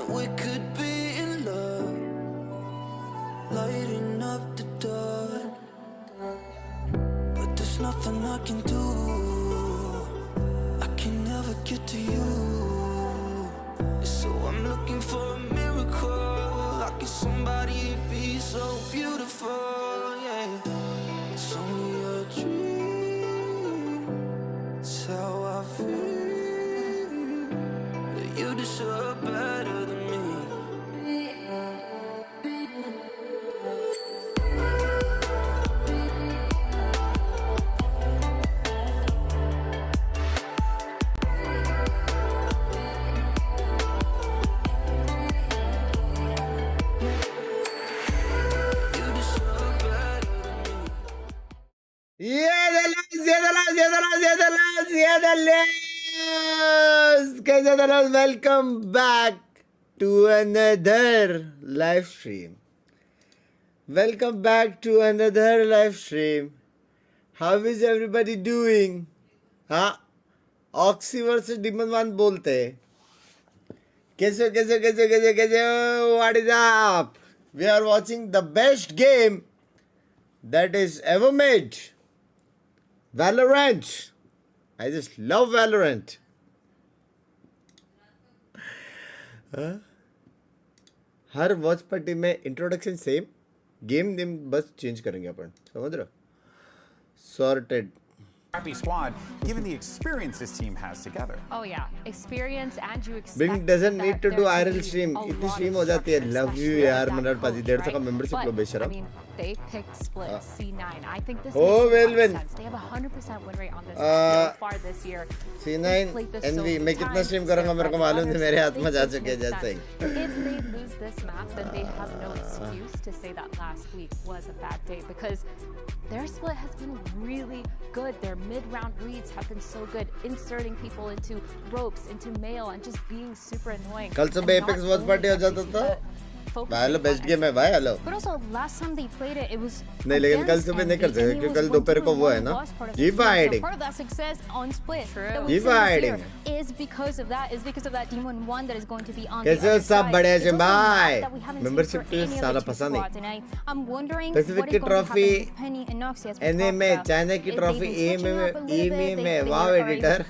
that we could be in love, lighting up the dark. But there's nothing I can do, I can never get to you. So I'm looking for a miracle, like if somebody be so beautiful, yeah. It's only a dream, it's how I feel, that you deserve better than me. Welcome back to another live stream. Welcome back to another live stream. How is everybody doing? हाँ, Oxy versus Demon One बोलते. कैसे? What is up? We are watching the best game that is ever made. Valorant. I just love Valorant. Her watch party में introduction same, game name बस change करेंगे अपन, समझ रहे हो? Sorted. Happy squad, given the experience this team has together. Oh yeah, experience and you expect. Bing doesn't need to do IRL stream. इतनी stream हो जाती है. Love you यार मनोहर पाजी. 150 का membership लो बेशरम. I mean, they picked split C9. I think this Oh, makes well. sense. They have 100% win rate on this so far this year. C9 NV मैं कितना stream करूँगा मेरे को मालूम है, मेरे हाथ में जा चुके हैं जैसे ही. If they lose this map, then they have no excuse to say that last week was a bad day because their split has been really good. Their mid-round reads have been so good, inserting people into ropes, into mail, and just being super annoying. कल सुबह Apex watch party हो जाता था. भाई hello best game है भाई hello. But also last time they played it, it was नहीं लेकिन कल सुबह नहीं कर सकते क्योंकि कल दोपहर को वो है ना. Give hiding. Part of that success on split. Give hiding. Is because of that Demon One that is going to be on. कैसे हो सब बढ़िया से भाई? Membership के साला फंसा नहीं. I'm wondering Pacific की ट्रॉफी एनए में, चाइना की ट्रॉफी ए में वाव एडिटर.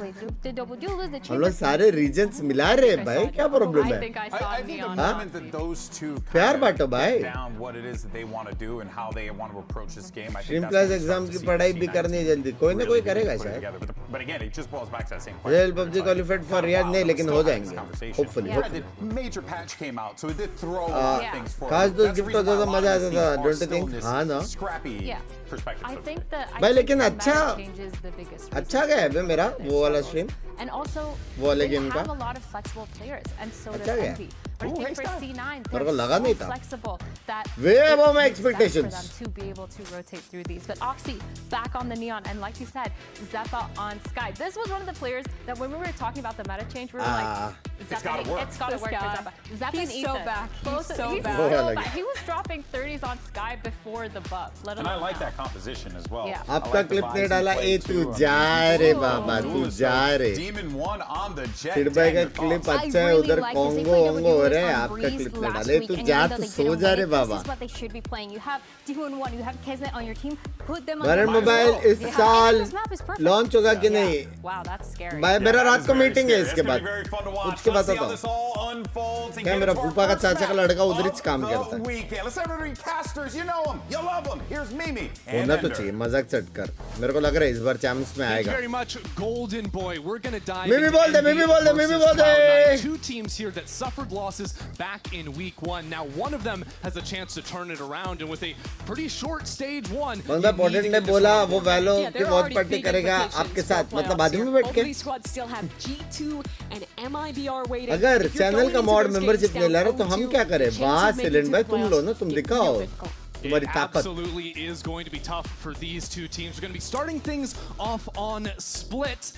हम लोग सारे रीजन्स मिला रहे हैं भाई, क्या प्रॉब्लम है? I think the moment that those two प्यार बांटो भाई. down what it is that they want to do and how they want to approach this game. I think stream that's class what exam we're की starting to पढ़ाई see भी C9 करनी है जल्दी, कोई ना कोई करेगा play शायद. together. But again, it just boils back to that same real question. PUBG qualified for Riyaz नहीं लेकिन हो जाएंगे hopefully. Yeah, the major patch came out, so it did throw a lot of things for खास us. दोस्त That's the gift reason होता why तो a lot मजा of आता these था. teams are don't still in think? this हाँ ना scrappy Yeah. perspective. I think that भाई लेकिन the अच्छा meta change is the biggest reason. अच्छा गया है बे मेरा वो वाला स्ट्रीम. And also, वो वाले they गेम का have a lot of flexible players, and so does अच्छा गया. Envy. But I think for C9, मेरे को they're लगा so नहीं था. flexible that Way above my it makes sense for expectations. them to be able to rotate through these. But Oxy back on the neon, and like you said, Zeppa on Sky. This was one of the players that when we were talking about the meta change, we were like, It's gotta work. It's gotta This work for guy. Zeppa. Zeppa He's and so Ethan. back. He's Both, so he's back. so Oh, back. He was dropping 30s on Sky before the buff. Let And I alone like now. that composition as well. Yeah. I आपका like the clip vibes नहीं he डाला. ए played तू too. जा रे Ooh. बाबा तू Ooh, जा so रे. Demon One on the jet. सिडबाई का Dang, your क्लिप thoughts? अच्छा है. really उधर like this. They Congo played ओंगो हो रहे हैं. on आपका Breeze क्लिप नहीं last डाले. week, तू and जा even though तू they सो didn't जा win रे it, Baba. This is what they should be playing. You have Demon One, you have Kesnet on your team. Put them on Varun the mobile इस Yeah. साल This map is perfect. Launch होगा कि नहीं? Wow, that's scary. भाई मेरा Yeah, रात that को is very meeting है scary. इसके That's gonna बाद. be very fun to watch. उसके बाद Let's see how बताओ. this all unfolds and क्या get मेरा into our फूफा का first चाचा का match लड़का उधर ही of काम the करता है. weekend. Let's everybody casters, you know them, you love them. Here's Mimi and होना तो Ender. चाहिए मजाक चट कर. मेरे को लग रहा है इस बार चैम्प्स में Thank you आएगा. very much, Golden Boy. We're going to dive Mimi into बोल दे, NB Mimi बोल दे, Mimi versus बोल दे. Cloud9. Two teams here that suffered losses back in week one. Now one of them has a chance to turn it around, and with a pretty short stage one, बंदा you need potent to ने get this बोला one वो over. वैलो Yeah, की there are watch already party big करेगा implications आपके for साथ, मतलब playoffs बाजू में here. बैठ Both के. of these squads still have G2 and MIBR waiting. अगर If you're चैनल going का into mod those membership games नहीं ले रहे down तो हम 0-2, क्या करें? chances वाह of making सिलेंड it भाई to तुम playoffs लो ना, तुम get दिखाओ real difficult. तुम्हारी It ताकत. absolutely is going to be tough for these two teams. We're going to be starting things off on Split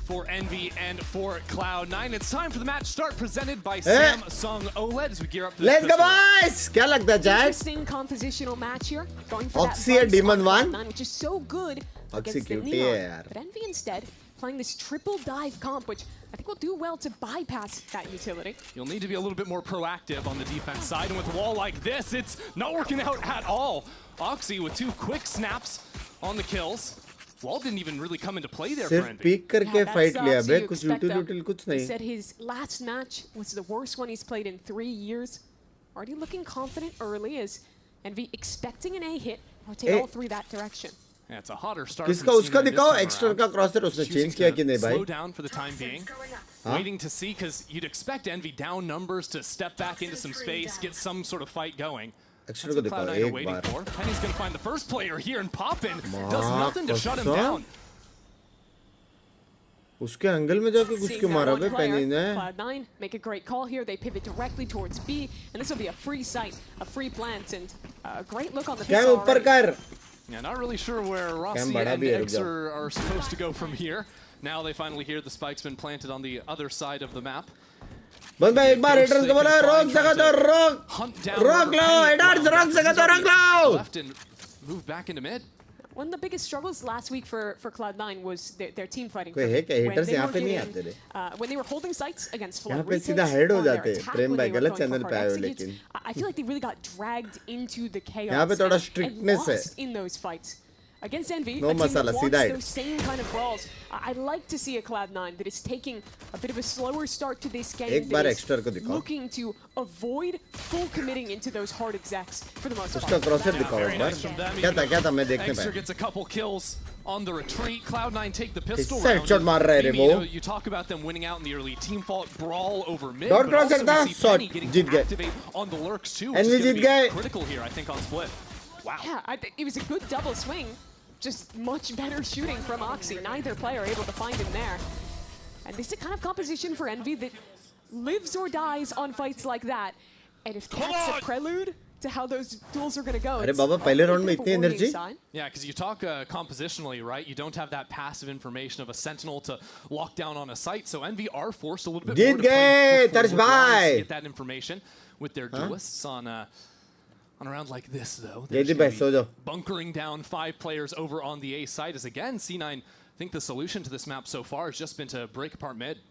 for Envy and for Cloud9. It's time for the match start presented by Samsung OLED as we gear up for this let's go pistol round. Boys. क्या लगता है Jack? Interesting compositional match here. Going for that Oxy or Binks Demon on One? Cloud9, which is so good Oxy against the cutie है Neon. यार. But Envy instead playing this triple dive comp, which I think will do well to bypass that utility. You'll need to be a little bit more proactive on the defense side, and with a wall like this, it's not working out at all. Oxy with 2 quick snaps on the kills. Wall didn't even really come into play there for सिर्फ Envy. Peak करके fight लिया बे कुछ यूटिल कुछ He नहीं said his last match was the worst one he's played in 3 years. Already looking confident early as Envy expecting an A hit. Rotate all 3 that direction. Yeah, it's a hotter start. किसका उसका दिखाओ extra का क्रॉसर उसने change किया कि नहीं भाई Slow down for the time being. Waiting to see, because you'd expect Envy down numbers to step back into some space, get some sort of fight going. Extra को दिखाओ एक बार Penny's going to find the first player here, and Poppin does nothing to shut him down. उसके angle में जाके कुछ क्यों मारा बे पेनी ने Cloud9 make a great call here. They pivot directly towards B, and this will be a free site, a free plant, and a great look on the क्या pistol ऊपर already. कर Yeah, not really sure where Rossi बड़ा and भी है, रुक X जाओ। are supposed to go from here. Now they finally hear the spike's been planted on the other side of the map. बंद भाई एक बार हेडर्स को बोला रोक सका तो रोक Hunt down रोक wherever लो Penny हेडर्स found. रोक सका तो रोक लो Left and move back into mid. One of the biggest struggles last week for Cloud9 was their team fighting. कोई है क्या When haters they यहाँ वere पे नहीं getting, आते रे when they were holding sites against यहाँ Flood पे सीधा हेड हो जाते हैं प्रेम भाई गलत going चैनल for पे hard आए हो executes, लेकिन I feel like they really got dragged into the chaos यहाँ पे थोड़ा and strictness है lost in those fights. Against Envy, No a team that masala, wants सीधा hit. those same kind of brawls. I'd like to see a Cloud9 that is taking a bit of a slower start to this game. एक बार that is extra को दिखाओ। looking to avoid full committing into those hard execs for the most उसका part. क्रॉसर दिखाओ Very एक nice from them. बार क्या था मैं देखने Extra पाया gets a couple kills on the retreat. Cloud9 take the pistol किससे round. headshot मार रहा है रे Maybe, वो? you know, you talk about them winning out in the early team fault brawl over mid, Dot but crosser also था, we see shot, Penny getting Jeet to गए। activate on the lurks too, And which we is going Jeet to गए। be critical here, I think, on split. Wow. Yeah, I think it was a good double swing. Just much better shooting from Oxy. Neither player able to find him there. And this is a kind of composition for Envy that lives or dies on fights like that. And if that's a prelude to how those duels are going to go, अरे it's Baba a पहले bit round में of a इतनी warning energy sign. Yeah, because you talk compositionally, right? You don't have that passive information of a sentinel to lock down on a site, so Envy are forced a little bit Jeet more to play गए, for तर्ज forward rounds भाई। to get that information with their duelists on a round like this, though. ये जी There's भाई सो gonna जाओ be bunkering down 5 players over on the A side as again, C9, I think the solution to this map so far has just been to break apart mid.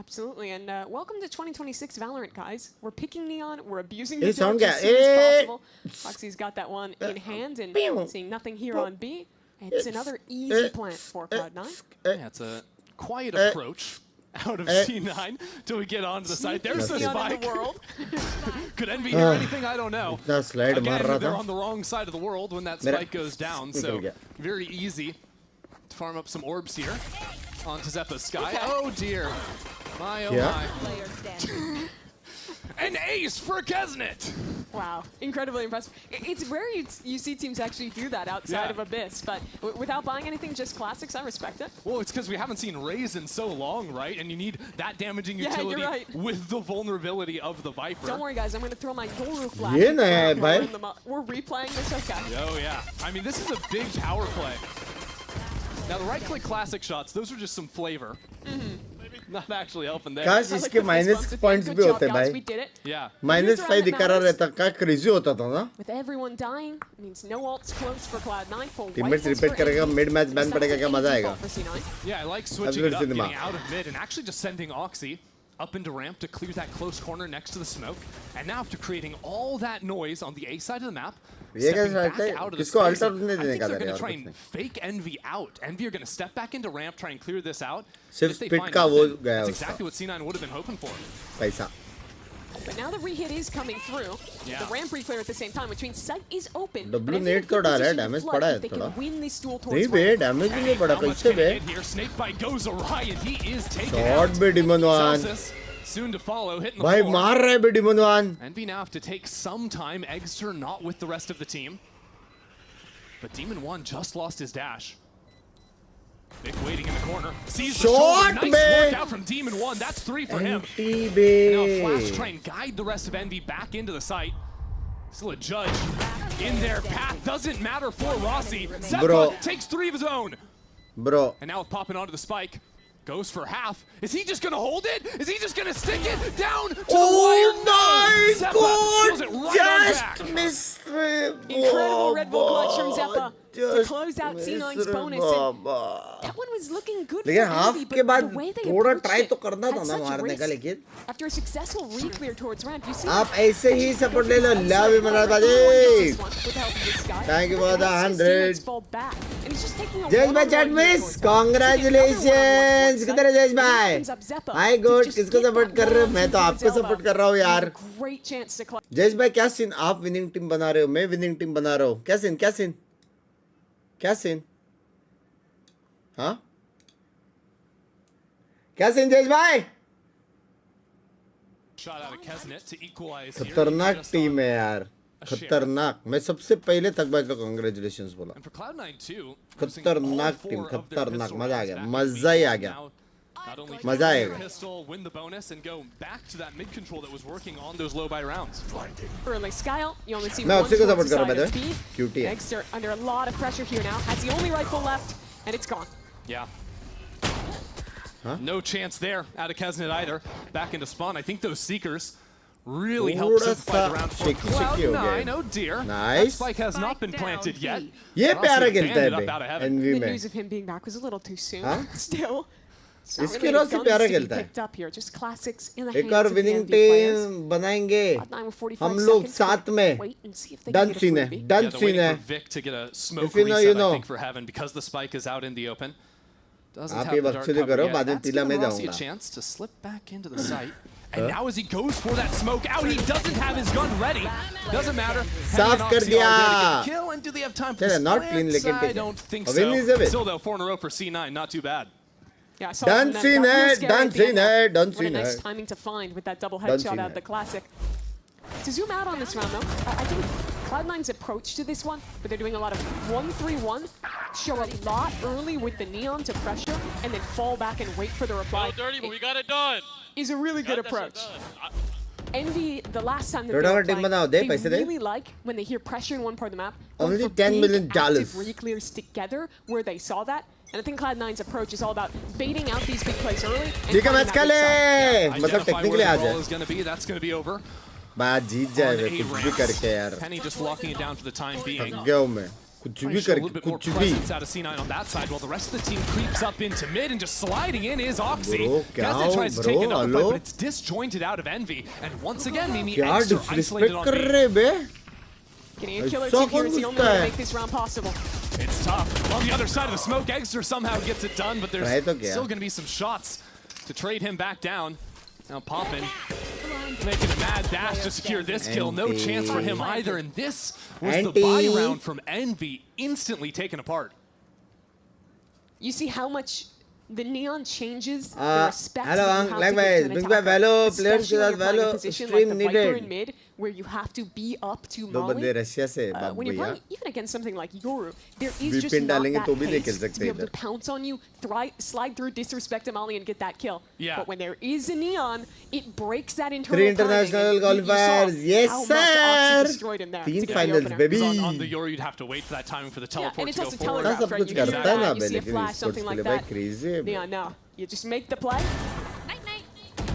Absolutely, and welcome to 2026 Valorant, guys. We're picking Neon, we're abusing Hey, the sound torch as guy. soon as Hey. possible. Oxy's got that one in hand, and Pew. seeing nothing here on B. It's another easy plant for Cloud9. Yeah, it's a quiet approach out of C9 till we get onto the side. There's the Neon in spike. the world. Could Envy hear anything? I don't know. इतना slide मार Again, रहा they're था on the wrong side of the world when that मेरा spike goes down, निकल so गया। very easy to farm up some orbs here onto Zeppa's sky. Okay. Oh dear. My oh Yeah. my. An ace for Kesnet! Wow, incredibly impressive. It's rare you see teams actually do that outside Yeah. of Abyss, but without buying anything, just classics, I respect it. Well, it's because we haven't seen Raze in so long, right? And you need that damaging Yeah, you're utility right. with the vulnerability of the Viper. Don't worry, guys, I'm going to throw my Yoru flag. ये नया है भाई। We're replaying this, okay. Oh yeah. I mean, this is a big power play. Now the right-click classic shots, those are just some flavor. Not actually helping there. काश I like इसके the fist minus bumps at the points end. भी Good होते job, guys, भाई we did it. Yeah. Minus Here's the 5 round that दिखा रहा matters. रहता क्या crazy होता था ना With everyone dying, means no ults close for Cloud9. Full teammates white repeat करेगा for mid match ban Envy. पड़ेगा क्या That's मजा an आएगा easy fault for C9. Yeah, I like switching good it up, cinema. getting out of mid, and actually just sending Oxy up into ramp to clear that close corner next to the smoke. And now after creating all that noise on the A side of the map, ये stepping कैसा back है out of the किसको space, alter and नहीं I देने think का they're था going यार to try कुछ and fake Envy out. Envy are going to step back into ramp, try and clear this out. सिर्फ If they स्पिट find का वो nothing, गया it's उसका exactly what C9 would have been hoping for. पैसा But now the rehit is coming through. Yeah. The ramp re-clear at the same time, which means site is open. W but net Envy तो in डाला है, position to damage flood पड़ा है if they थोड़ा। can win this duel नहीं towards बे ramp. Damage भी नहीं पड़ा How much कैसे can बे he hit here? Snakebite goes awry, and he is taken shot out. बे demon one Celsius soon to follow, hitting the भाई floor. मार रहा है बे डिमन वन Envy now have to take some time. Eggster not with the rest of the team. But Demon 1 just lost his dash. Vic waiting in the corner. Sees the Shot, shoulder. Nice man. work out from Demon 1. That's 3 for him. एंटी Now Flash बे try and guide the rest of Envy back into the site. Still a judge in their path. Doesn't matter for Rossi. Zeppa Bro. takes 3 of his own. Bro And now with popping onto the spike. Goes for half. Is he just going to hold it? Is he just going to stick it down to the Oh wire? my Zeppa steals it god right on back. just missed Incredible Red Bull clutch from Zeppa. to close out C9's bonus. And that one was looking good for लेकिन half Envy, के but बाद the way they थोड़ा approached try it तो करना था had ना such मारने का. risk. लेकिन After a successful re-clear towards ramp, you see आप ऐसे ही सपोर्ट ले लो. लव यू मनोज भाई. Thank you for the 100. Jayesh भाई चैट मिस. कांग्रेचुलेशंस. किधर है जयेश भाई? Hi good. किसको सपोर्ट कर रहे हो? मैं तो आपको सपोर्ट कर रहा हूँ यार. जयेश भाई क्या सीन? आप विनिंग टीम बना रहे हो, मैं विनिंग टीम बना रहा हूँ. क्या सीन? क्या सीन? क्या सीन? हाँ क्या सीन जयेश भाई? खतरनाक टीम है यार. खतरनाक. मैं सबसे पहले तक भाई को कांग्रेचुलेशंस बोला. खतरनाक टीम. खतरनाक. मजा आ गया. मजा ही आ गया. मजा आएगा. मैं उसी को सपोर्ट कर रहा हूँ. क्यूटी है. Under a lot of pressure here now. Has the only rifle left, and it's gone. Yeah. No chance there out of Kesnet either. Back into spawn. I think those Seekers really helped simplify the round for Cloud9. Oh dear. Nice. That spike has not been planted yet. ये प्यारा खेलता है बे. N V The में. news of him being back was a little too soon. Huh? Still. इसके रोज से प्यारा खेलता है. Picked up here. Just classics in the एक hands और of the winning NV players. Team बनाएंगे Cloud9 with 45 हम लोग seconds. साथ में. Wait and see if they डन can get a सीन है. freebie. डन Yeah, they're सीन waiting है. for Vic to get a smoke If you know, reset, you know. I think, for Heaven, because the spike is out in the open. Doesn't आप have ये the वक्त dark से cover करो, yet. बाद में That's पीला में giving Rossi a जाऊंगा. chance to slip back into the site. And now as he goes for that smoke out, he doesn't have his gun ready. Doesn't matter. साफ कर दिया. Kill, and do they have time for चलो, the not clean, splits? लेकिन I ठीक है. don't think A win is a so. win. Still though, 4 in a row for C9, not too bad. Yeah, so Done that seen was it, scary done at the seen end. it, done What a seen nice it. timing to find with that double Done headshot seen out of it. the classic. To zoom out on this round though, I think Cloud9's approach to this one, but they're doing a lot of 1-3-1, show a lot early with the Neon to pressure, and then fall back and wait for the reply. Dirty, but we got it done. Is a really good approach. Envy, the last time that Road they were over team playing, banao, de, they paise de. really like when they hear pressure in one part of the map. Only going for 10 big, million active dollars. re-clears together where they saw that. And I think Cloud9's approach is all about baiting out these big plays early. and ठीक है finding match that का weak ले. side. मतलब Identify technically where आ the ball जाए. is going to be. That's going to be over. बात जीत जाए On way A कुछ भी ramp. करके यार. Penny just locking it down for the time being. थक गया हूँ मैं. कुछ भी Show a little करके bit more कुछ भी. presence out of C9 on that side, while the rest of the team creeps up into mid and just sliding in is Oxy. Bro, क्या Kesnet tries to take bro, another hello? fight, but it's disjointed out of Envy. And once again, Mimi क्या extra disrespect isolated on कर B. रहे बे? Getting a killer ऐसा tip here is the कौन only way घुसता to है? make this round possible. It's tough. On the other side of the smoke, Exeter somehow gets it done, but there's Try तो क्या? still going to be some shots to trade him back down. Now Poppin making a mad dash to secure this kill. No chance for him either, and this was the buy round from Envy, instantly taken apart. You see how much the Neon changes the respect hello, that you have likewise. to give Binks to by an Valo, attacker, players especially के when साथ you're playing a Valo, position stream like the Viper needed. in mid, where you have to be up to दो Molly. बंदे Russia से बाप When you're भैया. playing even against something like Yoru, there is VPN just not डालेंगे that तो भी नहीं pace खेल सकते to be able to इधर. pounce on you, slide through, disrespect a Molly, and get that kill. Yeah. But when there is a Neon, it breaks that internal 3 timing, international and you saw qualifiers. Yes, how much Oxy sir. destroyed him there to 3 get the finals, opener. baby. On the Yoru, you'd have to wait for that timing for the Yeah, teleport and it's to go also forward. सब telegraphed, right? कुछ You hear करता है ना that, you bay, see a लेकिन flash, esports something के like लिए भाई that. crazy है बे. Yeah, no. You just make the play.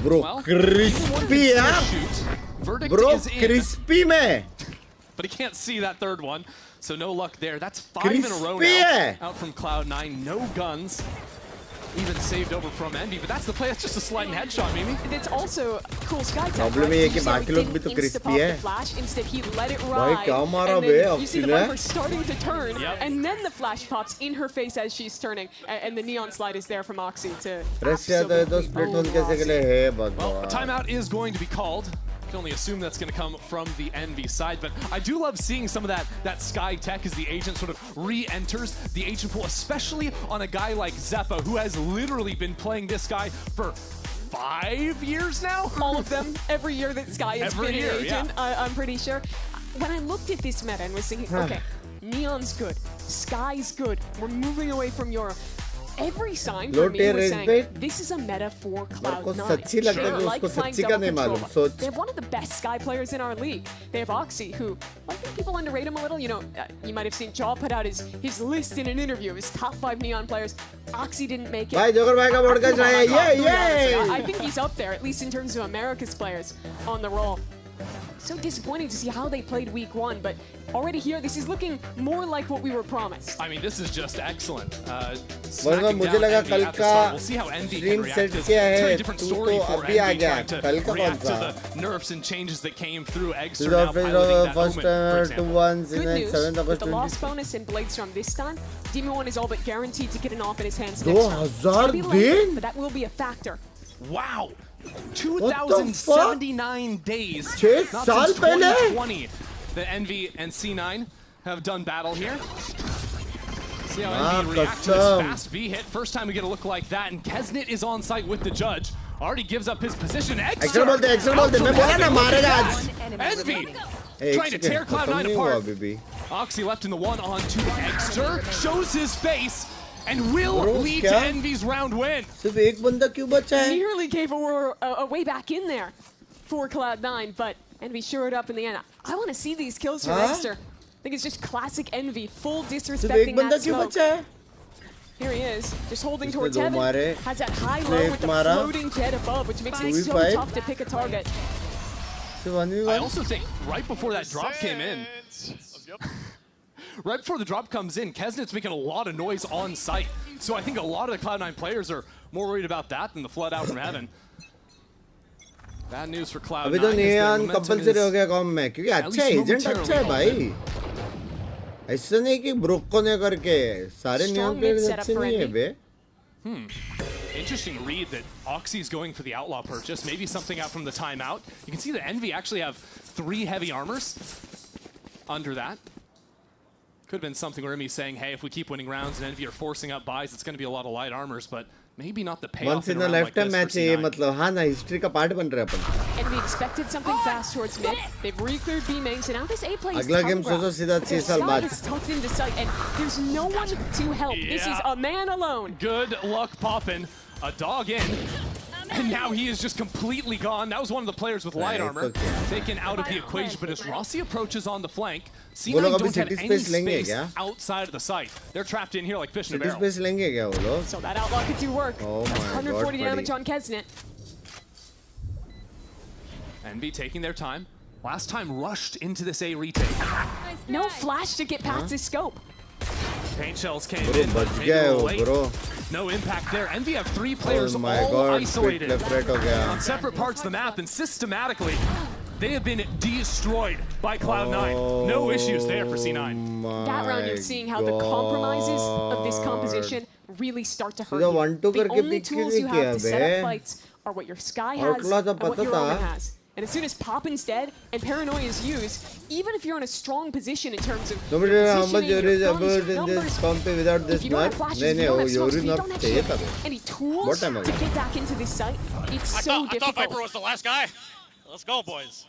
Bro, Well, crispy है. Shoot. Verdict Bro, is in, crispy में. but he can't see that third one, so no luck there. That's 5 in a row Crispy now. है. Out from Cloud9, no guns. Even saved over from Envy, but that's the play. That's just a sliding headshot, Mimi. It's also cool sky tech, Problem right? ये है You कि see how he बाकी लोग भी didn't तो crispy insta-pop है. the flash, instead he let it भाई ride. क्या मारा And बे then you see the ऑक्सी ने? Viper starting to turn, Yep. and then the flash pops in her face as she's turning, and the neon slide is there from Oxy to Russia तो ये तो absolutely split own one कैसे के लिए Oxy. है Well, a भगवान. timeout is going to be called. You can only assume that's going to come from the Envy side, but I do love seeing some of that sky tech as the agent sort of re-enters the agent pool, especially on a guy like Zeppa, who has literally been playing this guy for 5 years now? All of them, every year that Sky has Every been year, an agent, I'm pretty sure. When I looked at this meta and was thinking, okay, Neon's good, Sky's good, we're moving away from Europe. Every sign for me was saying, this is a meta for Cloud9. सच्ची लगता है कि Like उसको playing सच्ची का double नहीं control. मालूम. सोच. They have one of the best Sky players in our league. They have Oxy, who, I think people underrate him a little. You know, you might have seen Jaw put out his list in an interview of his top 5 Neon players. Oxy didn't make it. भाई joker भाई का podcast रहा है. I ये think he's up there, at least in terms of America's players on the roll. So disappointing to see how they played week one, but already here, this is looking more like what we were promised. I mean, this is just excellent. मुझे Smacking लगा down कल Envy at the का start. We'll see how Envy stream can set react. It's किया a है, very different तू story तो for अभी आ Envy गया, trying to कल का react to कौन सा? the nerfs and changes that came through. Eggs are This now is the piloting that first Omen, for example. 2-1 in Good news, 7th with August the loss 20. bonus and Blade Storm this time, Demon 1 is all but guaranteed to get an off in his hands next time. 2000 It'll be late, दिन? but that will be a factor. Wow. the fuck? 2,079 days. 6 Not साल since पहले? 2020 that Envy and C9 have done battle here. See how Envy reacts to this कसम. fast B hit. First time we get a look like that, and Kesnet is on site with the judge. Already gives up his position. Action बोलते मैं बोला ना मारेगा आज. Envy एक trying to tear second Cloud9 खत्म नहीं हुआ apart. अभी भी. Oxy left in the one on to Exter. Shows his face and will Bro, lead क्या? to Envy's round win. सिर्फ एक बंदा क्यों बचा है? Nearly gave a way back in there for Cloud9, but Envy shored up in the end. I want to see these kills from Huh? Exter. I think it's just classic Envy, full सिर्फ एक disrespecting बंदा that क्यों smoke. बचा है? Here he is, just holding इसने towards दो heaven. मारे, Has that high low एक with the मारा, floating jet above, which makes it so 2v5. tough to pick a target. सिर्फ 1v1. I also think right before that drop came in, right before the drop comes in, Kesnet's making a lot of noise on site. So I think a lot of the Cloud9 players are more worried about that than the flood out from heaven. Bad news for Cloud9. अभी तो as their नियान momentum compulsory हो is- गया com में क्योंकि अच्छा है agent अच्छा है भाई. ऐसा नहीं कि ब्रोक को नहीं करके सारे Neon Strong players mid setup अच्छे for नहीं है Envy. बे. Interesting read that Oxy's going for the Outlaw purchase. Maybe something out from the timeout. You can see that Envy actually have 3 heavy armors under that. Could have been something where Emmy's saying, hey, if we keep winning rounds and Envy are forcing up buys, it's going to be a lot of light armors, but maybe not the payoff Once in in a a round like lifetime this match for है ये C9. मतलब हाँ ना history का part बन रहा है अपन. Envy expected something fast towards mid. They've re-cleared B mains, and now this A play is अगला tongue गेम grab. सोचो सीधा 6 साल Sky बाद. is tucked into sight, and there's no one to help. This is Yeah. a man alone. Good luck popping. A dog in. And now he is just completely gone. That was one of the players with light Right, armor okay. taken out of the equation. But as Rossi approaches on the flank, वो C9 लोग अभी don't have city any space लेंगे space क्या? outside of the site. They're trapped in here like fish in a city barrel. Space लेंगे क्या वो लोग? So that outlaw could do work. Oh That's my 140 God, damage buddy. on Kesnet. Envy taking their time. Last time rushed into this A retake. No flash to get past his scope. Paint shells came Bro in, but बच maybe गया a है little वो late. bro. No impact there. Envy have 3 players Oh my all God, isolated left right हो गया. on separate parts of the map, and systematically they have been destroyed by Cloud9. No issues there for C9. That round, you're seeing how the compromises of this composition really start to hurt सीधा you. 1-2 The करके only pick क्यों tools नहीं you have to किया set bay? up fights are what your Sky has Outlaw तो and what पता your था. Omen has. And as soon as Poppin's dead and Paranoia is used, even if you're in a strong position in terms of No your matter how much positioning, Yuri is your guns, about your in this numbers, comp without this if you don't have nerf, flashes, नहीं if you नहीं don't वो have smokes, Yuri if you nerf don't चाहिए actually था have bay. any tools बहुत time to होगा. get back into this site, it's so I thought difficult. Viper was the last guy. Let's go, boys.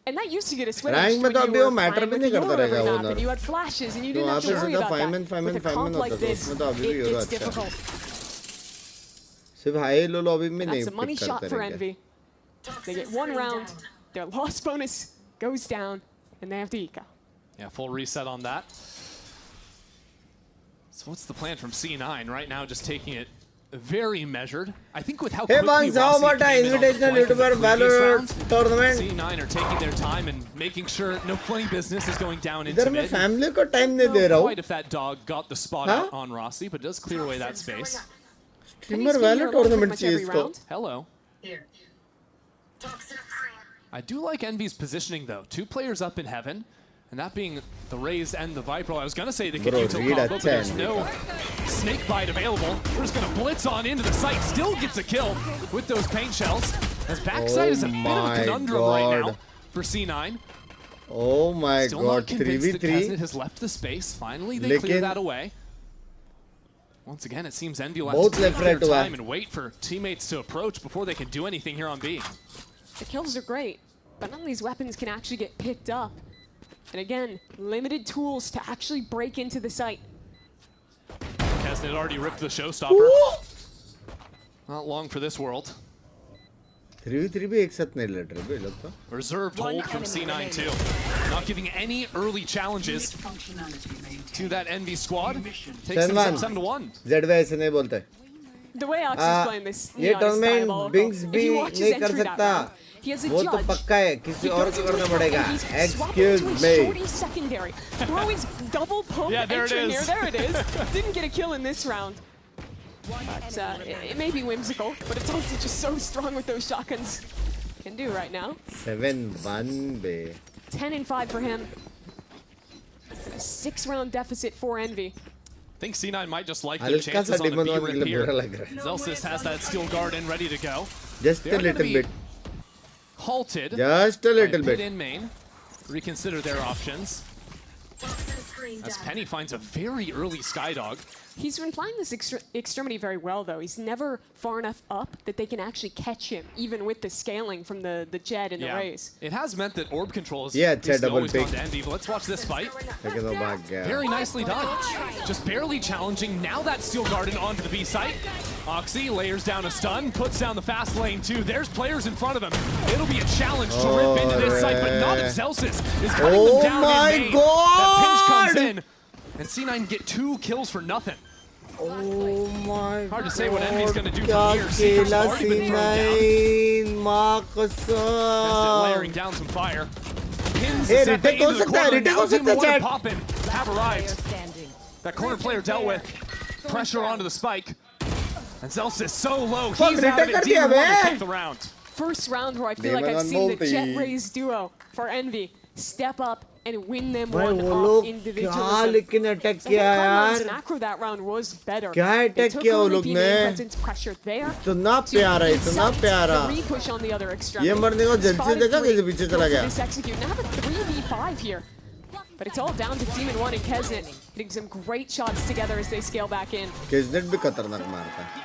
And that used to get a switch Rank में when तो you अभी were वो matter flying भी with नहीं करता Aurora रहेगा every वो map, nerf. and you had flashes, and you तो didn't वहाँ have to पे worry सीधा about fireman that. With a fireman comp like होता था, this, उसमें तो अभी भी it होगा gets अच्छा. difficult. सिर्फ हाई लो लॉबी में नहीं That's a money pick shot करते for रहेंगे. Envy. They get one round, their loss bonus goes down, and they have to eco. Yeah, full reset on that. So what's the plan from C9 right now? Just taking it very measured. I think with how Hey quickly Binks, how Rossi about an came in on the invitational flank in the YouTuber previous Valorant round, tournament? C9 are taking their time and making sure no funny business is going down into इधर मैं mid. Family को time नहीं दे रहा Not हूँ. quite if that dog got the spot Huh? out on Rossi, but does clear away that space. Streamer He's been वाले here tournament pretty much चाहिए every इसको. round. Hello. I do like Envy's positioning though. 2 players up in heaven, and that being the Raze and the Viper. I was gonna say they could Bro, util read combo, at but there's 10. no snake bite available. We're just gonna blitz on into the site. Still gets a kill with those paint shells. As backside is a bit of a my conundrum right now God. for C9. Oh my Still God, not convinced that 3v3. Kesnet has left the space. Finally, they clear लेकिन- that away. Once again, it seems Envy will बहुत have to take left their right हुआ है. time and wait for teammates to approach before they can do anything here on B. The kills are great, but none of these weapons can actually get picked up. And again, limited tools to actually break into the site. Kesnet already ripped the showstopper. Not long for this world. 3v3 भी एक साथ नहीं लड़ रहे बे लोग तो. Reserved hold from C9 too. Not giving any early challenges to that Envy squad. Takes them 7-1. 7-1. ZY ऐसे नहीं बोलते. The way Oxy's playing this ये Neon is tournament diabolical. Binks If भी he watches नहीं कर entry that सकता round, he has a वो तो judge. पक्का है किसी और को करना पड़ेगा Excuse excuse me. me Shorty secondary. Throwing double pump Yeah, there it entry near. is. There it is. Didn't get a kill in this round. But it may be whimsical, but it's also just so strong with those shotguns. Can do right now. 7-1 बे 10 and 5 for him. A 6-round deficit for Envy. I think C9 might just like their हल्का chances सा on the Demon B one के rip लिए बुरा here. लग रहा है Zelsis has that steel guard in ready to go. just They a are gonna little be bit halted. just a little by Mid bit in main. Reconsider their options. As Penny finds a very early Skydog. He's been playing this extremity very well, though. He's never far enough up that they can actually catch him, even with the scaling from the Jet and the Raze. It has meant that orb control has Yeah, basically double always pick. gone to Envy. But let's watch this fight. लेकिन वो भाग गया Very nicely done. Just barely challenging. Now that steel garden onto the B site. Oxy layers down a stun, puts down the fast lane too. There's players in front of him. It'll be a challenge to rip into this site, but not if Zelsis is cutting Oh them down my in main. God! That pinch comes in, and C9 get 2 kills for nothing. oh my Hard to say what Envy's gonna do क्या from here. Seeker's खेला already been thrown down. C9 माँ Missed it, कसम layering down some fire. Pins Hey, Zepa retake हो into the सकता है, corner. retake Now हो सकता है, Team 1 chat. pop in have arrived. That corner player dealt with. Pressure onto the spike. And Zelsis so low. Fuck, He's out of retake it. कर दिया Demon 1 bay. will take the round. First round where I feel like Demon I've on seen the multi. Jet Raze duo for Envy step up and win them भाई one वो off लोग क्या individualism. लेकिन attack So I think किया Carmen's यार macro that round was better. क्या They attack took किया वो early लोग B ने? main presence pressure there. इतना to प्यारा इतना incite प्यारा the re-push on the other extremity. ये मरने को जल्दी से Spotted देखा three. कैसे पीछे चला Go for गया this execute. Now have a 3v5 here. But it's all down to Demon 1 and Kesnet hitting some great shots together as they scale back in. किसनेट भी खतरनाक मारता है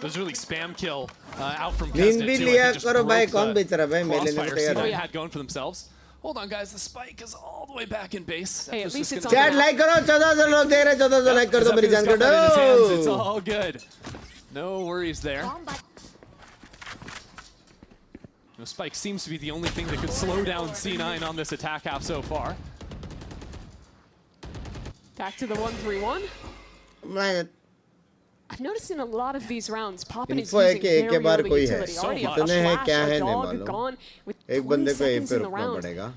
There's really spam kill out from नींद Kesnet भी too. I लिया think just करो भाई broke कौन the बेच रहा है भाई मेले ने crossfire तो C9 यार had going for themselves. Hold on, guys. The spike is all the way back in base. Hey, at Zephyr's least just it's gonna- on chat like करो 1400 लोग देख रहे हैं 1400 लाइक कर दो मेरी जान Zephyr's got that in his hands. It's को all good. No worries there. The spike seems to be the only thing that could slow down C9 on this attack half so far. Back to the 1-3-1. मैं I've noticed in a lot of these rounds, Poppin is Info है using कि एक के very बार early कोई है utility. Already a कितने हैं flash, क्या a है नहीं dog मालूम gone with एक 20 बंदे को यहीं seconds पे in the रुकना round. पड़ेगा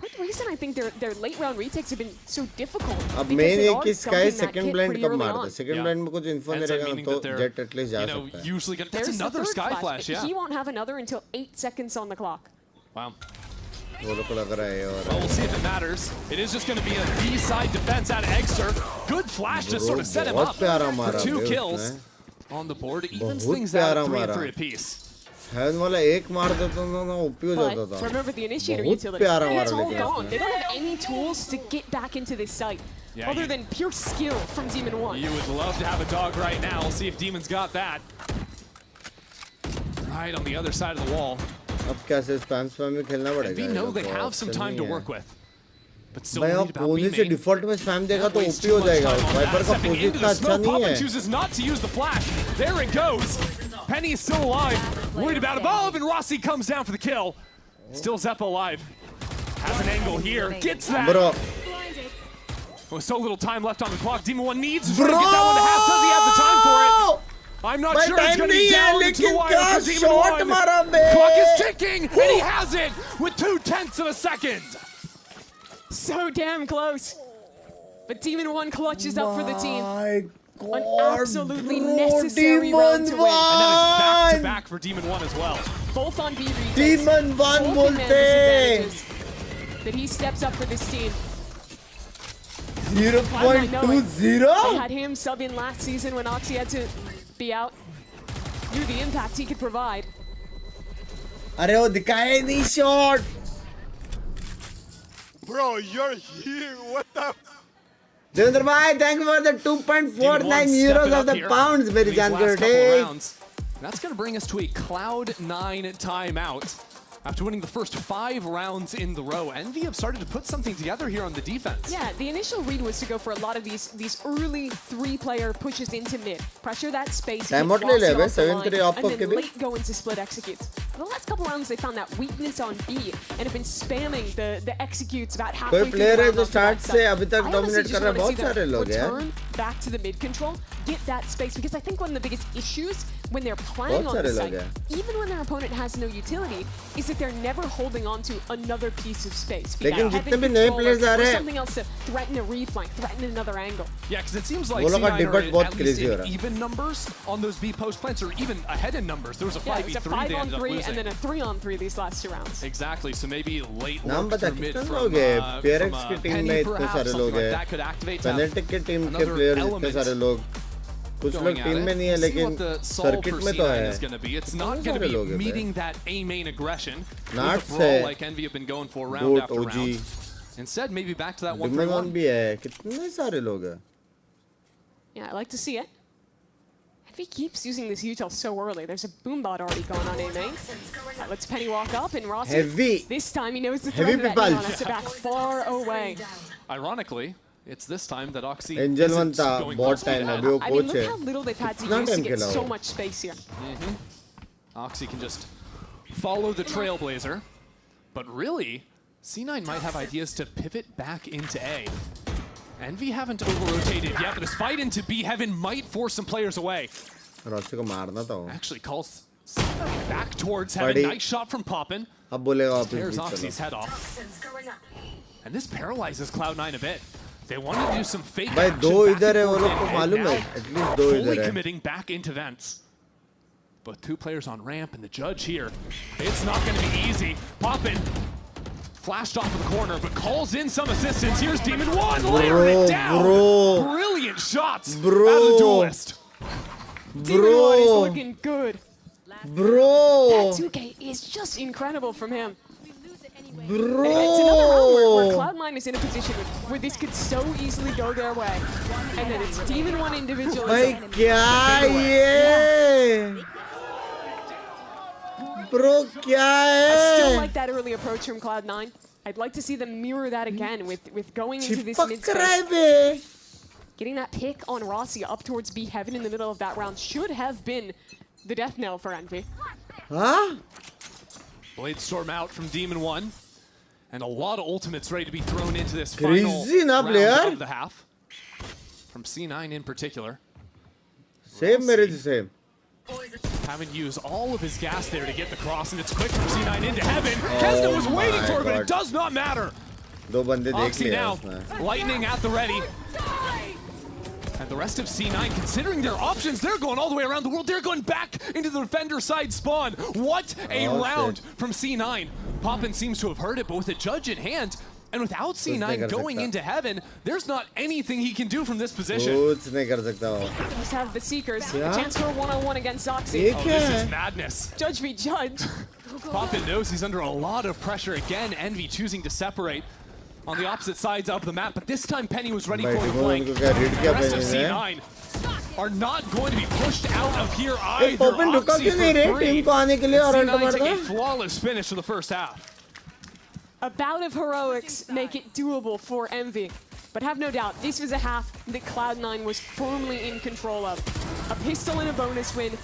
Part of the reason I think their late round retakes have been so difficult. अब because मेन they ये are कि sky dumping that second kit blind pretty कब early मारता है on. Second Yeah. ब्लाइंड में कुछ info नहीं Ends up रहेगा meaning तो that they're, जेट एटलीस्ट जा you know, सकता है usually gonna. That's There's the another third sky flash. Yeah. He won't have another until 8 seconds on the clock. Wow. वो लोग को लग रहा है Well, we'll और see if it matters. It is just going to be a B-side defense out of Exter. Good flash to sort of set him बहुत up प्यारा for मारा 2 बे kills उसने on the board. Evens बहुत things out प्यारा at 3 and मारा 3 apiece. Haven वाला एक मार देता था ना ओपी हो जाता But था remember the initiator बहुत utility. प्यारा It's मारा all लेकिन gone. They उसने don't have any tools to get back into this site. Yeah, other you- than pure skill from Demon 1. You would love to have a dog right now. We'll see if Demon's got that. Right on the other side of the wall. अब कैसे spam spam में खेलना पड़ेगा We ये know लोग they को have some option time नहीं to है। work with. But still भाई worried आप about कोहली B से main. डिफॉल्ट में स्पैम देगा तो Wastes ओपी too हो much जाएगा time on वाइपर that. का Stepping पोजी into इतना the अच्छा smoke. नहीं Poppin है chooses not to use the flash. There it goes. Penny is still alive. Worried about above, and Rossi comes down for the kill. Still Zeppo alive. Has an angle here. Gets that. Bro With so little time left on the clock, Demon 1 needs to try to get that one to half. Does he have the time for it? I'm not भाई sure it's time going to नहीं be है down to लेकिन 2 wire क्या for Demon shot 1. मारा बे Clock is ticking, and he has it with 0.2 of a second. So damn close. But Demon 1 clutches up for the team. My An God, absolutely bro, necessary round to Demon win. And that is back to One! back for Demon 1 as well. Both on B retakes. Demon One Both बोलते command disadvantages. That he steps up for this team. 0.20 I had him sub in last season when Oxy had to be out. Knew the impact he could provide. अरे वो दिखाया ही नहीं shot Bro, you're here. What the? Devendra भाई thank you for the 2.49 euros of the pounds मेरी These जान last के couple उठे rounds. That's going to bring us to a Cloud9 timeout. After winning the first 5 rounds in the row, Envy have started to put something together here on the defense. Yeah, the initial read was to go for a lot of these early 3-player pushes into mid, pressure that space, Time out le le, 7-3 up and then ke late go into split executes. The last couple rounds they found that weakness on B and have been spamming the executes about halfway कोई through player the है round जो after start that. से अभी तक I honestly dominate just कर रहे हैं wanna see बहुत सारे them लोग यार. return back to the mid control, get that space, because I think one of the biggest issues when they're playing on the site, even when their opponent has no utility, is that they're never holding on to another piece of space. लेकिन जितने भी नए players आ रहे हैं, something else to threaten a reflank, threaten another angle. Yeah, because it seems like वो लोग का C9 debate are बहुत at least crazy हो in रहा है. even numbers on those B post plants, or even ahead in numbers. There was a 5v3 Yeah, it's a they ended up 5-on-3 losing. and then a 3-on-3 these last 2 rounds. Exactly, so maybe late नाम work बता through mid कितने from, लोग हैं? from PRX की team में Penny इतने perhaps, सारे something लोग like हैं. that could activate to have Fnatic की टीम के another players इतने element सारे लोग. कुछ going लोग at टीम it. में नहीं है We'll see लेकिन what the solve circuit for में तो C9 है. is going to be. It's not बहुत going सारे to लोग be हैं meeting that A main aggression Not with a brawl say like Envy have been going for round Goat, after OG. round. Instead, maybe back to that 1v1. Demon भी है. कितने सारे लोग हैं. Yeah, I like to see it. If he keeps using this util so early, there's a boombot already going on A main. That lets Penny walk up, and Rossi, Heavy. this time he knows the Heavy threat of that people. neon. It's back far away. Ironically, it's this time that Oxy Angel isn't one था going बहुत for time speed. अभी वो I mean, coach look है. how little they've had to कितना use to time get खेला so वो? much space here. Oxy can just follow the Trailblazer. But really, C9 might have ideas to pivot back into A. Envy haven't over-rotated yet, but this fight into B Heaven might force some players away. Rossi को मारना था वो. Actually calls back towards Heaven. Buddy. Nice shot from Poppin. अब बोलेगा वापस Tears बीच Oxy's चलो. head off. And this paralyzes Cloud9 a bit. They wanted to do some fake भाई action दो back इधर है and वो forth लोग को and मालूम है. now At least दो fully इधर है. committing back into vents. But 2 players on ramp and the judge here. It's not going to be easy. Poppin flashed off of the corner, but calls in some assistance. Here's Demon One, layering it down. Bro. Brilliant shots Bro. out of the duelist. Demon One is Bro. looking good. Bro. 2K is just incredible from him. Bro. It's another round where Cloud9 is in a position where this could so easily go their way. And then it's Demon One भाई individualism. क्या ये? Bro क्या I still है? like that early approach from Cloud9. I'd like to see them mirror that again with going into this mid चिपक रहा है space. Bay. Getting that pick on Rossi up towards B Heaven in the middle of that round should have been the death knell for Envy. हाँ? Blade Storm out from Demon One. And a lot of ultimates ready to be thrown into this final Crazy ना round player. of the half. From C9 in particular. Same मेरे से. Having used all of his gas there to get the cross, and it's quick from C9 into Heaven. Kesna was waiting my for it, but God. it does not matter. दो बंदे देख Oxy लिए now, उसने. lightning at the ready. And the rest of C9, considering their options, they're going all the way around the world. They're going back into the defender side spawn. What a Oh, round shit. from C9. Poppin seems to have heard it, but with a judge in hand, and without नहीं C9 कर going सकता. into Heaven, there's not anything he can do from this position. कुछ नहीं कर सकता वो. Just have the Seekers, Yeah. a chance for a one-on-one against Oxy. ये Oh, क्या this है? is madness. Judge v. Judge. Poppin knows he's under a lot of pressure. Again, Envy choosing to separate on the opposite sides of the map, but this time Penny was ready भाई for the demon flank. उनको क्या read The किया rest of पहले ने? C9 are not going to be pushed out of here ये either. Poppin रुका Oxy क्यों नहीं रे for टीम three. को आने के लिए और अल्ट C9 take a मारना? flawless finish for the first half. A bout of heroics make it doable for Envy. But have no doubt, this was a half that Cloud9 was firmly in control of. A pistol and a bonus win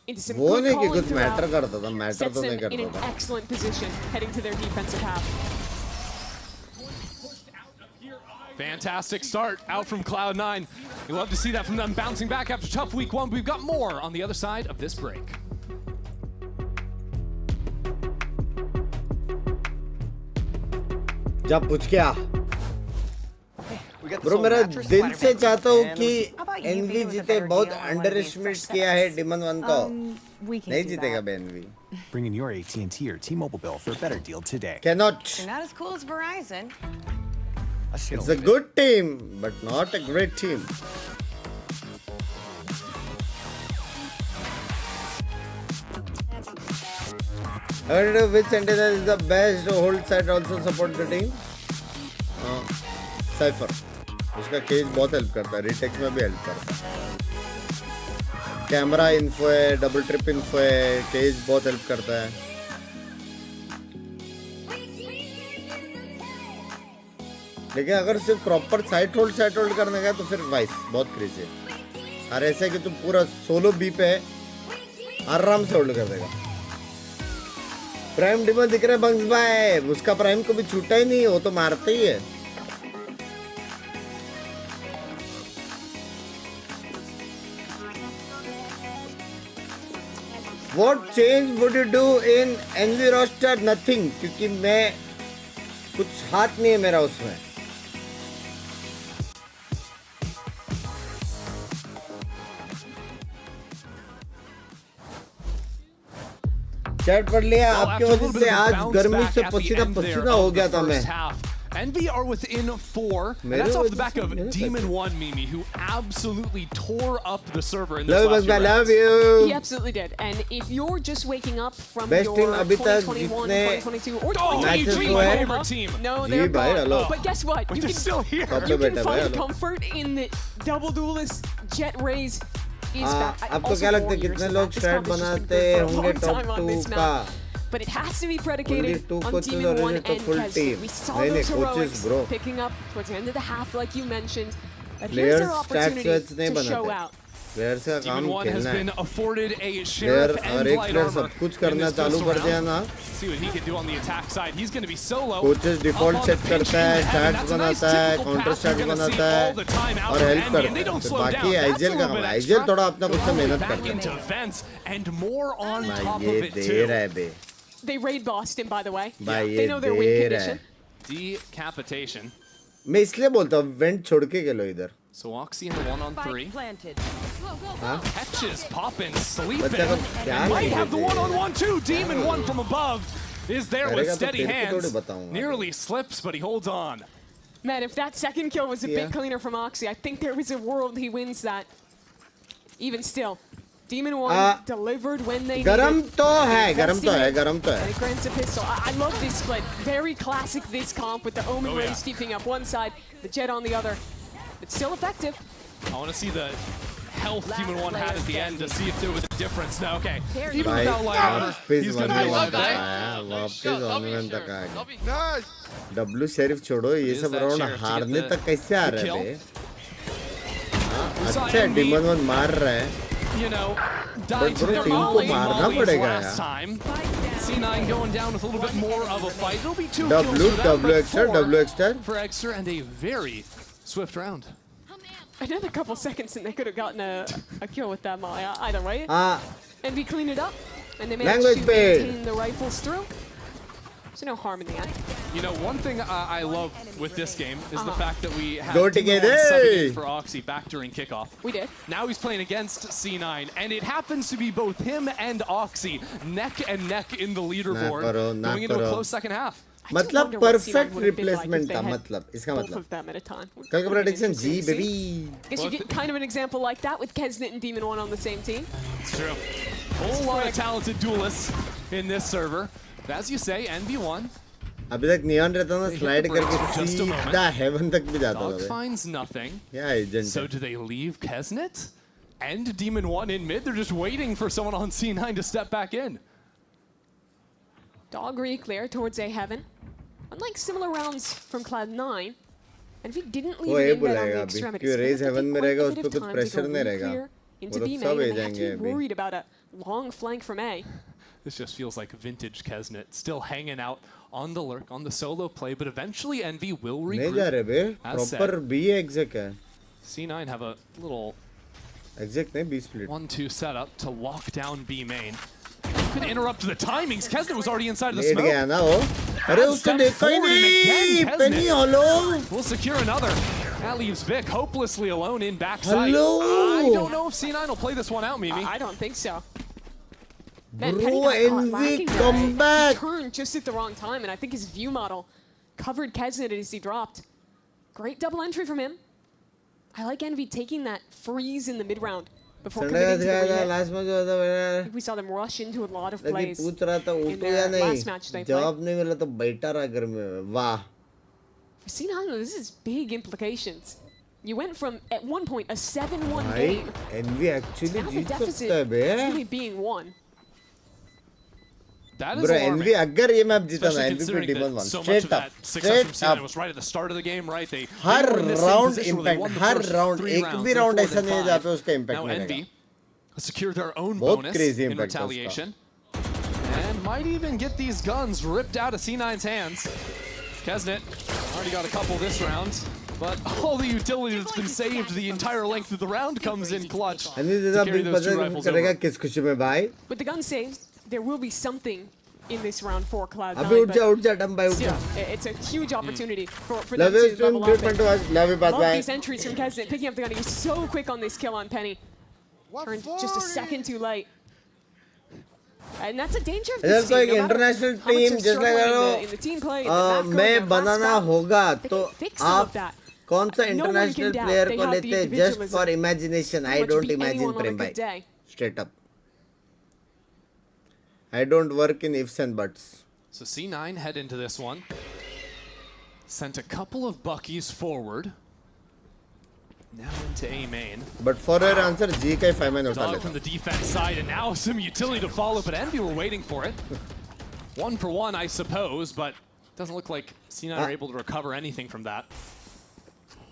into some वो good नहीं कि calling कुछ throughout. Matter करता था. Matter Sets तो them नहीं in करता an था. excellent position heading to their defensive half. Fantastic start out from Cloud9. You love to see that from them bouncing back after tough week 1. We've got more on the other side of this break. जा पूछ के आ. Bro मेरा दिल से चाहता हूँ कि N V जीते. बहुत अंडर एस्टिमेट किया है डिमन वन को. नहीं जीतेगा बे N V. Bring in your AT&T or T-Mobile bill for a better deal today. Cannot. Not as cool as Verizon. It's a good team, but not a great team. I don't know which antenna is the best. Hold side also support the team. Cypher. उसका cage बहुत help करता है. Retakes में भी help करता है. Camera info है, double trip info है. केज बहुत हेल्प करता है. लेकिन अगर सिर्फ प्रॉपर साइड होल्ड करने का तो फिर वाइस बहुत क्रेजी है। और ऐसा है कि तुम पूरा सोलो बी पे आराम से होल्ड कर देगा। प्राइम डिमन दिख रहा है बंक्स भाई, उसका प्राइम को भी छूटा ही नहीं, वो तो मारते ही है। What change would you do in NV roster? Nothing, क्योंकि मैं कुछ हाथ नहीं है मेरा उसमें। चैट पढ़ लिया, आपके वजह से आज गर्मी से पसीना हो गया था मैं। Envy are within 4, and that's off the back of Demon 1, Mimi, who absolutely tore up the server in this last few love rounds. you. He absolutely did. And if you're just waking up from Best your team अभी तक 2021, जितने 2022, or matches 2023 हुए हैं। coma, team. no, जी they're भाई, gone. hello. But guess what? But they're still here. You can find comfort in the double duelist Jet Rays. आपको क्या लगता है कितने लोग स्ट्रैट बनाते होंगे टॉप 2 का? But it has to be predicated two on coaches Demon 1 और and full Kez. team. We saw नहीं, those coaches, heroics bro. picking up towards the end of the half, like you mentioned. But Players here's their stats opportunity sets नहीं to show बनाते। out. Players का काम Demon 1 has खेलना been है। afforded a player sheriff और and एक light player armor सब कुछ in करना this चालू pistol कर दिया round. ना। See what he can do on the attack side. He's going to be solo. Coaches default set करता है, स्टैट्स बनाता है, काउंटर स्टैट्स बनाता है और हेल्प करता है। तो बाकी आईजीएल का काम है। आईजीएल थोड़ा अपना कुछ से मेहनत करता है। ये दे रहा है बे। They raid bossed him, by the way. भाई They ये know their win दे रहा condition. है। Decapitation. मैं इसलिए बोलता हूँ वेंट छोड़ के खेलो इधर। So Oxy in the 1-on-3. हाँ? Catches popping, sleeping. बच्चा को क्या Might have the लगे? 1-on-1 too. Demon 1 from above is there with करेगा तो steady तेरे को hands. थोड़ी बताऊंगा। Nearly slips, but he holds on. Man, if that second kill was a Yeah. bit cleaner from Oxy, I think there is a world he wins that. Even still, Demon 1 delivered when they गरम needed. तो है, गरम तो है, गरम तो And है। he grants a pistol. I love this split. Very classic this comp with the Omen Oh, yeah. Rays keeping up one side, the Jet on the other. It's still effective. I want to see the health Demon 1 had at the end to see if there was a difference. No, okay. Even भाई without light armor, वापस he's going to be alive. वापस online तक आएगा। W sheriff छोड़ो, ये सब round हारने तक कैसे आ रहे हैं? अच्छा डिमन 1 मार रहा है। You know, died to bro, their team को molly मारना mollies पड़ेगा last यार। time. C9 going down with a little bit more of a fight. It'll be 2 kills W for them, but extra 4 for Extra and a very swift round. Another couple seconds and they could have gotten a kill with that molly. Either way, हाँ and we clean it up, and they managed Language to bait. maintain the rifles through. So no harm in the end. You know, one thing I love with this game is the fact that we had Go Demon together. 1 subbing in for Oxy back during kickoff. We did. Now he's playing against C9, and it happens to be both him and Oxy neck and neck in the leaderboard ना going into a करो। close second half. मतलब perfect replacement था मतलब इसका Both मतलब of them at a time. कल का prediction जी baby Guess you get kind of an example like that with Kesnet and Demon 1 on the same team. It's true. Whole lot of talented duelists in this server. But as you say, NV1. अभी तक neon रहता ना slide करके सीधा haven तक भी जाता Dog था finds nothing. क्या agent So do they leave Kesnet and Demon 1 in mid? They're just waiting for someone on C9 to step back in. Dog re-clear towards A Heaven. Unlike similar rounds from Cloud9, and if he didn't leave वो it ये in bed on the बुलाएगा अभी extremities, क्यों रेज it's gonna हेवन take में quite रहेगा a उस bit पे of कुछ time to प्रेशर go नहीं रहेगा re-clear into वो B लोग main, सब and ए they have जाएंगे to be अभी worried about a long flank from A. This just feels like vintage Kesnet, still hanging out on the lurk, on the solo play, but eventually Envy will नहीं जा रहे regroup. बे proper B exact है C9 have a little exact नहीं B split 1-2 setup to lock down B main. Could interrupt the timings. Kesnet was already inside of the late smoke. गया ना वो अरे उसने देखा ही नहीं पेनी hello We'll secure another. That leaves Vic hopelessly alone in backside. Hello. I don't know if C9 will play this one out, Mimi. I don't think so. Bro, Penny got caught Envy, lacking there. come back. He turned just at the wrong time, and I think his view model covered Kesnet as he dropped. Great double entry from him. I like Envy taking that freeze in the mid round before Sunday committing to the का remit. Last में जो था I मेरा think we saw them rush into a lot of लगी plays. पूछ रहा था in उठो या their नहीं last match they जवाब played. नहीं मिला तो बैठा रहा घर में वाह For C9, this is big implications. You went from, at one point, a 7-1 भाई game. Envy actually Now the जीत deficit सकता है बे really being one. That is Bro, alarming. Envy अगर ये मैप जीता ना Especially MVP considering Demon that 1 so much straight of up, that success from straight C9 up. was right at the start of the game, right? They her were in the same round position where they impact, won the her first round 3 एक rounds, भी then round 4, ऐसा then नहीं है जहाँ 5. पे उसका impact Now मिलेगा. Envy secure their own बहुत bonus crazy in impact है उसका. retaliation. And might even get these guns ripped out of C9's hands. Kesnet already got a couple this round, but all the utility that's been saved the entire length of the round comes in clutch to carry those 2 rifles करेगा over. किस खुशी में भाई? With the gun saved, there will be something in this round for Cloud9. अभी उठ जा डम भाई उठ जा. Still, it's a huge opportunity for them Love you to stream, level great up. fun to watch. Love you, Love bye. these entries from Kesnet, picking up the gun. He was so quick on this kill on Penny. Turned just a second too late. And that's a danger of this अगर team. कोई No matter international how much team they're जैसा struggling in the team play, in the करो macro, मैं in the banana last होगा they तो can fix some of आप that. कौन सा No one can international doubt player they को have the लेते just individualism. for imagination? I Pretty much don't beat imagine anyone on a Prem good bhai. day. Straight up. I don't work in ifs and buts. So C9 head into this one. Sent a couple of Buckies forward. Now into A main. But for her answer, G का 5 man उठा Dog लेता. from the defense side, and now some utility to follow, but Envy were waiting for it. 1 for 1, I suppose, but doesn't look like C9 are able to recover anything from that.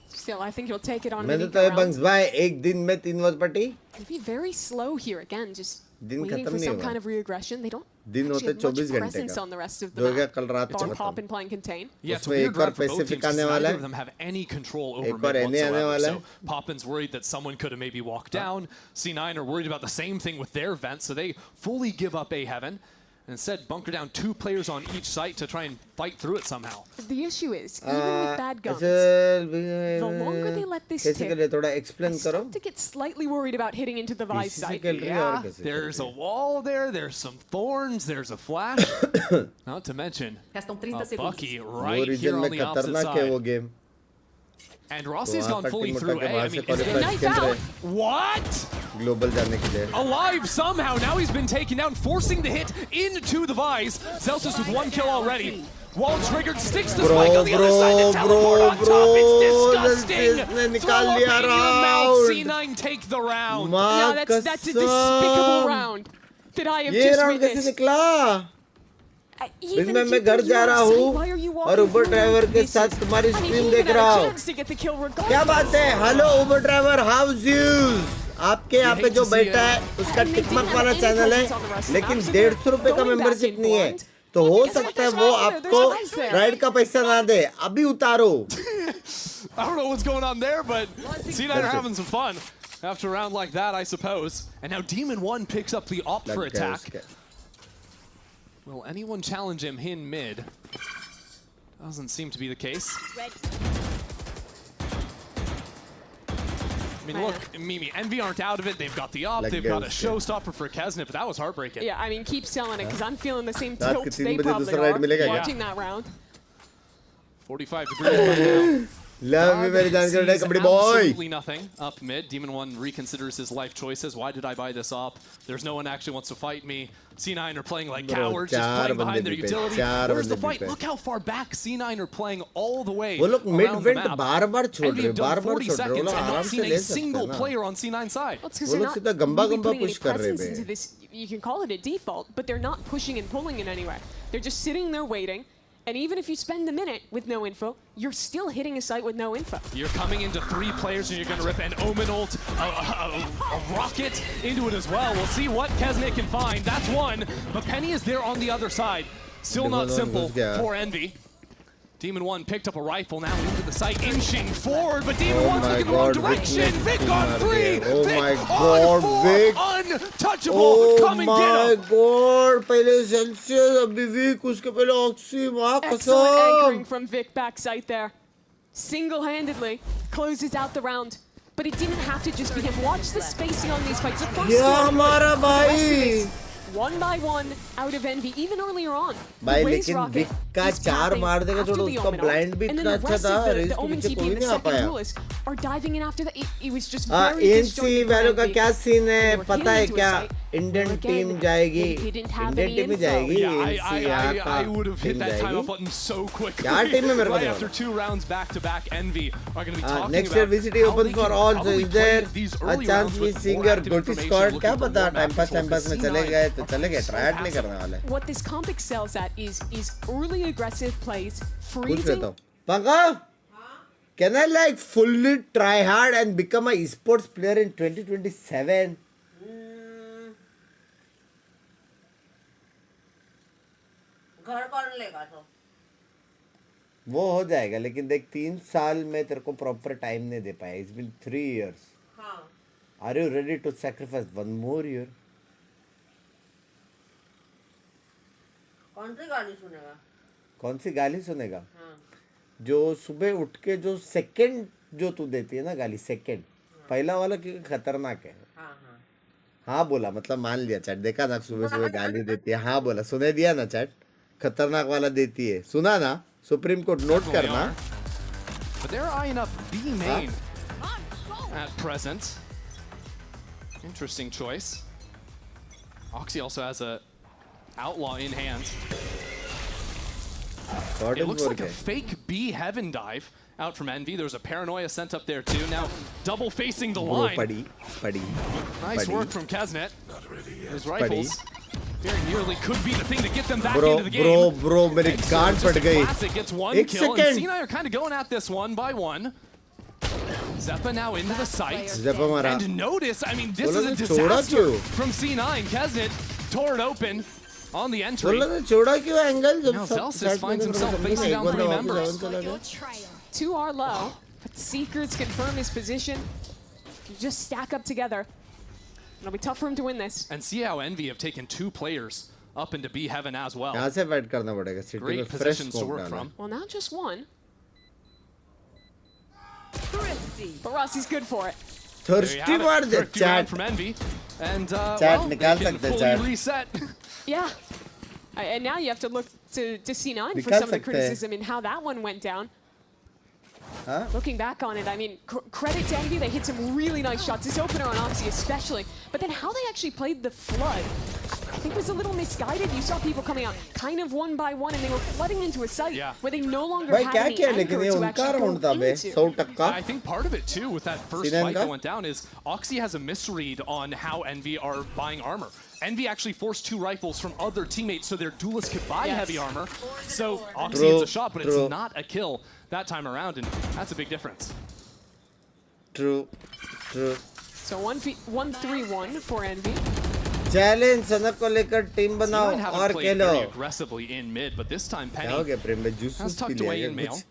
Still, I think he'll take it on मैंने many तो ये rounds. Bunks भाई एक दिन में 3 watch पटी. He'll be very slow here again, just दिन waiting खत्म for नहीं some होगा. kind of reaggression. They don't दिन actually होते have much 24 घंटे presence का. on the rest of the जो क्या map. कल रात को Bar खत्म. pop and playing contain. Yeah, it's a उसमें weird एक और round for both teams Pacific because आने वाला neither है. of them have any control over एक mid और NA आने whatsoever. वाला So है. Poppin's worried that someone could have maybe walked down. C9 are worried about the same thing with their vent, so they fully give up A heaven. And instead bunker down 2 players on each site to try and fight through it somehow. The issue is, even with bad guns, the longer they let this कैसे के लिए tick, थोड़ा I explain करो. start to get slightly worried about hitting into the Vice इसी से site. खेल रही है और कैसे खेल There's a रही है. wall there, there's some thorns, there's a flash. Not to mention Restam 30 a segundos. Bucky वो right here region on में the opposite खतरनाक है वो side. game. And तो Rossi's वहाँ gone पर fully टीम through उठा के A. वहाँ I से mean, is qualify there खेल रहे हैं. What? Global जाने के लिए. Alive somehow. Now he's been taken down, forcing the hit into the Vise. Zelsus with 1 kill already. Wall triggered, sticks the spike on the other side to teleport on top. It's disgusting. ने निकाल Throw लिया up in your mouth. round. C9 take the round. Now माँ that's a despicable कसम. round that I have ये just round कैसे witnessed. निकला? Even मैं if you घर think जा you're रहा safe, हूँ why are you और walking उबर through ड्राइवर के this? साथ तुम्हारी I mean, स्ट्रीम he देख even रहा had a हूँ. chance to get the kill regardless. क्या बात है? हेलो उबर ड्राइवर, हाउस यूज? आपके यहाँ पे जो बैठा है उसका टिकमक वाला चैनल है, लेकिन 150 रुपए का मेंबरशिप नहीं है, तो हो सकता है वो आपको राइड का पैसा ना दे. अभी उतारो. I don't know what's going on there, but C9 are having some fun after a round like that, I suppose. And now Demon 1 picks up the op for attack. Will anyone challenge him in mid? Doesn't seem to be the case. I mean, look, Mimi, Envy aren't out of it. They've got the op. They've got a showstopper for Kesnet, but that was heartbreaking. Yeah, I mean, keep selling it because I'm feeling the same रात tilt के 3 they बजे probably दूसरा ride मिलेगा are क्या? watching that round. 45 degrees right now. Love you मेरी जान कर kabaddi boy. Absolutely nothing up mid. Demon 1 reconsiders his life choices. Why did I buy this op? There's no one actually wants to fight me. C9 are playing like Bro, cowards, just playing behind their बंदे utility. चार Where's the बंदे fight? पे. Look how far back C9 are playing all the way वो लोग mid around the went map. बार-बार छोड़ Envy रहे have done बार-बार 40 छोड़ रहे वो seconds लोग and आराम not से seen ले a सकते single हैं ना. player on C9 side. Well, it's because वो they're लोग not सीधा गंबा really गंबा putting any पुश कर रहे presence into हैं. this. You can call it a default, but they're not pushing and pulling it anywhere. They're just sitting there waiting. And even if you spend a minute with no info, you're still hitting a site with no info. You're coming into 3 players and you're going to rip an Omen ult, a rocket into it as well. We'll see what Kesnet can find. That's one, but Penny is there on the other side. Still not simple for Envy. Demon 1 picked up a rifle now into the site, inching forward, but Demon 1's looking the wrong direction. Vic on 3! Oh Vic my on God, 4! Vic. Untouchable! Oh Come and get my him! God, पहले Celsius अभी week उसके पहले oxy माँ Excellent कसम. anchoring from Vic backside there. Single-handedly closes out the round. But it didn't have to just be him. Watch the spacing on these fights. The first ये one, हमारा the rest of भाई. it, one by one out of Envy, even earlier on. भाई Raise लेकिन rocket, Wick का he's 4 tapping मार देगा after छोड़ो the उसका Omen ult, ब्लाइंड भी and then इतना the अच्छा rest था of रेस the के Omen पीछे TP कोई and the नहीं आ second पाया. duelist are diving in after that. It was just हाँ very NC disjointed value from का Envy. क्या सीन है They were पता hitting है into a क्या? site, इंडियन टीम जाएगी, इंडियन टीम ही जाएगी. I would have hit that timeout button so quickly. क्या टीम में मेरे को Right after 2 rounds back to back, Envy are going to be talking next about year VCT how open they for can all. So probably is there play these a early chance rounds we with sing more your active GOTY information, squad? looking क्या for पता, more time map पास control, में 'cause चले C9 गए तो चले गए, so try नहीं passive. करने वाले. What this comp excels at is early aggressive plays, पूछ freezing. लेता हूँ. Pankaj, can I like fully try hard and become a esports player in 2027? घर कौन लेगा तो? वो हो जाएगा, लेकिन देख 3 साल में तेरे को प्रॉपर टाइम नहीं दे पाया. It's been 3 years. हाँ. Are you ready to sacrifice 1 more year? कौन सी गाली सुनेगा? कौन सी गाली सुनेगा? हाँ. जो सुबह उठ के जो सेकंड जो तू देती है ना गाली, सेकंड पहला वाला क्योंकि खतरनाक है. हाँ हाँ. हाँ बोला, मतलब मान लिया चैट. देखा ना सुबह सुबह गाली देती है. हाँ बोला, सुने दिया ना चैट. खतरनाक वाला देती है, सुना ना. सुप्रीम कोर्ट नोट करना. But they're eyeing up B main at present. Interesting choice. Oxy also has a outlaw in hand. It looks like a fake B heaven dive out from Envy. There's a paranoia sent up there too. Now double facing the line. Nice work from Kesnet. His rifles very nearly could be the thing to get them back into the game. Bro, मेरी गांड फट गई. Classic gets one kill, and C9 are kind of going at this one by one. Zeppa now into the site. And notice, I mean, this is a disaster from C9. Kesnet tore it open on the entry. छोड़ा क्यों angle? Now Celsius finds himself facing down 3 members. 2 are low, but Seekers confirm his position. Just stack up together. It'll be tough for him to win this. And see how Envy have taken 2 players up into B heaven as well. यहाँ से fight करना पड़ेगा. City में Great fresh positions to smoke work डालना. from. Well, not just one. But Rossi's good for it. Thirsty मार दे chat. From Envy. And Chat well, निकाल they can सकते हैं, fully chat. reset. Yeah. And now you have to look to C9 for निकाल some of the सकते हैं. criticism in how that one went down. हाँ? Looking back on it, I mean, credit to Envy, they hit some really nice shots. This opener on Oxy especially. But then how they actually played the flood, I think was a little misguided. You saw people coming out kind of one by one, and they were flooding into a site where they no longer भाई had क्या any किया, anchor लेकिन ये to उनका actually round go था बे. into. 100%. I think part of it too with that first C9 fight का? that went down is Oxy has a misread on how Envy are buying armor. Envy actually forced 2 rifles from other teammates so their duelists could buy heavy armor. So Oxy hits a shot, but it's not a kill that time around, and that's a big difference. True. So 1-3-1 for Envy. Challenge सनक को लेकर team बनाओ C9 haven't और played Khelo. very aggressively in mid, but this time क्या हो Penny गया प्रेम में? Juice has P tucked लिया away क्या in mail. कुछ?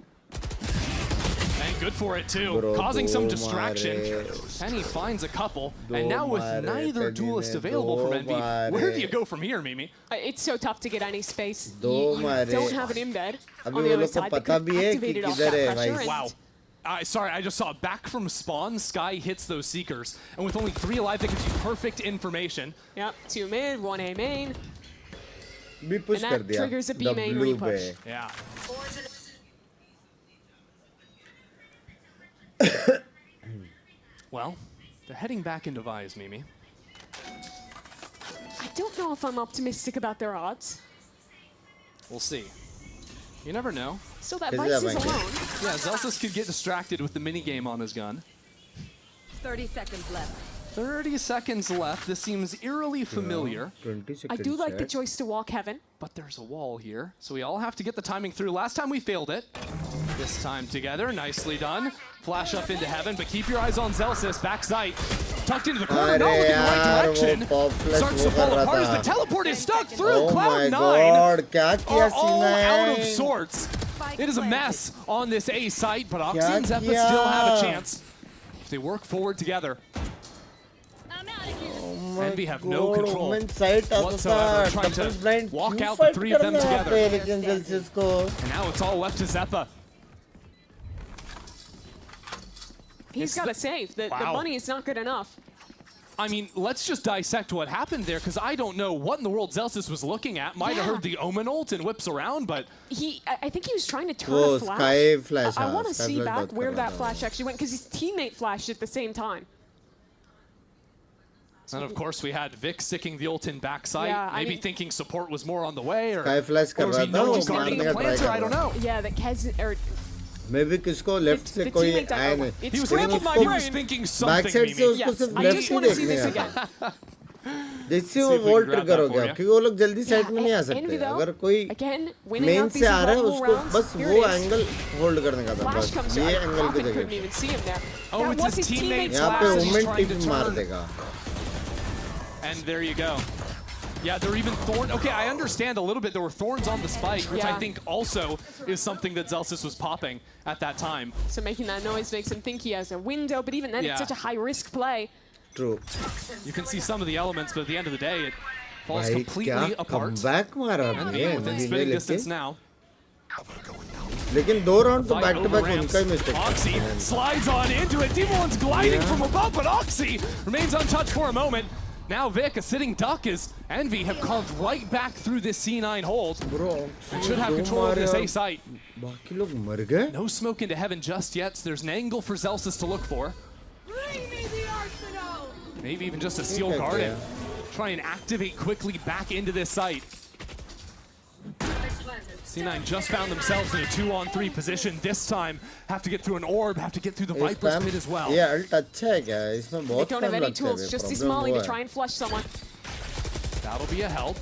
And good for it too, Bro, causing some दो distraction. मारे. Penny finds a couple, and दो now with मारे, neither Penny duelist ने available दो from Envy, मारे. where do you go from here, Mimi? It's so tough to get any space. दो You मारे. don't have an embed अभी on the वो other लोग को side. They पता could भी है कि activate it off किधर that है pressure. भाई. and- Wow. Sorry, I just saw back from spawn, Sky hits those Seekers, and with only 3 alive, that gives you perfect information. Yep, 2 mid, 1 A main. भी push And कर that दिया. triggers a B main W repush. पे. Yeah. Well, they're heading back into Vi's, Mimi. I don't know if I'm optimistic about their odds. We'll see. You never know. So that Is Vice that is right? alone. Yeah, Zelsis could get distracted with the minigame on his gun. 30 seconds left. 30 seconds left. This seems eerily familiar. 20 I seconds. do like the chat. choice to walk heaven. But there's a wall here, so we all have to get the timing through. Last time we failed it. This time together, nicely done. Flash up into heaven, but keep your eyes on Zelsis. Back sight. Tucked into the corner, not looking the right direction. Starts to fall apart as the teleport is stuck through. Oh my Cloud9 God, क्या किया are all out of C9? sorts. It is a mess on this A site, but Oxy क्या and Zeppa किया? still have a chance. If they work forward together. Envy have no control whatsoever, trying to walk out the 3 of them together. And now it's all left to Zeppa. He's got to save. The money is not good enough. I mean, let's just dissect what happened there, because I don't know what in the world Zelsis was looking at. Might have heard the Omen ult and whips around, but... I think he was trying to turn Oh, a flash. Sky flash, I हाँ, want to Sky see flash back बहुत where कर that रहा था flash actually went, because his teammate flashed at the same time. And of course, we had Vic sticking the ult in backside, Yeah, I maybe mean- thinking support was more on the way, or Sky flash कर was रहा he था no वो just मारने getting का a try planter? कर I don't रहा था know. Yeah, that Kez or मे भी किसको लेफ्ट से the कोई teammate आया died. नहीं It's He was scrambled thinking, my he brain. was thinking back something, side से Mimi. उसको Yes, सिर्फ I left just he want to see देखने this आता again. जिससे See वो if we volt can grab trigger हो that for गया you. क्योंकि वो लोग जल्दी साइड में नहीं आ Envy सकते though, अगर कोई again, winning मेन out से these आ रहा है improbable उसको rounds. बस Here वो it is. एंगल होल्ड करने का था Flash बस comes ये out. एंगल की Poppin couldn't जगह even see him there. Oh, That it's was his teammate's यहाँ पे flash. He's women trying to team मार turn. देगा And there you go. Yeah, there are even thorns. Okay, I understand a little bit. There were thorns on the spike, which I Yeah. think also is something that Zelsis was popping at that time. So making that noise makes him think he has a window, but even then, Yeah. it's such a high-risk play. True You can see some of the elements, but at the end of the day, it falls भाई क्या completely apart. Comeback मारा And भाई within N V ने spitting distance लेके now. लेकिन दो round तो Fight back to over back ramps. उनका ही मिस्टेक Oxy था slides on into it. Demon's gliding Yeah. from above, but Oxy remains untouched for a moment. Now Vic, a sitting duck, as Envy have carved right back through this C9 hold. Bro And should have control of this A site. बाकी लोग मर गए No smoke into heaven just yet, so there's an angle for Zelsis to look for. Maybe even just a steel Okay, garden. yeah. Try and activate quickly back into this site. C9 just found themselves in a 2-on-3 position. This time, have to get through an orb, have to get through the Viper's pit as well. ये alt अच्छा है क्या इसमें They बहुत don't have come any लगता tools, है just this problem molly वो to है try and flush someone. That'll be a help.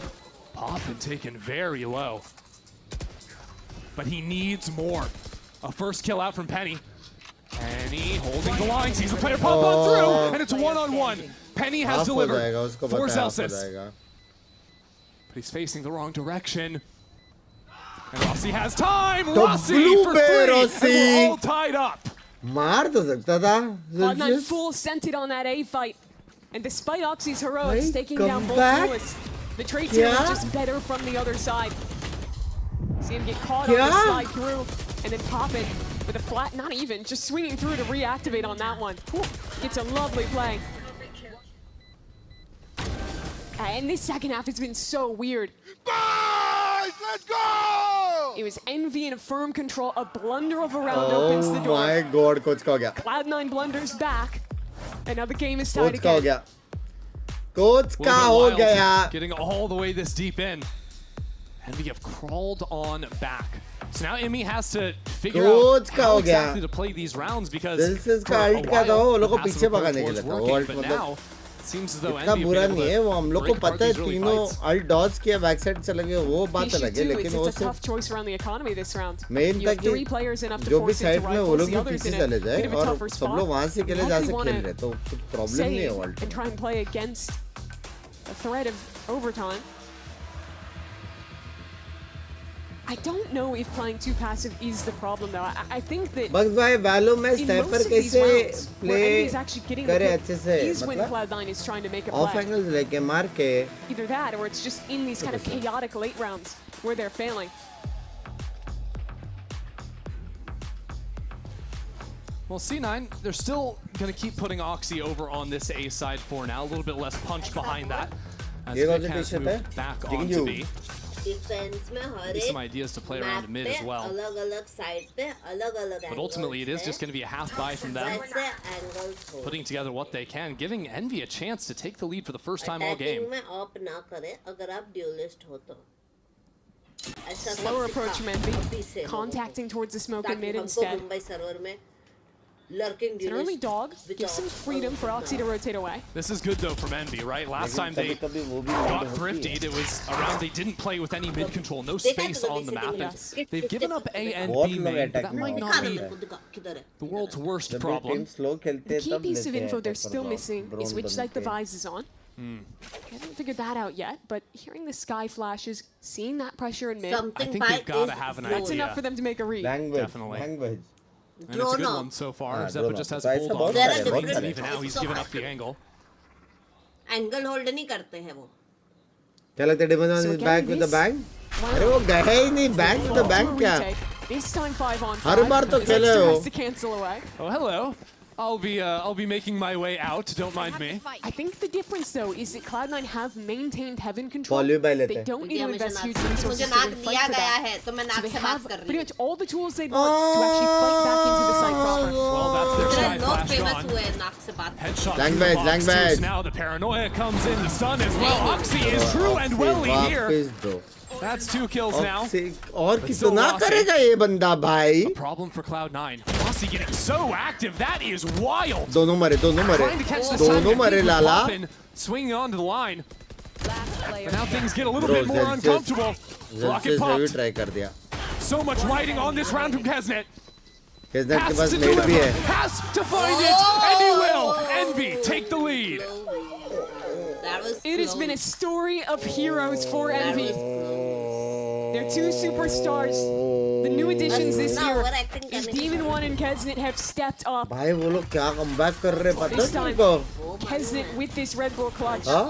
Pop and taken very low. But he needs more. A first kill out from Penny. Penny holding the line, sees the player pop on through, and it's a one-on-one. Penny has half हो delivered जाएगा उसको for पता है half हो Zelsis. जाएगा But he's facing the wrong direction. And Rossi has time! The Rossi blue for bear, 3! Rossi! And we're all tied up! मार तो सकता था Cloud9 Zelsius. full scented on that A fight. And despite Oxy's heroics Hey, taking come down both back. duelists, the trade team Yeah. is just better from the other side. See him get caught on the Yeah. slide through, and then pop it with a flat, not even, just swinging through to reactivate on that one. Whew, gets a lovely play. And this second half has been so weird. Boys, let's go! It was Envy in a firm control. A blunder of a round opens the Oh door. my god coach का हो गया Cloud9 blunders back. And now the game is tied coach का हो again. गया coach A का little हो bit wild, गया getting all the way this deep in. And we have crawled on back. So now Emmy has to figure Coach out का how हो गया। exactly to play these rounds because Zelsius for का a ult का था while, वो लोग को the passive पीछे approach भगाने के was लिए था वो working, ult but मतलब now it seems as though इतना Envy have बुरा been नहीं है able वो to हम लोग को break apart पता है these early तीनों fights. अल्ट डॉज किया बैक साइड चले गए वो He बात should अलग है too. लेकिन वो It's a tough सिर्फ choice around the economy this round. Main You था have कि 3 players enough to जो भी force into साइड में वो rifles, लोग the भी others पीछे in a चले जाए bit of a और tougher सब spot. लोग वहां से के लिए जा How do से we खेल wanna रहे तो कुछ प्रॉब्लम नहीं है save world and try and play against a threat of overtime. I don't know if playing too passive is the problem though. I think that बस भाई वैलो में in sniper most of these कैसे rounds, where play Envy's actually getting the करे pick अच्छे से is when मतलब Cloud9 is trying to make a of play. Angles लेके मार के Either that or it's just in these kind of chaotic late rounds where they're failing. Well, C9, they're still going to keep putting Oxy over on this A side for now. A little bit less punch behind that. As ये Vic कौन सी has T-shirt moved है back Jigging onto you. B. Defence में हर Maybe some एक ideas to play around mid map as पे well. अलग-अलग side पे अलग-अलग But ultimately, it is just going to be a half buy from them, वैसे angles हो putting together what they can, giving Envy a chance to take the lead for the first time all attacking game. में op ना करे अगर आप dualist हो तो ऐसा सब Slower सिखा approach from अभी Envy, से contacting towards the smoke and ताकि mid हमको instead. मुंबई सर्वर में lurking It's an early duelist dog, with gives some off- freedom for Oxy to rotate away. This is good, though, from Envy, right? Last time they कभी वो भी got होती है thriftied, it was around they didn't play with any mid control, no देखा space तो on the VCT map. में Yes. And they've given up A and बहुत B लोग main, but attack that में might होते not दिखा दे be मेरे को दिखा किधर है the world's worst जब भी problem. टीम स्लो खेलते The हैं key तब piece of लेते info हैं they're proper still drone missing is बन which side the के। Vise is on. I haven't figured that out yet, but hearing the sky flashes, seeing that pressure in mid, I something think by they've got to is have an that's idea. enough for them to make a read. Language Definitely. language And it's a Drone good up. one so far. Ah, Zephyr drone just up. has So a ऐसा bulldog. बहुत There are That different means different even now he's types given of up the angle. Angle hold नहीं करते हैं वो क्या लगता है demon So is again, back with the this- bang Wow. अरे वो गए ही नहीं बैंक विद द बैंक क्या This time 5 on 5. हर बार तो खेले Dexter हो। has to cancel away. Oh, hello. I'll be making my way out. Don't mind me. I think the difference though is that Cloud9 have maintained heaven control. Poly by लेते They हैं। don't need मुझे to हमेशा invest huge नाक- resources मुझे to नाक win दिया fights for गया that. है तो मैं So नाक they से have बात कर pretty रही much all the tools they want to actually fight back into the site proper. Well, that's their हूँ sky लोग flash फेमस gone. हुए हैं नाक से बात Headshot Lang to the badge, box, lang too, badge. so now the paranoia comes in. The stun as well. Oxy is true and well here. वापस दो That's 2 kills now. और But कितना still करेगा ये बंदा भाई A problem for Cloud9. Oxy getting so active. That is wild. दोनों मरे Trying to catch the दोनों मरे लाला swinging onto the line. Last player. But now things get a little Bro, bit more Zensis- uncomfortable. Rocket से भी popped. Try कर दिया So much writing on this round from Kesnet. किसनेट के Has pass to net भी deliver. है Has to find it. And he will. Envy take the lead. That was It has been a story of heroes for Envy. They're two superstars. The new additions this ना year overacting is करने की Demon One and Kesnet have stepped up. भाई वो लोग क्या comeback कर रहे हैं पता This है time, तुमको Kesnet with this Red Bull clutch. हाँ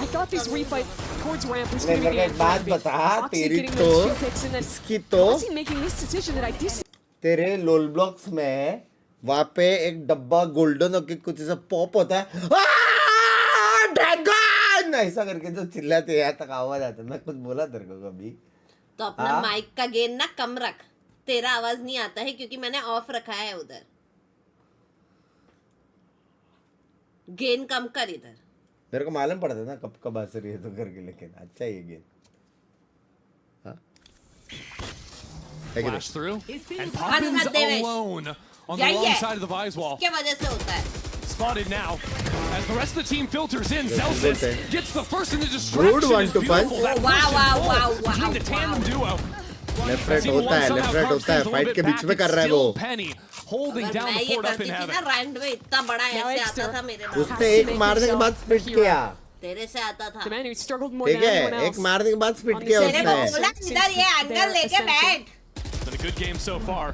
I thought this refight towards ramp was नहीं going to मेरे be को एक Envy. बात बता Oxy तेरी getting तो those 2 picks and then इसकी तो Oxy making this decision that I disagree. तेरे लोल ब्लॉक्स में वहाँ पे एक डब्बा गोल्डन और कुछ ऐसा पॉप होता है ड्रैगन ऐसा करके जो चिल्लाते हैं तक आवाज आता है मैं कुछ बोला तेरे को कभी तो अपना माइक का गेन ना कम रख तेरा आवाज नहीं आता है क्योंकि मैंने ऑफ रखा है उधर गेन कम कर इधर मेरे को मालूम पड़ता है ना कब कब आ रही है तो करके लेकिन अच्छा ये गेम हाँ Flash through. And हाथ Poppins मत दे alone on the यही wrong है side of the Vise wall. इसके वजह से होता है Spotted now. As the rest of the team filters in, Yes, Zelsis good gets the first in the Rude distraction. one It's to punch. beautiful. That Wow, push and wow, pull wow, between wow, the tandem duo. Left right Team होता one है somehow left right carves होता है things a fight little के bit बीच में back. कर It's रहा है still वो Penny holding अगर down मैं the ये fort up करती in थी heaven. ना राउंड में इतना बड़ा Now ऐसे Exter आता था मेरे पास उसने एक मारने के बाद स्पिट किया तेरे से आता था The man who struggled more ठीक than anyone है else. एक मारने के बाद स्पिट On the किया same तेरे को उसने बोला इधर ये एंगल लेके बैठ It's been a good game so far.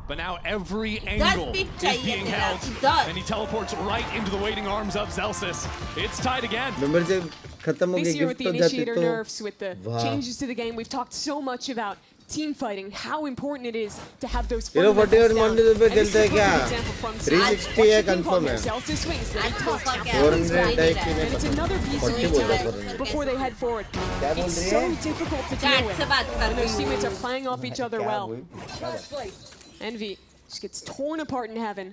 But now every angle beat is चाहिए being तेरा, held. दस. And he teleports right into the waiting arms of Zelsis. It's tied again. Member से खत्म हो This गई year with gift the तो जाती initiator तो nerfs, with the Wow. changes to the game, we've talked so much about team fighting, how important it is to have those ये लोग 41 fundamentals down. Model पे And this is चलते a हैं क्या perfect example from 360 है confirm है Zelsis swings, then आज he sofa cuts. क्या 400 है कि And it's नहीं another piece 40 of बोल रहा time 400 before they head forward. क्या बोल It's रही so है difficult to deal chat with से बात कर when रही those हूँ teammates are playing off each other क्या well. हुई? क्या बात? Envy just gets torn apart in heaven.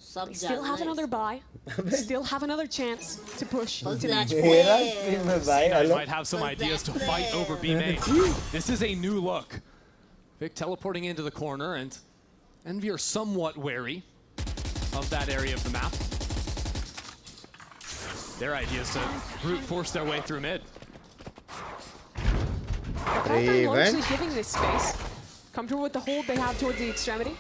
सब They still have जानना another bye. They still have another chance to push to the next है। point. मेरा stream में भाई You hello might have some ideas to fight over B main. This is a new look. Vic teleporting into the corner, and Envy are somewhat wary of that area of the map. Their idea is to brute force their way through mid. Cloud9 largely Raven. giving this space. Comfortable with the hold they have towards the extremity.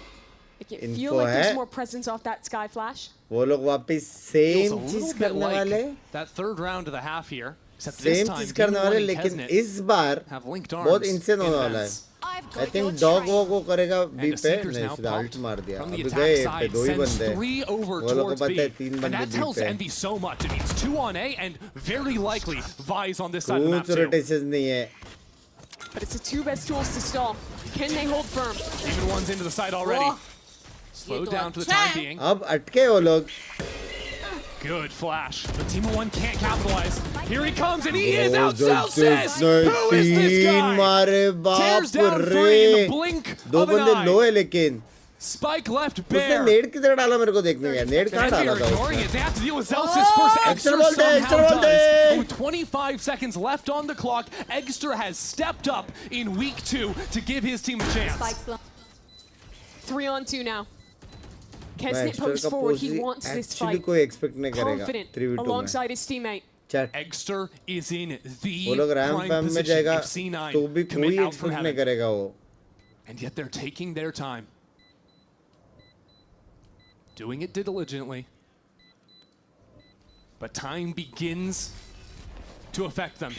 They can Info feel like है। there's more presence off that sky flash. वो लोग वापस Feels a same चीज little bit करने वाले like that third round of the half here. Except this same time, चीज करने वाले Demon लेकिन and इस बार have linked बहुत arms इंसेन होने in वाला है vents. आई थिंक डॉग वो करेगा बी And the पे Seekers नहीं now सीधा अल्ट popped मार दिया from the अभी attack गए पे side, दो ही sends बंदे 3 over वो लोग को towards पता है B. 3 And बंदे that बी tells पे Envy so much. It means 2 on A and very likely Vi's on this side of the map कुछ too. रोटेशंस नहीं है But it's the two best tools to stall. Can they hold firm? Even one's into the side already. Whoa. Slowed तो down for the अच्छा time है। being. अब अटके वो लोग Good flash. But Team of One can't capitalize. Here he comes, and he is O, out जल्दी Celsius! Who is this तीन guy? मारे Tears बाप down 3 in रे the blink दो of an बंदे लो eye. है लेकिन Spike left उसने bare. नेड किधर डाला मेरे को देखने का नेड कहाँ And they डाला are था ignoring उसने it. They have to deal with Celsius first. Extra Egster volte, somehow extra volte. does. With 25 seconds left on the clock, Egster has stepped up in week 2 to give his team a chance. 3 on 2 now. मैं Kesnet extra posts का forward. पोजी He wants this actually fight. कोई expect नहीं करेगा Confident 3v2 में alongside his teammate. Chat Egster is in the वो लोग RAM prime fam में position जाएगा if C9 तो भी commit कोई out from एक्सपेक्ट नहीं heaven. करेगा वो And yet they're taking their time. Doing it diligently. But time begins to affect them.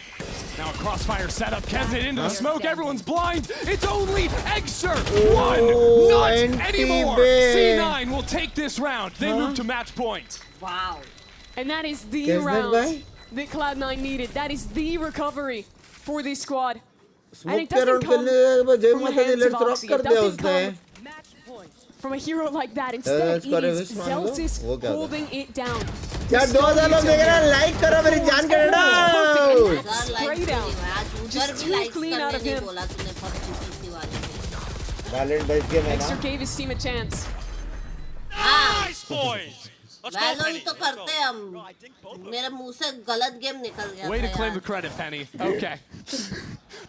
Now a crossfire setup. Kesnet into the smoke. Everyone's blind. It's only Egster. One. Not anymore. NTB. C9 will take this round. They move to match point. Wow And that is the Kesnet round bhai? that Cloud9 needed. That is the recovery for this squad. And smoke it के round doesn't come खेलने जय from the माता दी hands of let's rock Oxy. कर It दिया doesn't उसने come from a hero like that. Instead, let's go it to is this one, Celsius वो क्या था? holding it down. क्या 2000 लोग देख रहे हैं? लाइक करो मेरी जान का डा। सर लाइक आज उधर भी लाइक करने नहीं बोला तूने PUBG वाले में। वैलेंट बेस गेम है ना? Extra gave his team a chance. Nice, boys. Let's go, वैलोरी Penny. तो करते हैं हम। मेरे मुंह से गलत गेम निकल गया Way था to claim the यार। credit, Penny. Okay.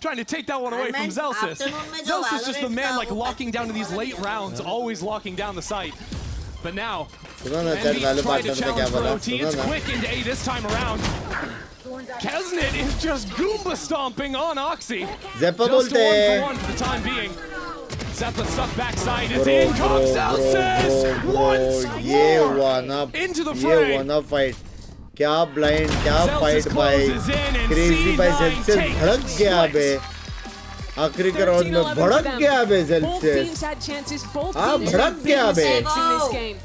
Trying to take that one away I from meant Zelsis. afternoon में जो Zelsis just the Valorant man का like वो locking down in these late rounds, always locking down the site. But now, सुनो ना chat Envy वाले tried to partner ने क्या challenge for बोला? OT. सुनो It's ना। quick into A this time around. Kesnet is just Goomba stomping on Oxy. Zeppa Just बोलते one हैं। for one for the time being. Zeppa stuck backside is Bro, in. bro, Comes bro, Zelsis bro, once ये more one up, into the ये fray. one up fight। क्या blind, क्या Zelsis fight भाई। closes in and crazy भाई C9 जेल्सिस takes भड़क the गया split. बे। आखिरी के राउंड में 13-11 for भड़क them. गया बे Both teams जेल्सिस। had chances. Both हाँ, teams भड़क had big गया बे। mistakes in this game.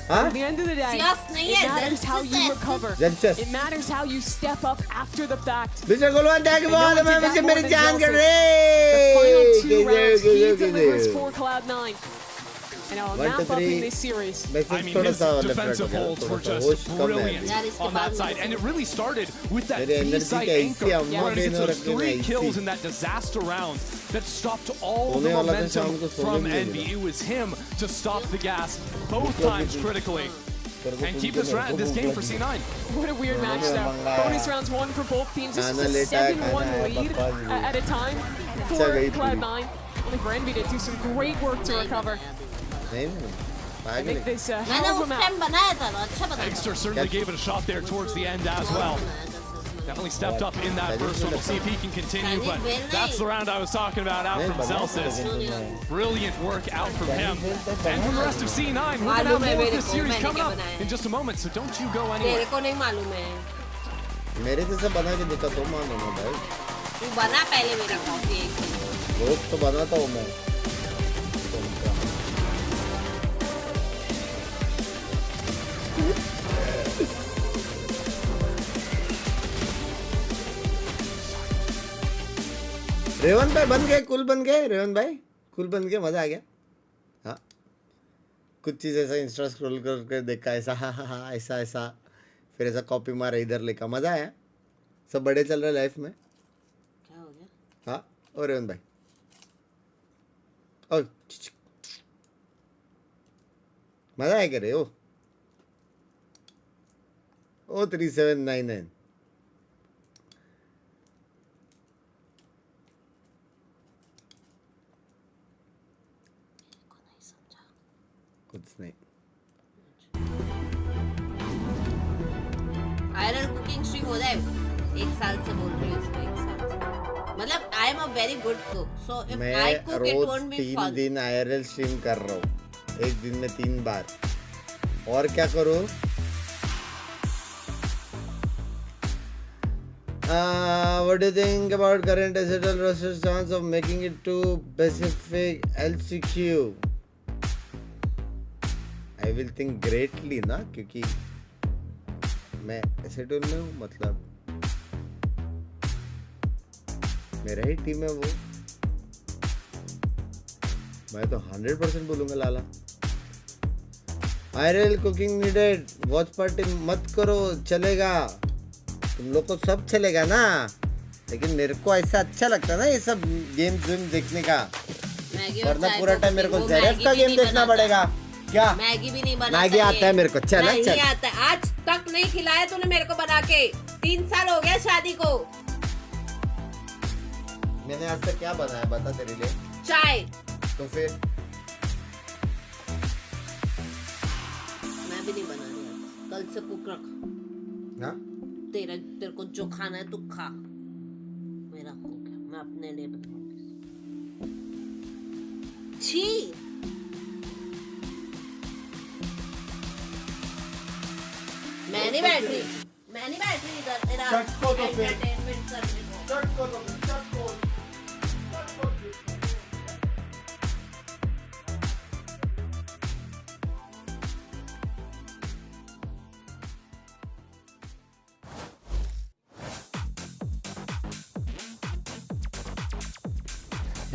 हाँ? At the end of the day, Yes, नहीं it है, matters how you Zelsis. recover. Zelsis. It matters how you step up after the fact. Mister Gulwan thank you बहुत मैं मुझे मेरी जान कर The final रहे। 2 rounds, he किसे delivers for Cloud9. And a 1 to map up 3 in this series. I mean, his defensive holds were just brilliant यार इसके on बाद that side. And it really started with that मेरी energy B-side का anchor. ऐसी अम्मा Running देने into रखने में 3 kills ऐसी। in that disaster round that stopped all the सोने वाला था शाम momentum को सोने from भी नहीं Envy. मिला। It was him to stop the gas both times critically तेरे को and सुन keep के this मेरे को this भूख game for लगी। C9. What a weird match though. मंगाया। Bonus rounds won for both teams. This खाना is a लेटा है, 7-1 खाना है, lead बकवास भी। at a time अच्छा for गई पूरी। Cloud9. Only for Envy to do some great work to recover. नहीं नहीं I पागल think है। this मैंने hell of a उस map. टाइम बनाया था ना, अच्छा बनाया था। Exter certainly gave it a shot there towards the end as well. Definitely stepped up in that first one. We'll see if he can continue, but that's the round I was talking about out from Zelsis. Brilliant work out from him. And from the rest of C9, we're going to have more of this series coming up in just a moment, so don't you go anywhere. तेरे को नहीं मालूम है। मेरे जैसा बना के दिखा तो मानो ना भाई। तू बना पहले मेरी कॉफी एक दिन। रोज तो बनाता हूँ मैं। रेवन भाई बन गए, कुल बन गए। रेवन भाई कुल बन गए, मजा आ गया। हाँ कुछ चीज़ ऐसा इंस्टा स्क्रॉल करके देखा, ऐसा हाँ हाँ हाँ ऐसा ऐसा, फिर ऐसा कॉपी मारा इधर लेकर, मजा आया। सब बड़े चल रहे लाइफ में। क्या हो गया? हाँ और रेवन भाई ओ मजा आया करे ओ 3799 कुछ नहीं। आयरन कुकिंग स्ट्रीम हो जाए 1 साल से बोल रही हूँ इसको 1 साल से। मतलब I am a very good cook, so if मैं आई कुक इट रोज वोंट बी 3 फन। दिन IRL स्ट्रीम कर रहा हूँ, एक दिन में 3 बार। और क्या करूँ? What do you think about current SSL roster chance of making it to Pacific LCQ? I will think greatly ना, क्योंकि मैं SSL में हूँ, मतलब मेरा ही टीम है वो। मैं तो 100% बोलूंगा लाला। IRL cooking needed, watch party मत करो, चलेगा तुम लोग को, सब चलेगा ना, लेकिन मेरे को ऐसा अच्छा लगता है ना ये सब गेम देखने का, वरना पूरा टाइम मेरे को जेरेफ का गेम देखना पड़ेगा। क्या मैगी भी नहीं बनाता? मैगी आता है मेरे को, चल नहीं चल। आता, आज तक नहीं खिलाया तूने मेरे को बना के। 3 साल हो गया शादी को। मैंने आज तक क्या बनाया बता तेरे लिए? चाय। तो फिर मैं भी नहीं बना रही, कल से कुक रख। हाँ तेरे को जो खाना है तू खा, मेरा कुक है, मैं अपने लिए बनाऊंगी। छी मैं नहीं बैठ रही इधर तेरा एंटरटेनमेंट करने को।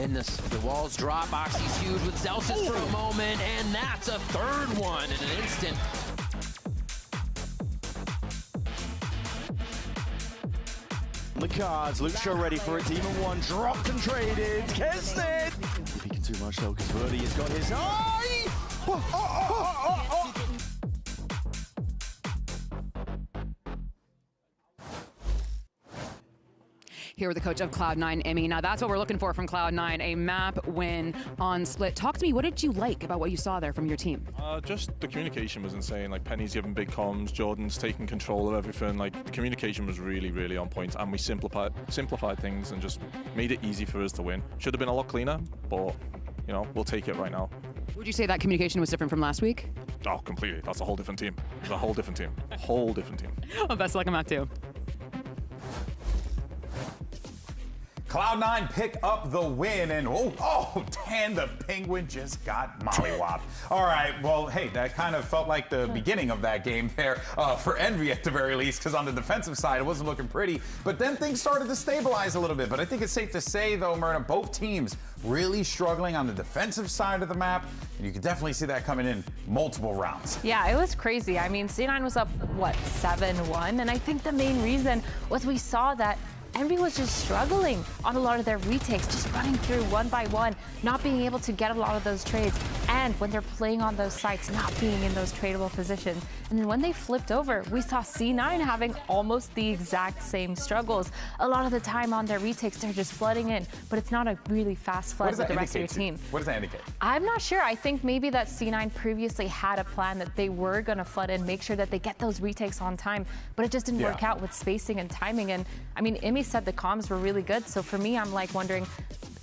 And the walls drop. Oxy's huge with Zelsis for a moment, and that's a third one in an instant. cards. Lucio ready for it. Demon 1 dropped and traded. Kesnet! Peeking too much though, because Verdi has got his eye! Here with the coach of Cloud9, Emmy. Now that's what we're looking for from Cloud9, a map win on Split. Talk to me, what did you like about what you saw there from your team? Just the communication was insane. Like Penny's giving big comms, Jordan's taking control of everything. Like the communication was really, really on point, and we simplified things and just made it easy for us to win. Should have been a lot cleaner, but you know, we'll take it right now. Would you say that communication was different from last week? Oh, completely. That's a whole different team. It's a whole different team. Whole different team. Well, best of luck on map 2. Cloud9 pick up the win, and Dan the Penguin just got mollywopped. All right, well, hey, that kind of felt like the beginning of that game there for Envy at the very least, because on the defensive side, it wasn't looking pretty, but then things started to stabilize a little bit. But I think it's safe to say, though, Myrna, both teams really struggling on the defensive side of the map, and you can definitely see that coming in multiple rounds. Yeah, it was crazy. I mean, C9 was up, what, 7-1? And I think the main reason was we saw that Envy was just struggling on a lot of their retakes, just running through one by one, not being able to get a lot of those trades, and when they're playing on those sites, not being in those tradable positions. And then when they flipped over, we saw C9 having almost the exact same struggles. A lot of the time on their retakes, they're just flooding in, but it's not a really fast flood with the rest of your team. What does that indicate? I'm not sure. I think maybe that C9 previously had a plan that they were going to flood in, make sure that they get those retakes on time, but it just didn't work out with spacing and timing. And I mean, Imi said the comms were really good, so for me, I'm like wondering,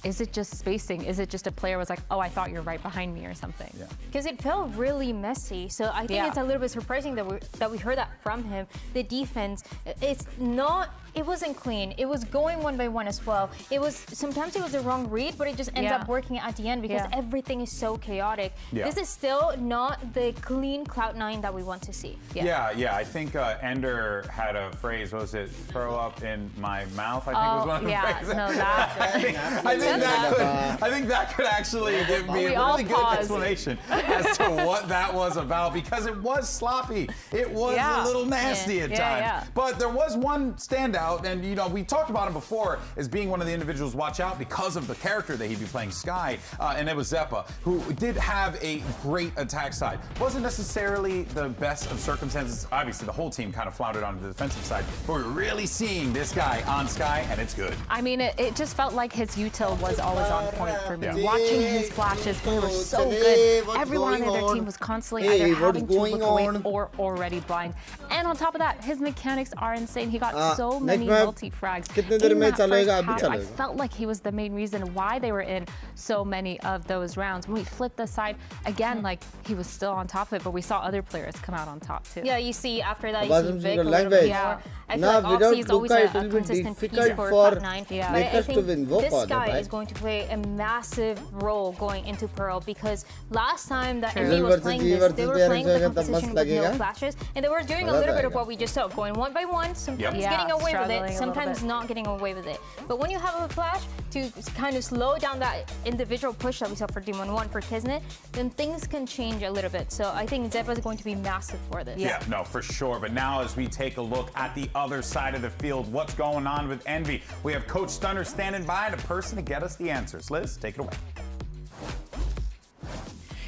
is it just spacing? Is it just a player was like, oh, I thought you're right behind me or something? Because it felt really messy. So I think it's a little bit surprising that we heard that from him. The defense, it wasn't clean. It was going one by one as well. Sometimes it was the wrong read, but it just ends up working at the end because everything is so chaotic. This is still not the clean Cloud9 that we want to see. I think Ender had a phrase, was it throw up in my mouth, I think was one of the phrases. No, that's I think that could actually give me a really good explanation as to what that was about, because it was sloppy. It was a little nasty at times. But there was one standout, and you know, we talked about him before as being one of the individuals to watch out because of the character that he'd be playing, Sky, and it was Zeppa, who did have a great attack side. Wasn't necessarily the best of circumstances. Obviously, the whole team kind of floundered on the defensive side, but we're really seeing this guy on Sky, and it's good. I mean, it just felt like his util was always on point for me. Watching his flashes, they were so good. Everyone on their team was constantly either having to look away or already blind. And on top of that, his mechanics are insane. He got so many multi-frags in that first half. I felt like he was the main reason why they were in so many of those rounds. When we flipped the side, again, like, he was still on top of it, but we saw other players come out on top, too. Yeah, you see, after that, you see Vic a little bit more. I feel like Oxy is always a consistent piece for Cloud9. But I think this guy is going to play a massive role going into Pearl, because last time that Envy was playing this, they were playing the competition with no flashes, and they were doing a little bit of what we just saw, going one by one, sometimes getting away with it, sometimes not getting away with it. But when you have a flash to kind of slow down that individual push that we saw for Demon 1 for Kisnet, then things can change a little bit. So I think Zeppa is going to be massive for this. Yeah, no, for sure. But now as we take a look at the other side of the field, what's going on with Envy? We have Coach Stunner standing by and a person to get us the answers. Liz, take it away.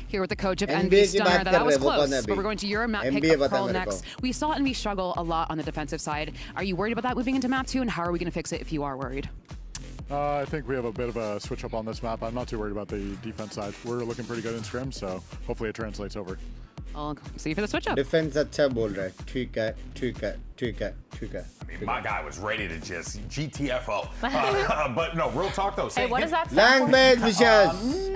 Here with the coach of Envy, Stunner. That was close, but we're going to your map pick up Pearl next. We saw Envy struggle a lot on the defensive side. Are you worried about that moving into map 2, and how are we going to fix it if you are worried? I think we have a bit of a switch up on this map. I'm not too worried about the defense side. We're looking pretty good in scrim, so hopefully it translates over. I'll see you for the switch up. Defense अच्छा बोल रहा है. ठीक है, ठीक है, ठीक है, ठीक है. I mean, my guy was ready to just GTFO. But no, real talk though. Hey, what does that sound? Language vicious.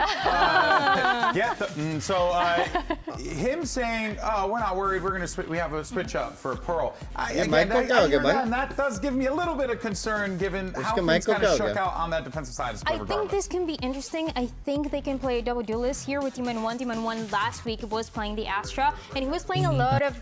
Him saying, "Oh, we're not worried. We have a switch up for Pearl." That does give me a little bit of concern, given how things kind of shook out on that defensive side. I think this can be interesting. I think they can play a double duelist here with Demon 1. Demon 1 last week was playing the Astra, and he was playing a lot of.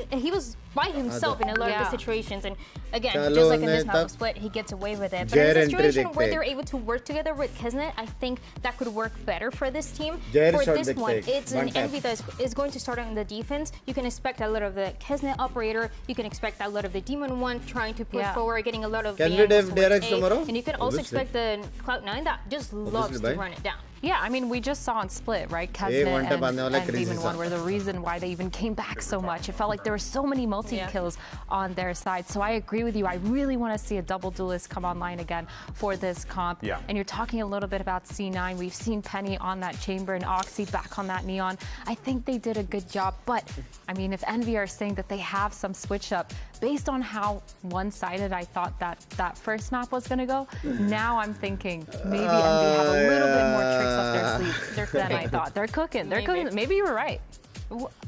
He was by himself in a lot of the situations. And again, just like in this map of Split, he gets away with it. But in a situation where they're able to work together with Kisnet, I think that could work better for this team. For this one, it's an Envy that is going to start on the defense. You can expect a lot of the Kisnet operator. You can expect a lot of the Demon One trying to push forward, getting a lot of Can we have direct tomorrow? And you can also expect the Cloud9 that just loves to run it down. Yeah, I mean, we just saw on Split, right? Kisnet and Demon One were the reason why they even came back so much. It felt like there were so many multi-kills on their side. So I agree with you. I really want to see a double duelist come online again for this comp. Yeah. And you're talking a little bit about C9. We've seen Penny on that Chamber and Oxy back on that Neon. I think they did a good job. But, I mean, if Envy are saying that they have some switch up, based on how one-sided I thought that first map was going to go, now I'm thinking maybe Envy have a little bit more tricks up their sleeve than I thought. They're cooking. They're cooking. Maybe you were right.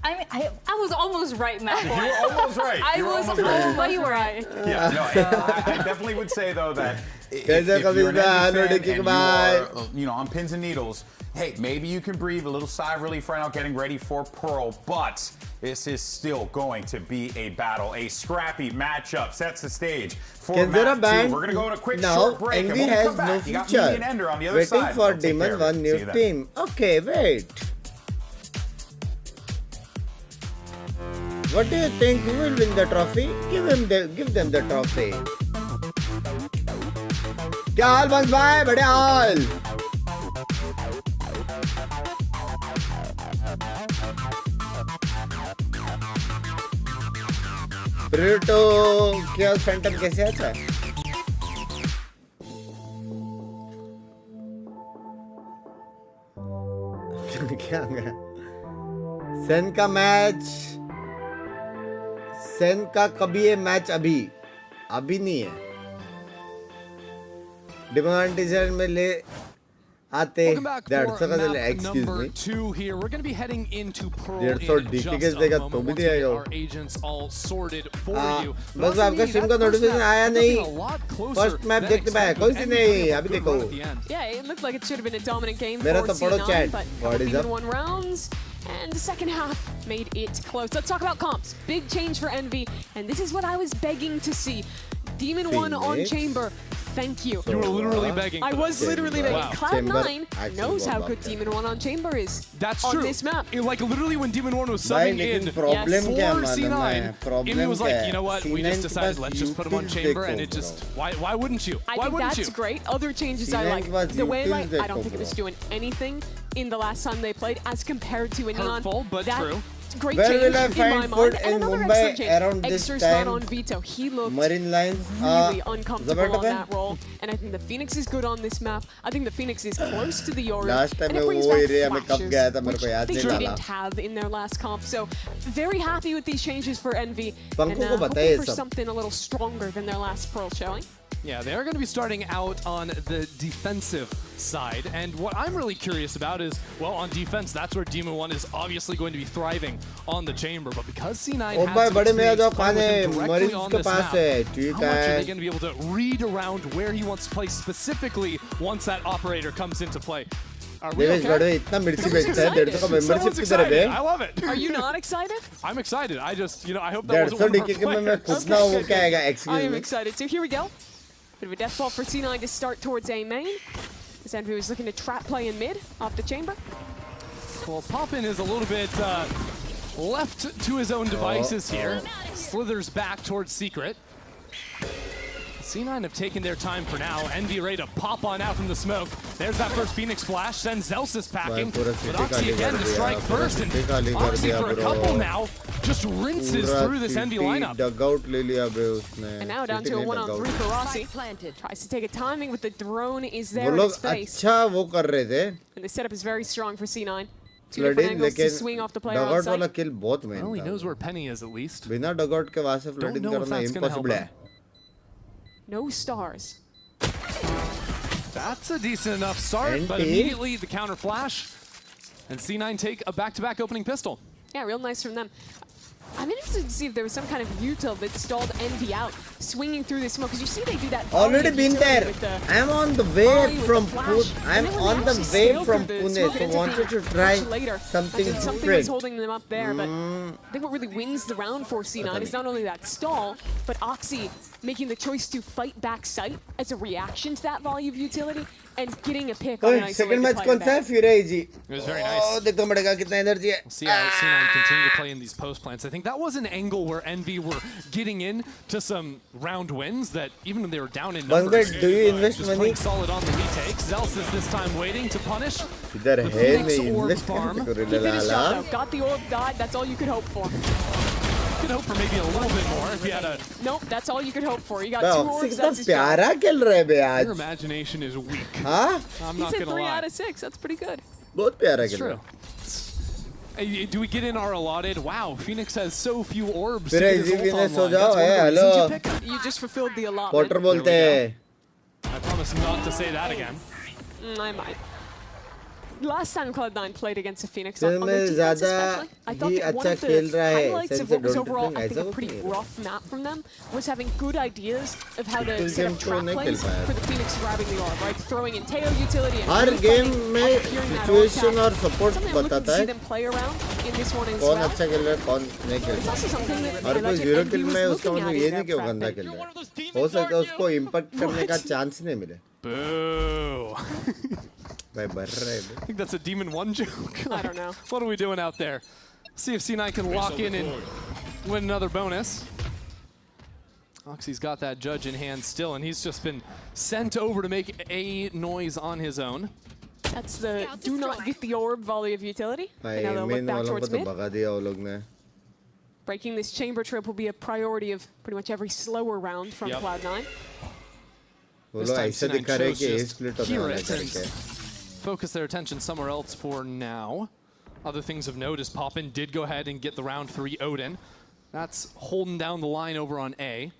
I mean, I was almost right, Matt. You were almost right. You were right. Yeah, no, I definitely would say though that if you're an Envy fan and you are, on pins and needles, hey, maybe you can breathe a little sigh of relief right now, getting ready for Pearl, but this is still going to be a battle, a scrappy matchup. Sets the stage for map 2. We're gonna go on a quick short break, and when we come back, you got me and Ender on the other side. Waiting for Demon One new team. Okay, wait. What do you think? Who will win the trophy? Give them the trophy. क्या हाल बंस भाई? बढ़िया हाल. ब्रूटो क्या Phantom कैसे आता है? क्या गया? सेन का मैच. सेन का कभी ये मैच अभी नहीं है. डिमोनेटाइजेशन में ले आते. Excuse me. 2 here. We're going to be heading into Pearl in just देगा तो भी नहीं आएगा. our agents all sorted for you. बस आपका स्ट्रीम का नोटिफिकेशन आया नहीं. फर्स्ट मैप देखते पाए. कोई सी नहीं. अभी देखो. Yeah, it looked like it should have been a dominant game for मेरा तो पढ़ो C9, chat. but What is up? 1 rounds. And the second half made it close. Let's talk about comps. Big change for Envy, and this is what I was begging to see. Demon One on Chamber. Thank you. You were literally begging. I was literally begging. Wow. Cloud9 knows how good Demon One on Chamber is. That's on true. this map. Like literally when Demon One was subbing in for C9, it was like, you know what? We just decided let's just put him on Chamber, and it just why wouldn't you? I think that's great. Other changes I like. The way I don't think it was doing anything in the last time they played as compared to a Neon. Hurtful, but true. Great Where change will I in find my food mind. in And another Mumbai excellent change. around this Exer's time? not on Vito. He looked Marine lines really uncomfortable on that role. And I think the Phoenix is good on this map. I think the Phoenix is close to the Yoru. Last time and it brings वो back area में कब गया था मेरे को flashes, याद which नहीं they डाला. didn't have in their last comp. So very happy with these changes for Envy. पंखों को And बताइए hoping for सब. something a little stronger than their last Pearl showing. Yeah, they're going to be starting out on the defensive side. And what I'm really curious about is, well, on defense, that's where Demon One is obviously going to be thriving on the Chamber. But because C9 has some experience playing with him directly on this map, how much are they going to be able to read around where he wants to play specifically once that operator comes into play? Are we okay? Someone's excited. I love it. Are you not excited? I'm excited. I just, I hope that wasn't one of our players. I am excited too. Here we go. Bit of a death ball for C9 to start towards A main. As Envy was looking to trap play in mid off the Chamber. Well, Poppin is a little bit left to his own devices here. Slithers back towards Secret. C9 have taken their time for now. Envy ready to pop on out from the smoke. There's that first Phoenix flash. Sends Zelsis packing. But Oxy again to strike first. And Oxy for a couple now just rinses through this Envy lineup. And now down to a 1-on-3 for Rossi. Tries to take a timing, but the drone is there in his face. And the setup is very strong for C9. Two different angles to swing off the player on site. Well, he knows where Penny is at least. Don't know if that's gonna help him. No stars. That's a decent enough start, but immediately the counter flash. And C9 take a back-to-back opening pistol. Yeah, real nice from them. I'm interested to see if there was some kind of util that stalled Envy out, swinging through the smoke. Because you see they do that. Already been there. I'm on the way from Pune. I'm on the way from Pune, so wanted to try something different. Something was holding them up there, but I think what really wins the round for C9 is not only that stall, but Oxy making the choice to fight back sight as a reaction to that volley of utility and getting a pick on an isolated second match player कौन सा है? It was very nice. देखो पड़ेगा कितना energy है. We'll see how C9 continue to play in these post plants. I think that was an angle where Envy were getting in to some round wins that even when they were down in numbers, do you invest just money? playing solid on the retake. Zelsis this time waiting to punish. इधर the है Phoenix नहीं orb invest farm. कैसे करो He finished Lala. shot, though. Got the orb, died. That's all you could hope for. Could hope for maybe a little bit more if you had a. Nope, that's all you could hope for. You got बे 2 Oxy orbs. कितना That's his job. प्यारा खेल रहा है बे आज. Your imagination is weak. हाँ? I'm He not said gonna 3 lie. out of 6. That's pretty good. बहुत प्यारा It's खेल रहा true. है. Hey, do we get in our allotted? Wow, Phoenix has so few orbs. फिर to get his easy ult winners हो online. जाओ, That's one of the hello. reasons you pick him. You just fulfilled the allotment. Potter बोलते हैं. I promise not to say that again. I might. Last time Cloud9 played against a Phoenix फिर on मैं their defense ज़्यादा especially, I thought he that one अच्छा of the खेल रहा है. highlights of Sense what was don't overall, think I think, ऐसा a pretty कुछ नहीं है. rough map from them was having good ideas of how to Still set game up show trap नहीं plays खेल पाया. for the Phoenix grabbing the orb, right? Throwing in Teo utility and her really game fighting में and securing that orb situation tap. और support Something I'm looking बताता to see है. them play around in this one as कौन well. अच्छा खेल रहा है कौन नहीं खेल It's रहा also something that और I कोई like zero that kill Envy में was उसका looking मतलब at ये in नहीं their कि वो prep गंदा pick. खेल रहा है. हो सकता है उसको इम्पैक्ट करने का चांस नहीं मिले. Boo. भाई बढ़ रहा है. I think that's a Demon 1 joke. I don't know. What are we doing out there? See if C9 can lock in and win another bonus. Oxy's got that judge in hand still, and he's just been sent over to make a noise on his own. That's the do not get the orb volley of utility. भाई And now they'll look main back वालों को towards तो mid. भगा दिया वो लोग ने. Breaking this chamber trip will be a priority of pretty much every slower round from Yep. Cloud9. वो This लोग time ऐसा C9 दिखा रहे हैं chose कि just स्प्लिट होने hear वाला है it and करके. focus their attention somewhere else for now. Other things of note is Poppin did go ahead and get the round 3 Odin. That's holding down the line over on A.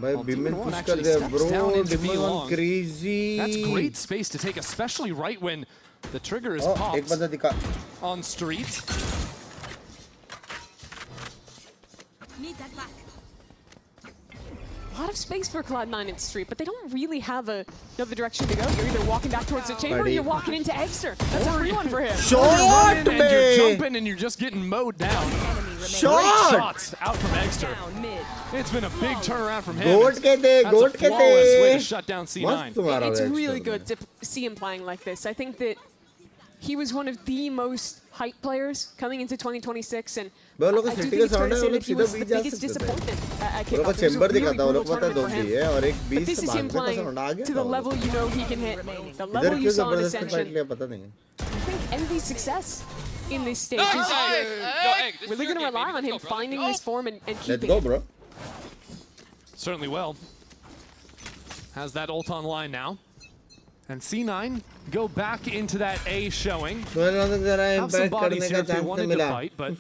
भाई Well, Biman Demon 1 push कर actually they steps bro. down into Demon B 1 long. crazy. That's great space to take, especially right when the trigger is एक popped बंदा दिखा. on street. Need that back. A lot of space for Cloud9 in street, but they don't really have another direction to go. You're either walking back towards the chamber or you're walking into Exter. That's a free one for him. Shot And you're jumping and you're just getting mowed down. Shot! Great shots out from Exter. It's been a big turnaround from him. गोट के दे That's goat a के flawless way to they. shut down मस्त C9. तुम्हारा It's waste really कर good to see him playing like this. I think that he was one of the most hyped players coming into 2026, and वो लोग I को do city think का it's fair sound to है say वो लोग that he सीधा was the बीच जा biggest सकते थे. disappointment at वो लोग को kickoff. It was a chamber really दिखाता वो लोग brutal पता tournament दो for भी him. है और एक But 20 this से is him भागने का playing साउंड आ गया to था the वो level लोग. you know he can hit, the इधर level you क्यों saw in जबरदस्ती फाइट Ascension. लिया पता नहीं. I think Envy's success in this stage Nice. is Hey, this really is your going to game, rely baby. on him Let's go, brother. finding this form and Let's keeping go it. bro. Certainly will. Has that ult online now. And C9 go back into that A showing. Have some bodies here if they wanted to fight, but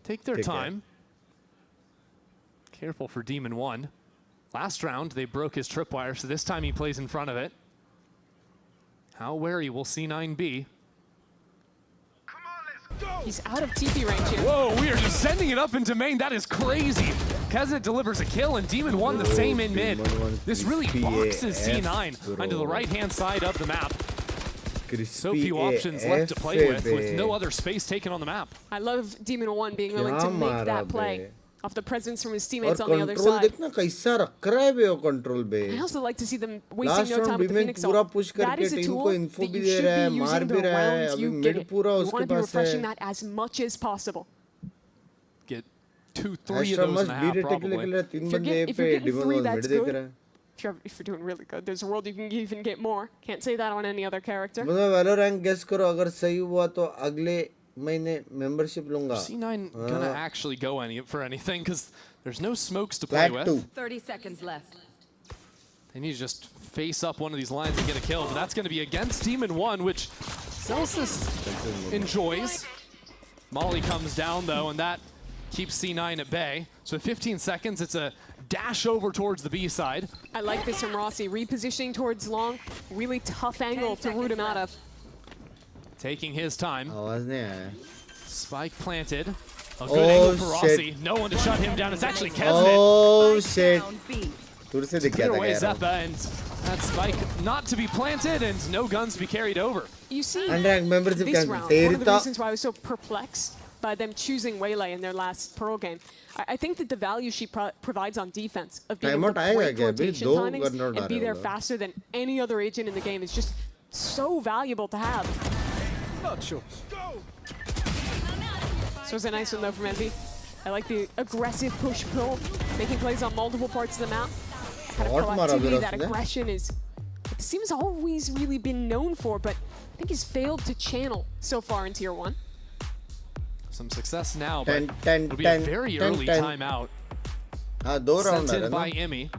take their time. Careful for Demon 1. Last round, they broke his tripwire, so this time he plays in front of it. How wary will C9 be? He's out of TP range here. Whoa, we are just sending it up into main. That is crazy. Keznet delivers a kill, and Demon 1 the same in mid. This really boxes C9 onto the right-hand side of the map. So few options left to play with no other space taken on the map. I love Demon 1 being willing to make that play off the presence from his teammates और on the other control side. देखना कैसा रख रहा है बे वो control बे. I also like to see them wasting last no time round with the B main Phoenix पूरा ult. पुश That करके is a टीम tool को इन्फो that भी you दे should रहा है be मार using भी the रहा है rounds अभी you मिड get it. पूरा You उसके want to be pass refreshing है. that as much as possible. Get 2-3 of Astra those in must a beat half, it के लिए probably. तीन If you're बंदे getting पे डिमोन 3, मिड that's देख good. रहा है. If you're doing really good, there's a world you can even get more. Can't say that on any other character. मतलब valorant guess करो अगर सही हुआ तो अगले महीने मेंबरशिप लूंगा. C9 gonna actually go for anything because there's no smokes to play with. 30 seconds left. They need to just face up one of these lines and get a kill, but that's going to be against Demon 1, which Celsius enjoys. Molly comes down, though, and that keeps C9 at bay. So 15 seconds, it's a dash over towards the B side. I like this from Rossi. Repositioning towards long. Really tough angle to root him out of. Taking his time. आवाज नहीं आया. Spike planted. A good angle for Rossi. No one to shut him down. It's actually Kesnet. Oh shit. Clear away Zeppa, and that spike not to be planted and no guns to be carried over. You see, Unranked membership this can round, one of the reasons why I was so perplexed by them choosing Waylay in their last Pearl game. I think that the value she provides on defense of being able to break rotation timings and be there faster than any other agent in the game is just so valuable to have. So it's a nice one though from Envy. I like the aggressive push-pull, making plays on multiple parts of the map. Kind of proactivity, that aggression it seems always really been known for, but I think he's failed to channel so far in Tier 1. Some success now, but it'll be a very early timeout. Sent in by Emmy.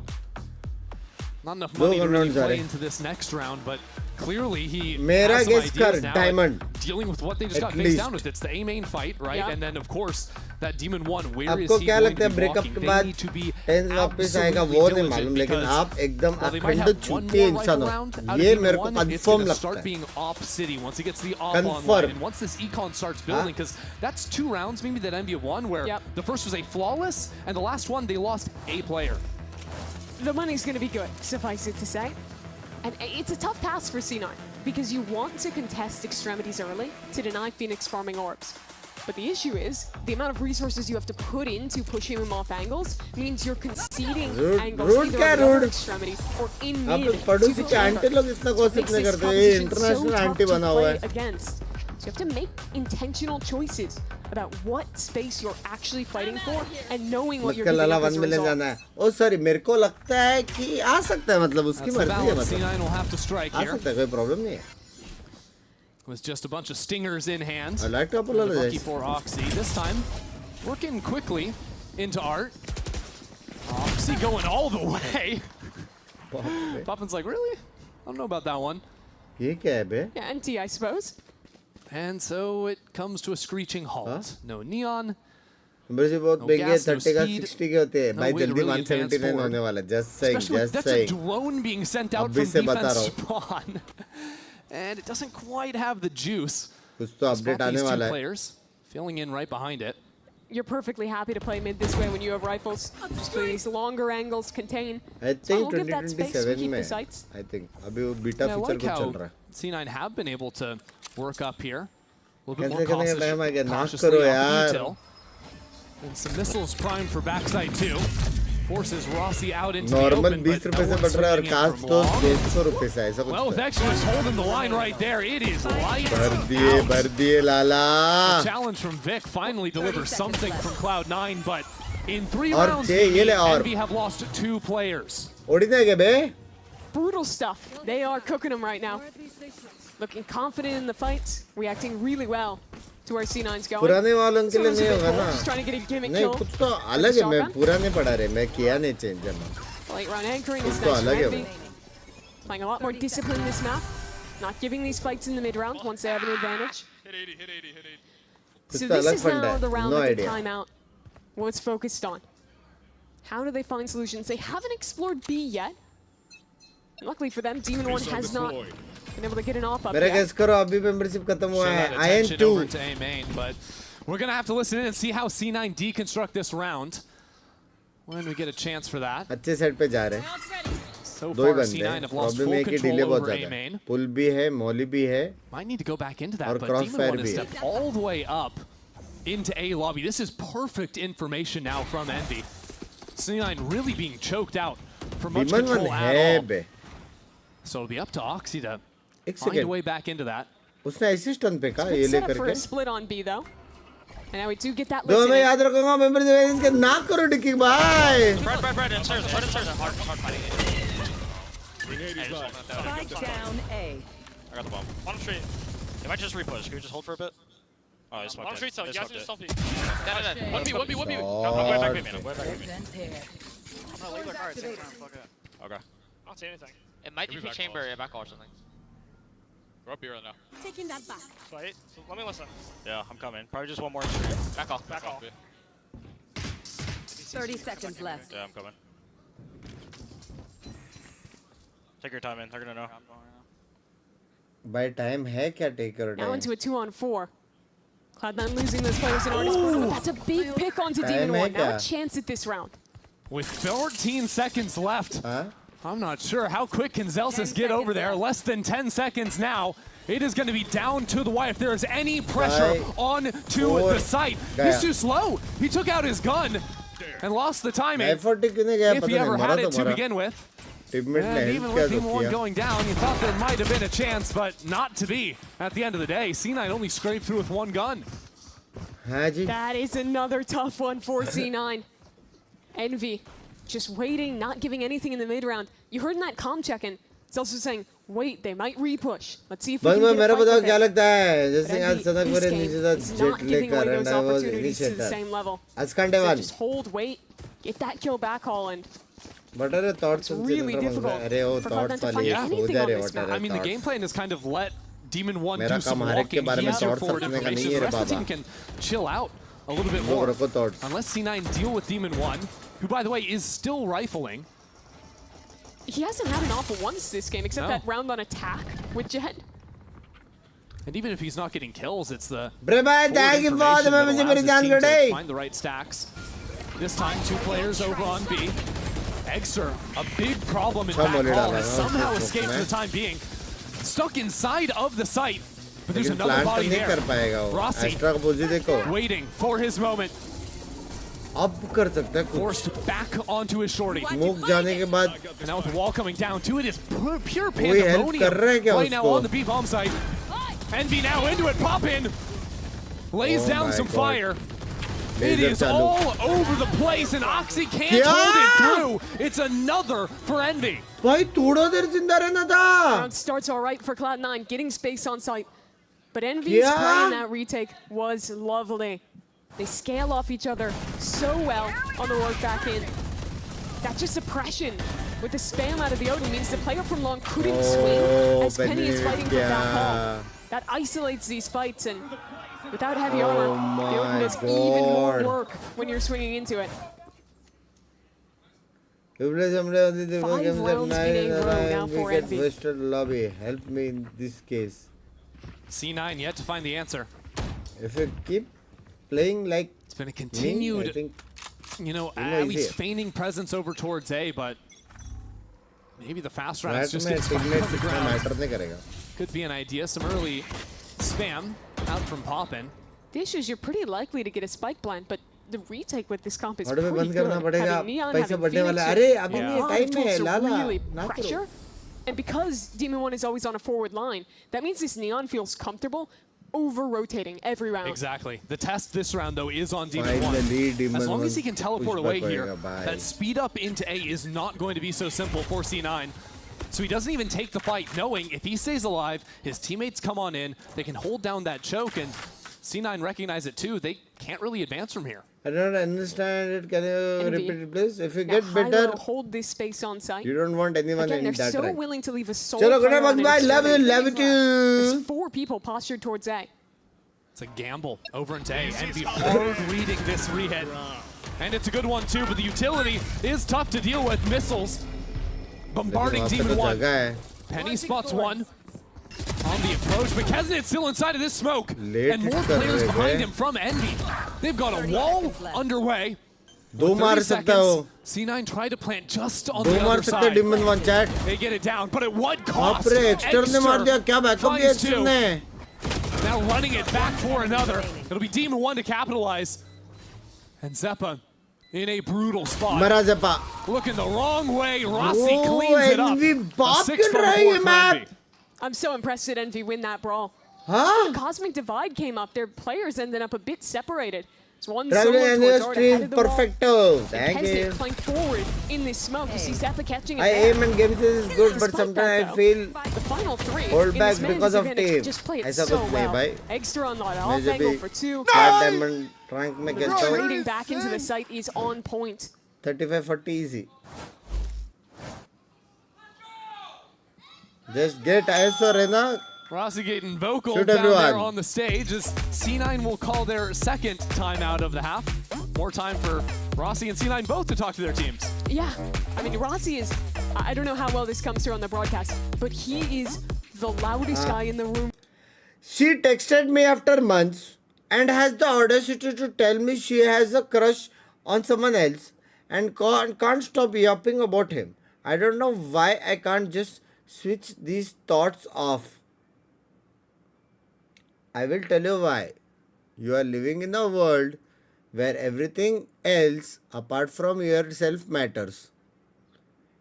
Not enough money to really play into this next round, but clearly he has some ideas now dealing with what they just got faced down with. It's the A main fight, right? Yeah. And then of course that Demon 1, where is he going to be walking? They need to be absolutely diligent because while they might have one more rifle round out of Demon 1, it's going to start being op city once he gets the op online. And once this econ starts building, because that's 2 rounds maybe that Envy won, where the first was a flawless, and the last one they lost a player. The money's going to be good, suffice it to say. And it's a tough task for C9 because you want to contest extremities early to deny Phoenix farming orbs. But the issue is the amount of resources you have to put into pushing him off angles means you're conceding angles either on the other extremity or in mid to the chamber. So it makes this composition so tough to play against. So you have to make intentional choices about what space you're actually fighting for and knowing what you're giving up as a result. Oh sorry, मेरे को लगता है कि आ सकता है, मतलब उसकी मर्जी है, मतलब C9 will have to strike here. आ सकता है, कोई प्रॉब्लम नहीं है. With just a bunch of stingers in hand. I like to apologize. Lucky for Oxy this time, working quickly into Art. Oxy going all the way. Poppin's like, really? I don't know about that one. ये क्या है बे? Yeah, NT, I suppose. And so it comes to a screeching halt. No neon. Membership बहुत big है, 30 का 60 के होते हैं. भाई जल्दी 179 होने वाला. Just saying, just that's saying. A drone being sent out from defense spawn. And it doesn't quite have the juice. कुछ तो update आने वाला है. Players filling in right behind it. You're perfectly happy to play mid this way when you have rifles. Just play these longer angles, contain. I think 2027 में. I think अभी वो beta feature कुछ चल रहा है. C9 have been able to work up here. A little bit more cautiously off detail. And some missiles primed for backside too. Forces Rossi out into the open, but no one's swinging in from long. Well, with Exodus holding the line right there, it is light out. Lala. The challenge from Vic finally delivers something from Cloud9, but in 3 rounds, Envy have lost 2 players. Brutal stuff. They are cooking them right now. Looking confident in the fights, reacting really well to where C9's going. पुराने वालों के लिए नहीं होगा ना. Just trying to get a gimmick नहीं, kill. कुछ तो अलग है. मैं पुराने पढ़ा रहे. मैं किया नहीं change जमा. Late round anchoring is nice for Envy. Playing a lot more discipline this map. Not giving these fights in the mid round once they have an advantage. Hit 80, hit 80, hit 80. So this is now the round that the timeout was focused on. How do they find solutions? They haven't explored B yet. And luckily for them, Demon 1 has not been able to get an op up yet. membership खत्म हुआ है. IN2. But we're going to have to listen in and see how C9 deconstruct this round when we get a chance for that. अच्छे set पे जा रहे हैं. So दो ही far, बंदे हैं. C9 have lost प्रॉब्लम है full कि डिले control बहुत over A ज़्यादा है. main. पुल भी है, मॉली भी है. Might need to go back into that, और but Demon 1 crossfire has भी stepped all the way up into A lobby. This is perfect information now from Envy. C9 really being choked out for much control at all. So it'll be up to Oxy to find a way back into that. उसने assist on पे कहा ये Set लेकर up for a के. split on B though. And now we do get that दो मैं listening. याद रखूँगा membership इनके नाक करो डिक्की भाई. Bread, insert, hard fighting. Spike down A. I got the bomb. One street. If I just repush, can we just hold for a bit? Oh, it's one street, so you have to just selfie. Dead. 1B. I'm going back B, man. I'm going back B. I'm gonna leave the card. Okay. I don't see anything. It might be chamber back or something. We're up here right now. Taking that back. Wait, so let me listen. Yeah, I'm coming. Probably just one more street. Back off. Back off. 30 seconds left. Yeah, I'm coming. Take your time in. They're gonna know. By time है क्या take करो Now time. into a 2-on-4. Cloud9 losing those players in Artist Portal. That's a big pick onto Demon 1. Now a chance at this round. With 14 seconds left, I'm not sure how quick can Zelsis get over there. Less than 10 seconds now. It is going to be down to the wire if there is any pressure on to the site. He's too slow. He took out his gun and lost the timing. If he ever had it to begin with. And even with Team 1 going down, you thought there might have been a chance, but not to be. At the end of the day, C9 only scraped through with one gun. That is another tough one for C9. Envy just waiting, not giving anything in the mid round. You heard in that comm check-in, it's also saying, wait, they might repush. Let's see if we can get a fight with it. But Envy, this game is not giving away those opportunities to the same level. So just hold, wait, get that kill back, Holland. What are the thoughts? It's really difficult for Cloud9 to find anything on this map. I mean, the game plan is kind of let Demon 1 do some walking, use your forward information. The rest of the team can chill out a little bit more. Unless C9 deal with Demon 1, who, by the way, is still rifling. He hasn't had an awful once this game, except that round on attack with Jet. And even if he's not getting kills, it's the thank you for the to find the right stacks. This time, 2 players over on B. Exer, a big problem in back hall, has somehow escaped for the time being. Stuck inside of the site, but there's another body there. Rossi waiting for his moment. Forced back onto his shorty. And now with the wall coming down to it, is pure pandemonium right now on the B bomb site. Envy now into it, pop in, lays down some fire. It is all over the place, and Oxy can't hold it through. It's another for Envy. Round starts all right for Cloud9, getting space on site. But Envy's play in that retake was lovely. They scale off each other so well on the work back in. That just suppression with the spam out of the Odin means the player from long couldn't swing as Penny is fighting from back hall. That isolates these fights, and without heavy armor, the Odin does even more work when you're swinging into it. 5 rounds in a row now for Envy. Lobby. Help me in this case. C9 yet to find the answer. If you keep playing like it's been a continued, I think, he's feigning presence over towards A, but maybe the fast rounds just get spiked on the ground. Could be an idea. Some early spam out from Poppin. The issue is you're pretty likely to get a spike blind, but the retake with this comp is pretty good. Having Neon, having Phoenix really pressure. And because Demon 1 is always on a forward line, that means this Neon feels comfortable over-rotating every round. Exactly. The test this round, though, is on Demon 1. As long as he can teleport away here, that speed up into A is not going to be so simple for C9. So he doesn't even take the fight, knowing if he stays alive, his teammates come on in, they can hold down that choke, and C9 recognize it too. They can't really advance from here. I don't understand it. Can you repeat it, please? If you get better, hold this space on site. You don't want anyone in that they're so rank. willing to leave a soul. Chalo, good night, bye. Love you too. There's 4 people postured towards A. It's a gamble over into A. Envy hard reading this rehead. And it's a good one too, but the utility is tough to deal with. Missiles bombarding Demon 1. Penny spots one on the approach, but Kesnet's still inside of this smoke. And more players behind him from Envy. They've got a wall underway. With 30 seconds, C9 tried to plant just on the other side. They get it down, but at what cost? Exter finds 2. Now running it back for another. It'll be Demon 1 to capitalize. And Zeppa in a brutal spot. Looking the wrong way. Rossi cleans it up. A 6 from 4 for Envy. I'm so impressed that Envy win that brawl. The Cosmic Divide came up. Their players ended up a bit separated. It's one solo towards Art ahead of the wall. Thank you. Playing forward in this smoke. You see Zeppa catching it. I aim and games is good, but sometimes I feel the final 3 hold back because of team. Just play it so well. Extra on that off angle for 2. Diamond rank में The trading back into the site is on point. 35-40 easy. Just get ISO, Rena. Rossi getting vocal down there on the stage as C9 will call their second timeout of the half. More time for Rossi and C9 both to talk to their teams. Yeah, I mean, Rossi is, I don't know how well this comes through on the broadcast, but he is the loudest guy in the room. She texted me after months and has the audacity to tell me she has a crush on someone else and can't stop yapping about him. I don't know why I can't just switch these thoughts off. I will tell you why. You are living in a world where everything else apart from yourself matters.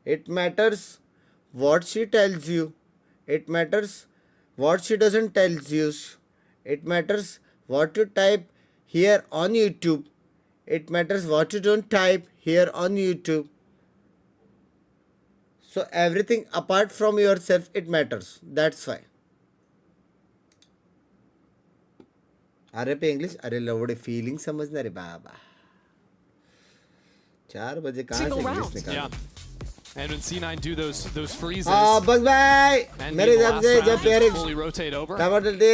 It matters what she tells you. It matters what she doesn't tell you. It matters what you type here on YouTube. It matters what you don't type here on YouTube. So everything apart from yourself, it matters. That's why. अरे पे English अरे लवड़े feeling समझना रे बाबा 4 बजे कहाँ से English निकाल And when C9 do those freezes, बस भाई मेरे हिसाब से जब पेयर fully rotate over, टमाटर दे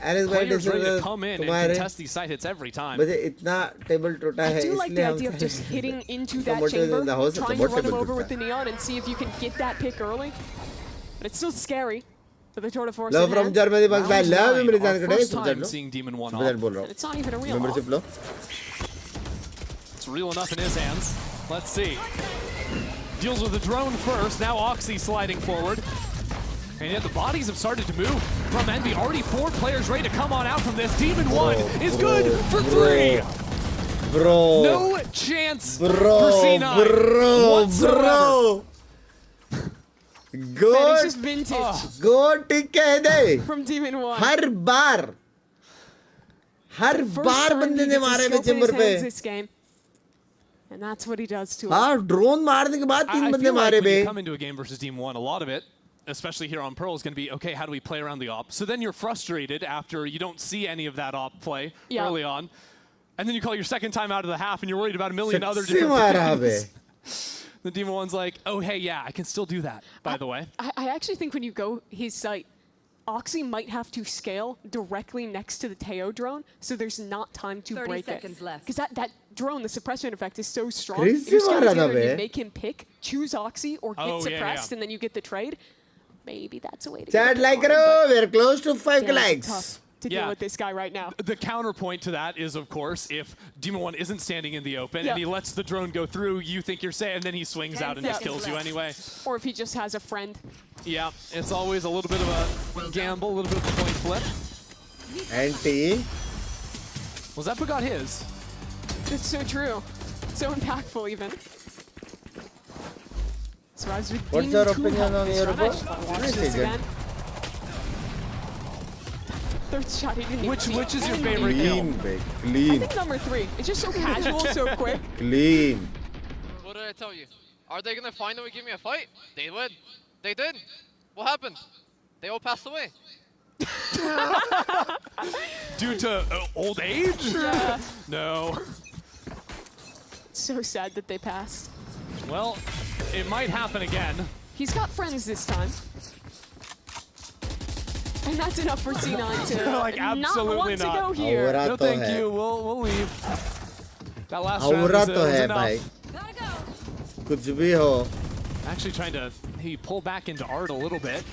and players ready to come in and contest these side hits every time. बस इतना टेबल टूटा है I do like the idea of just hitting into that chamber, trying to run him over with the neon and see if you can get that pick early. But it's still scary. The tour de force love from Germany, Binks. I love him. First time seeing Demon 1 off. It's not even a real membership low. It's real enough in his hands. Let's see. Deals with the drone first. Now Oxy sliding forward. And yet the bodies have started to move from Envy. Already 4 players ready to come on out from this. Demon 1 is good for 3. Bro. No chance for C9 whatsoever. Good. Just vintage. Good TK from Demon 1. हर बार बंदे ने मारे वे chamber पे. And that's what he does to हाँ drone मारने के बाद 3 बंदे मारे बे. Come into a game versus Demon 1, a lot of it, especially here on Pearl, is going to be, okay, how do we play around the op? So then you're frustrated after you don't see any of that op play early on. And then you call your second time out of the half and you're worried about a million other different things. The Demon 1's like, oh, hey, yeah, I can still do that, by the way. I actually think when you go his site, Oxy might have to scale directly next to the Teo drone, so there's not time to break it. 30 seconds left. Because that drone, the suppression effect is so strong. Crazy If you make him pick, choose Oxy, or get suppressed, and then you get the trade. Maybe that's a way to Chat get like we're close to 5 likes. To deal with this guy right now. The counterpoint to that is, of course, if Demon 1 isn't standing in the open and he lets the drone go through, you think you're safe, and then he swings out and just kills you anyway. Or if he just has a friend. Yeah, it's always a little bit of a gamble, a little bit of a coin flip. NT. Well, Zeppa got his. It's so true. So impactful, even. So I was with What's your opinion on your again. Third shot, he didn't Which is your favorite kill? Clean. I think number 3. It's just so casual, so quick. Clean. What did I tell you? Are they gonna finally give me a fight? They would. They did. What happened? They all passed away. Due to old age? Yeah. No. So sad that they passed. Well, it might happen again. He's got friends this time. And that's enough for C9 to like, absolutely not want to go here. No, thank you. We'll leave. That last round was enough. कुछ भी हो. Actually trying to pull back into Art a little bit.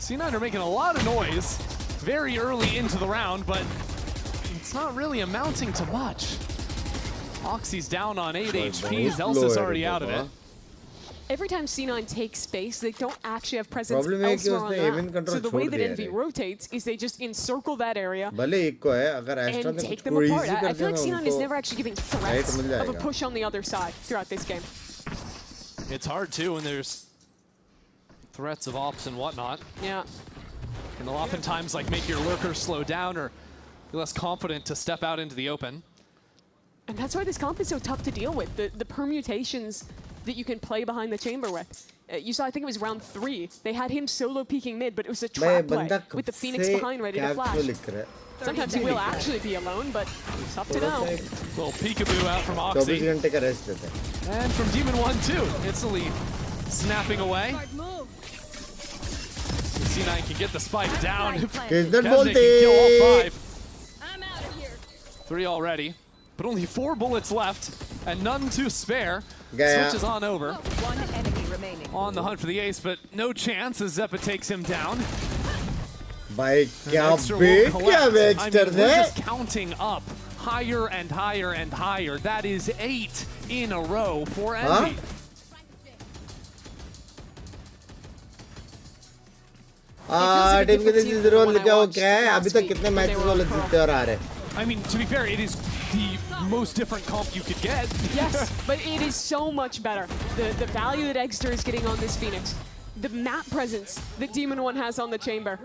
C9 are making a lot of noise very early into the round, but it's not really amounting to much. Oxy's down on 8 HP. Zelsa's already out of it. Every time C9 takes space, they don't actually have presence elsewhere on the map. So the way that Envy rotates is they just encircle that area and take them apart. I feel like C9 is never actually giving threats of a push on the other side throughout this game. It's hard too when there's threats of ops and whatnot. Yeah. And they'll oftentimes like make your lurkers slow down or be less confident to step out into the open. And that's why this comp is so tough to deal with. The permutations that you can play behind the chamber with. You saw, I think it was round 3. They had him solo peeking mid, but it was a trap play with the Phoenix behind ready to flash. Sometimes he will actually be alone, but it's tough to know. Little peekaboo out from Oxy. And from Demon 1 too. It's the lead. Snapping away. C9 can get the spike down. Kesnet can kill all 5. I'm out of here. 3 already. But only 4 bullets left and none to spare. Gaya. Switches on over. One enemy remaining. On the hunt for the ace, but no chance as Zeppa takes him down. भाई क्या बेट किया vector ने? We're just counting up higher and higher and higher. That is 8 in a row for Envy. Team के लिए 0 लिखा हो क्या है? अभी तक कितने मैचेस वो लोग जीतते और आ रहे हैं? I mean, to be fair, it is the most different comp you could get. Yes, but it is so much better. The value that Eggster is getting on this Phoenix, the map presence that Demon One has on the chamber,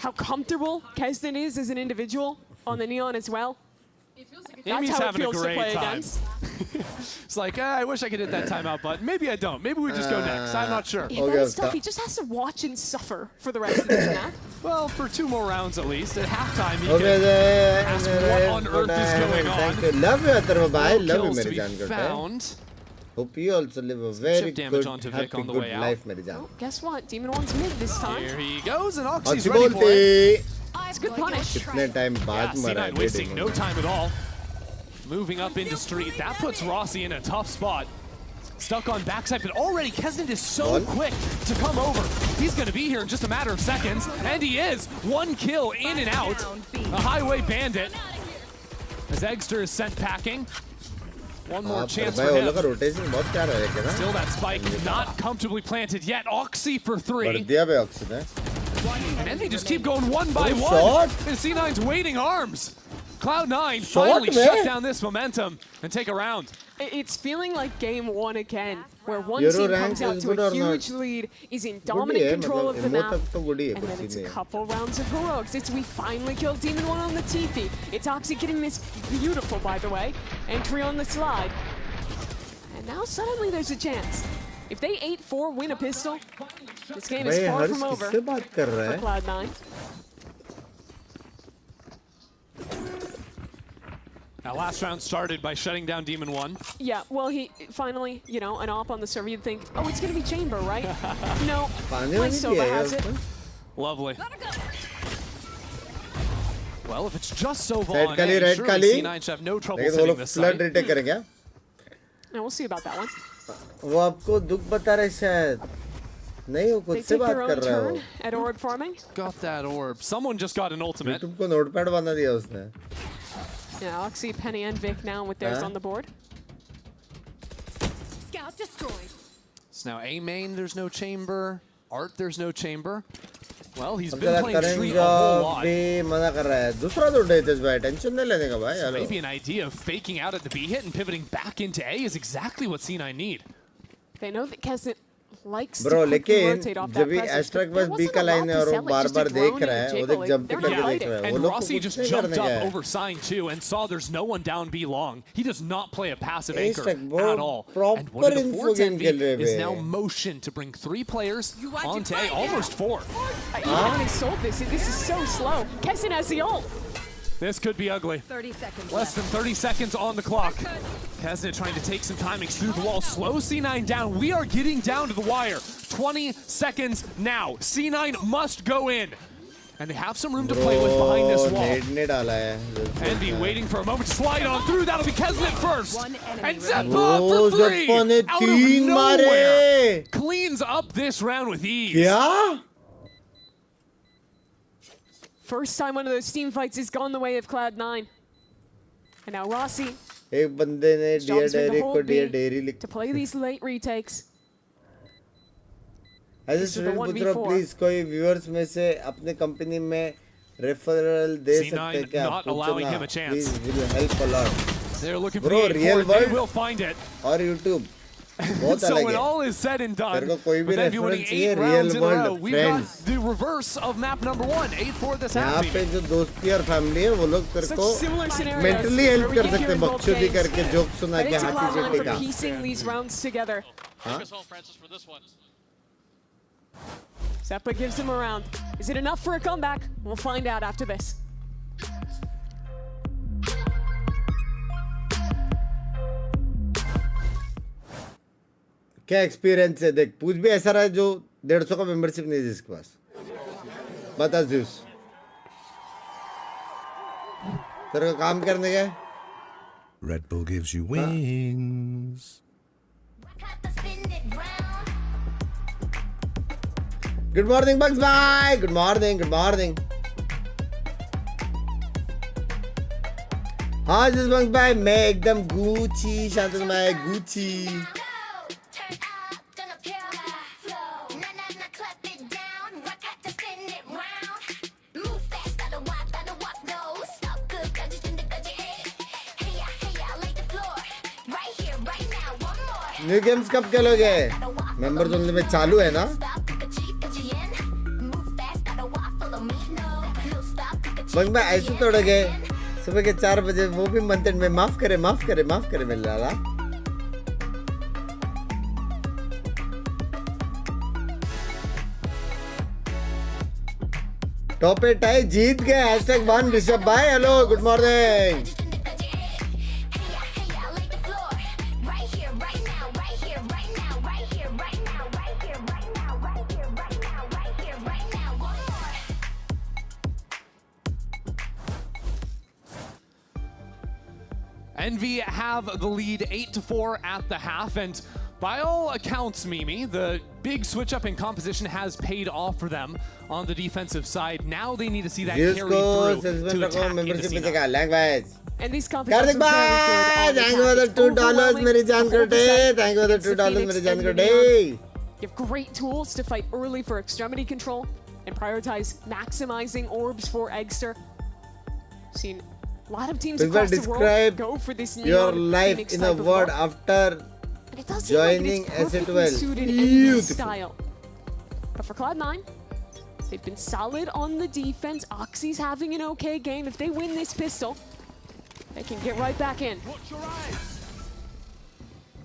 how comfortable Keston is as an individual on the Neon as well. Amy's That's how having it a feels to great play time. against. It's like, I wish I could hit that timeout button. Maybe I don't. Maybe we just go next. I'm not sure. Yeah, that is tough. He just has to watch and suffer for the rest of this map. Well, for 2 more rounds at least. At halftime, he can ask what on earth is going on. Thank you. Love you, Atharva bhai. No Love you, kills to मेरी be जान करते found. Hope you also live a very good, onto happy, Vic on the good way out. life, मेरी जान. Well, guess what? Demon One's mid this time. Here he goes, and Oxy's अच्छी ready for it. बोलती. It's good punish. कितने time बाद Yeah, मरा C9 wasting no time at all. Moving up into street. That puts Rossi in a tough spot. Stuck on backside, but already Kesnit is so quick to come over. He's going to be here in just a matter of seconds, and he is. 1 kill in and out. A highway bandit. As Eggster is sent packing. One more chance for him. Still that spike not comfortably planted yet. Oxy for 3. And then they just keep going one by one. And C9's waiting arms. Cloud9 finally shut down this momentum and take a round. It's feeling like game 1 again, where one team comes out to a huge lead, is in dominant control of the map, and then it's a couple rounds of heroics. It's we finally killed Demon One on the TP. It's Oxy getting this beautiful, by the way, entry on the slide. And now suddenly there's a chance. If they 8-4 win a pistol, this game is far from over for Cloud9. Now, last round started by shutting down Demon One. Yeah, well, he finally, you know, an op on the server, you'd think, oh, it's going to be Chamber, right? No, my Sova has it. Lovely. Well, if it's just Sova Red on Kali, A, Red surely Kali. C9 should have no trouble sitting this side. retake करेंगे? Now, we'll see about that one. वो आपको दुख बता रहे शायद. नहीं वो खुद से बात कर रहा है. At orb farming. Got that orb. Someone just got an ultimate. YouTube को notepad बना दिया उसने. Yeah, Oxy, Penny, and Vic now with theirs on the board. Scout destroyed. So now A main, there's no chamber. Art, there's no chamber. Well, he's been playing Street a whole lot. मना कर रहा है. दूसरा तो date is भाई. Tension नहीं लेने का भाई. Maybe an idea of faking out at the B hit and pivoting back into A is exactly what C9 need. They know that Kesnit likes Bro, to लेकिन rotate off that जब भी presence. Astrac बस B का line है और वो बार-बार देख रहा है, वो देख jump करके देख रहा है. वो And लोग Rossi कुछ just नहीं jumped करने up का है. over sign 2 and saw there's no one down B long. He does not play a passive anchor Astrac at all. And proper one of the info forts game Envy खेल रहे is हैं. now motion to bring 3 players onto A, almost 4. Even when he sold this is so slow. Kesnit has the ult. This could be ugly. 30 seconds Less than 30 seconds on the clock. Kesnit trying to take some timings through the wall. Slow C9 down. We are getting down to the wire. 20 seconds now. C9 must go in. And they have some room to play with behind this wall. Envy waiting for a moment to slide on through. That'll be Kesnit first. And Zeppa for 3. Out of nowhere. Cleans up this round with ease. क्या? First time one of those team fights has gone the way of Cloud9. And now Rossi एक बंदे ने Dear Diary को Dear Diary लिखा. to play these late retakes. ऐसे student पूछ रहा please कोई व्यूअर्स में से अपने कंपनी में रेफरल दे सकते हैं क्या? पूछना. Please will help a lot. They're looking for Bro, the real A4. They world will find it. और YouTube बहुत So अलग when है. all is said and done, तेरे को कोई भी with Envy winning reference चाहिए 8 rounds real in a row, world we've got friends. the reverse of map number 1, 8-4 this यहाँ पे happening. जो दोस्ती और फैमिली है वो लोग तेरे को Similar scenarios mentally where help we कर get सकते here हैं in both बकचोदी games. करके जोक सुना But के it's a हाथी Cloud9 चट्टी for का. piecing these rounds together. Zeppa gives him a round. Is it enough for a comeback? We'll find out after this. क्या experience है देख पूछ भी ऐसा रहा है जो 150 का मेंबरशिप नहीं है जिसके पास. बता ज़ूस तेरे को काम करने का. Red Bull gives you wings. Good morning, Bugs. Bye. Good morning. Good morning. हाँ जिस बंग भाई मैं एकदम गुची शांतनु मैं गुची न्यू गेम्स कब खेलोगे मेंबर्स ओनली में चालू है ना बंग भाई ऐसे तोड़ोगे सुबह के 4 बजे वो भी मंथ में माफ करे मेरे लाला टॉप 8 आई जीत गए #1 ऋषभ भाई hello good morning Envy have the lead 8-4 at the half, and by all accounts, Mimi, the big switch up in composition has paid off for them on the defensive side. Now they need to see that carry through to attack into language. And these competitions are very good. Thank you for the $2, मेरी जान कटे. Thank you for the $2, मेरी जान कटे. You have great tools to fight early for extremity control and prioritize maximizing orbs for Eggster. Seen a lot of teams across the world go for this your life in a word after joining S12. Beautiful. But for Cloud9, they've been solid on the defense. Oxy's having an okay game. If they win this pistol, they can get right back in.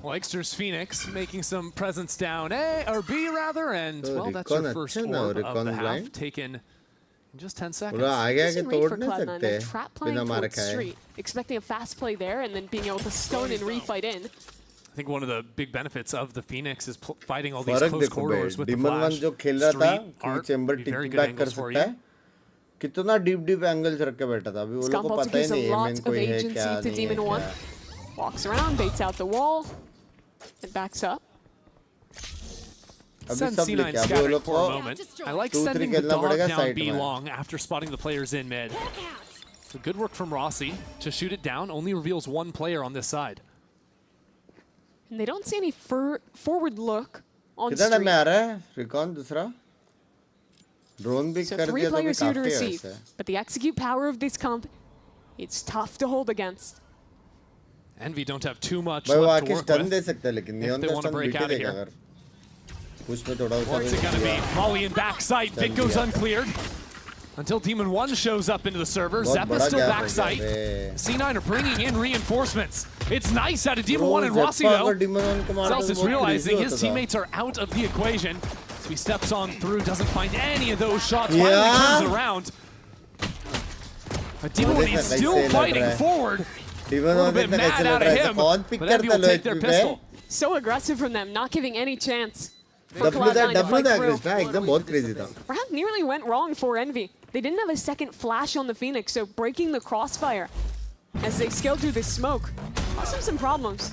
Well, Eggster's Phoenix making some presence down A, or B rather, and well, that's your first orb of the half taken in just 10 seconds. Trap playing towards street, expecting a fast play there, and then being able to stun and refight in. I think one of the big benefits of the Phoenix is fighting all these close corridors with the flash. जो खेल रहा था कि chamber टिक back कर सकता है कितना deep angles रख के बैठा था अभी वो लोगों को पता ही नहीं है मेन कोई है क्या नहीं है walks around, baits out the wall, and backs up. Send C9 scattered for a moment. I like sending the dog down B long after spotting the players in mid. So good work from Rossi to shoot it down. Only reveals one player on this side. And they don't see any forward look on street. कितना आ रहा है? Recon दूसरा. Drone भी कर दिया तो भी काफी है वैसे. But the execute power of this comp, it's tough to hold against. Envy don't have too much left to work with. दे सकते हैं लेकिन if they want to break out of here. What's it gonna be? Molly in backside. Vic goes uncleared. Until Demon 1 shows up into the server. Zeppa's still backside. C9 are bringing in reinforcements. It's nice out of Demon 1 and Rossi though. Zells is realizing his teammates are out of the equation. So he steps on through, doesn't find any of those shots. Finally turns around. But Demon 1 is still fighting forward. A little bit mad out of him. But Envy will take their pistol. So aggressive from them, not giving any chance. एकदम बहुत crazy था. Round nearly went wrong for Envy. They didn't have a second flash on the Phoenix, so breaking the crossfire as they scaled through the smoke caused them some problems.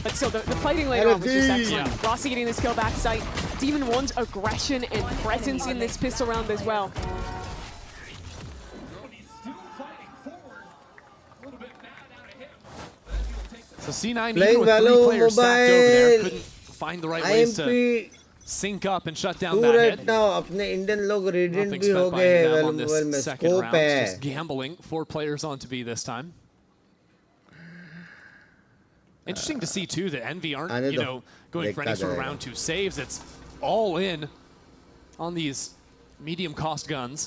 But still, the fighting later on was just excellent. Rossi getting this kill backside. Demon 1's aggression and presence in this pistol round as well. So C9 even with 3 players stacked over there couldn't find the right ways to sync up and shut down that head. now अपने Indian लोग radiant भी हो गए well में scope है. Just gambling 4 players onto B this time. Interesting to see too that Envy aren't, you know, going for any sort of round 2 saves. It's all in on these medium cost guns.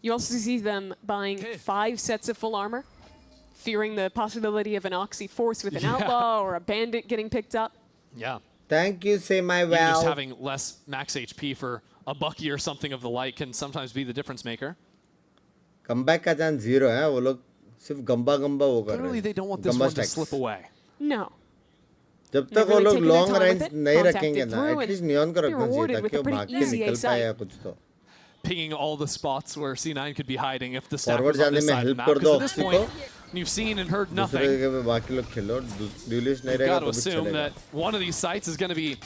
You also see them buying 5 sets of full armor, fearing the possibility of an Oxy Force with an Outlaw or a Bandit getting picked up. Yeah. Thank you, say my Even well. just having less max HP for a Bucky or something of the like can sometimes be the difference maker. Comeback का chance 0 है वो लोग सिर्फ गंबा वो कर रहे हैं. Clearly they don't want this one to slip away. No. जब तक वो लोग long range नहीं रखेंगे ना, at least neon को रखना चाहिए ताकि वो भाग के निकल पाए या कुछ तो. Pinging all the spots where C9 could be hiding if the stack was on this side of the map. Because at this Oxy point, you've seen and heard nothing. You've got to assume that one of these sites is going to be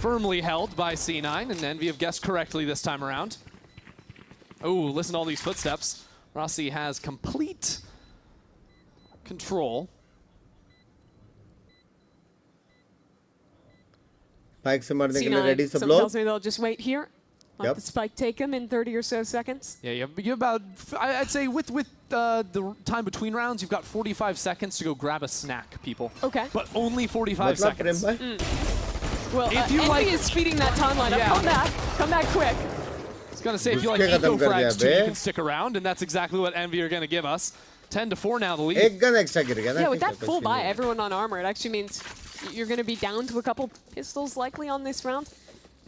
firmly held by C9, and Envy have guessed correctly this time around. Oh, listen to all these footsteps. Rossi has complete control. Spike se marne ke liye ready sab Some log. tells me they'll just wait here. Let the spike take him in 30 or so seconds. Yeah, you have about, I'd say with the time between rounds, you've got 45 seconds to go grab a snack, people. Okay. But only 45 seconds. Well, if you Envy is speeding that timeline up. Come back quick. I was going to say, if you like eco-frags too, you can stick around, and that's exactly what Envy are going to give us. 10-4 now, the lead. Ek gun extra गिर गया ना. Yeah, with that full buy, everyone on armor, it actually means you're going to be down to a couple pistols likely on this round.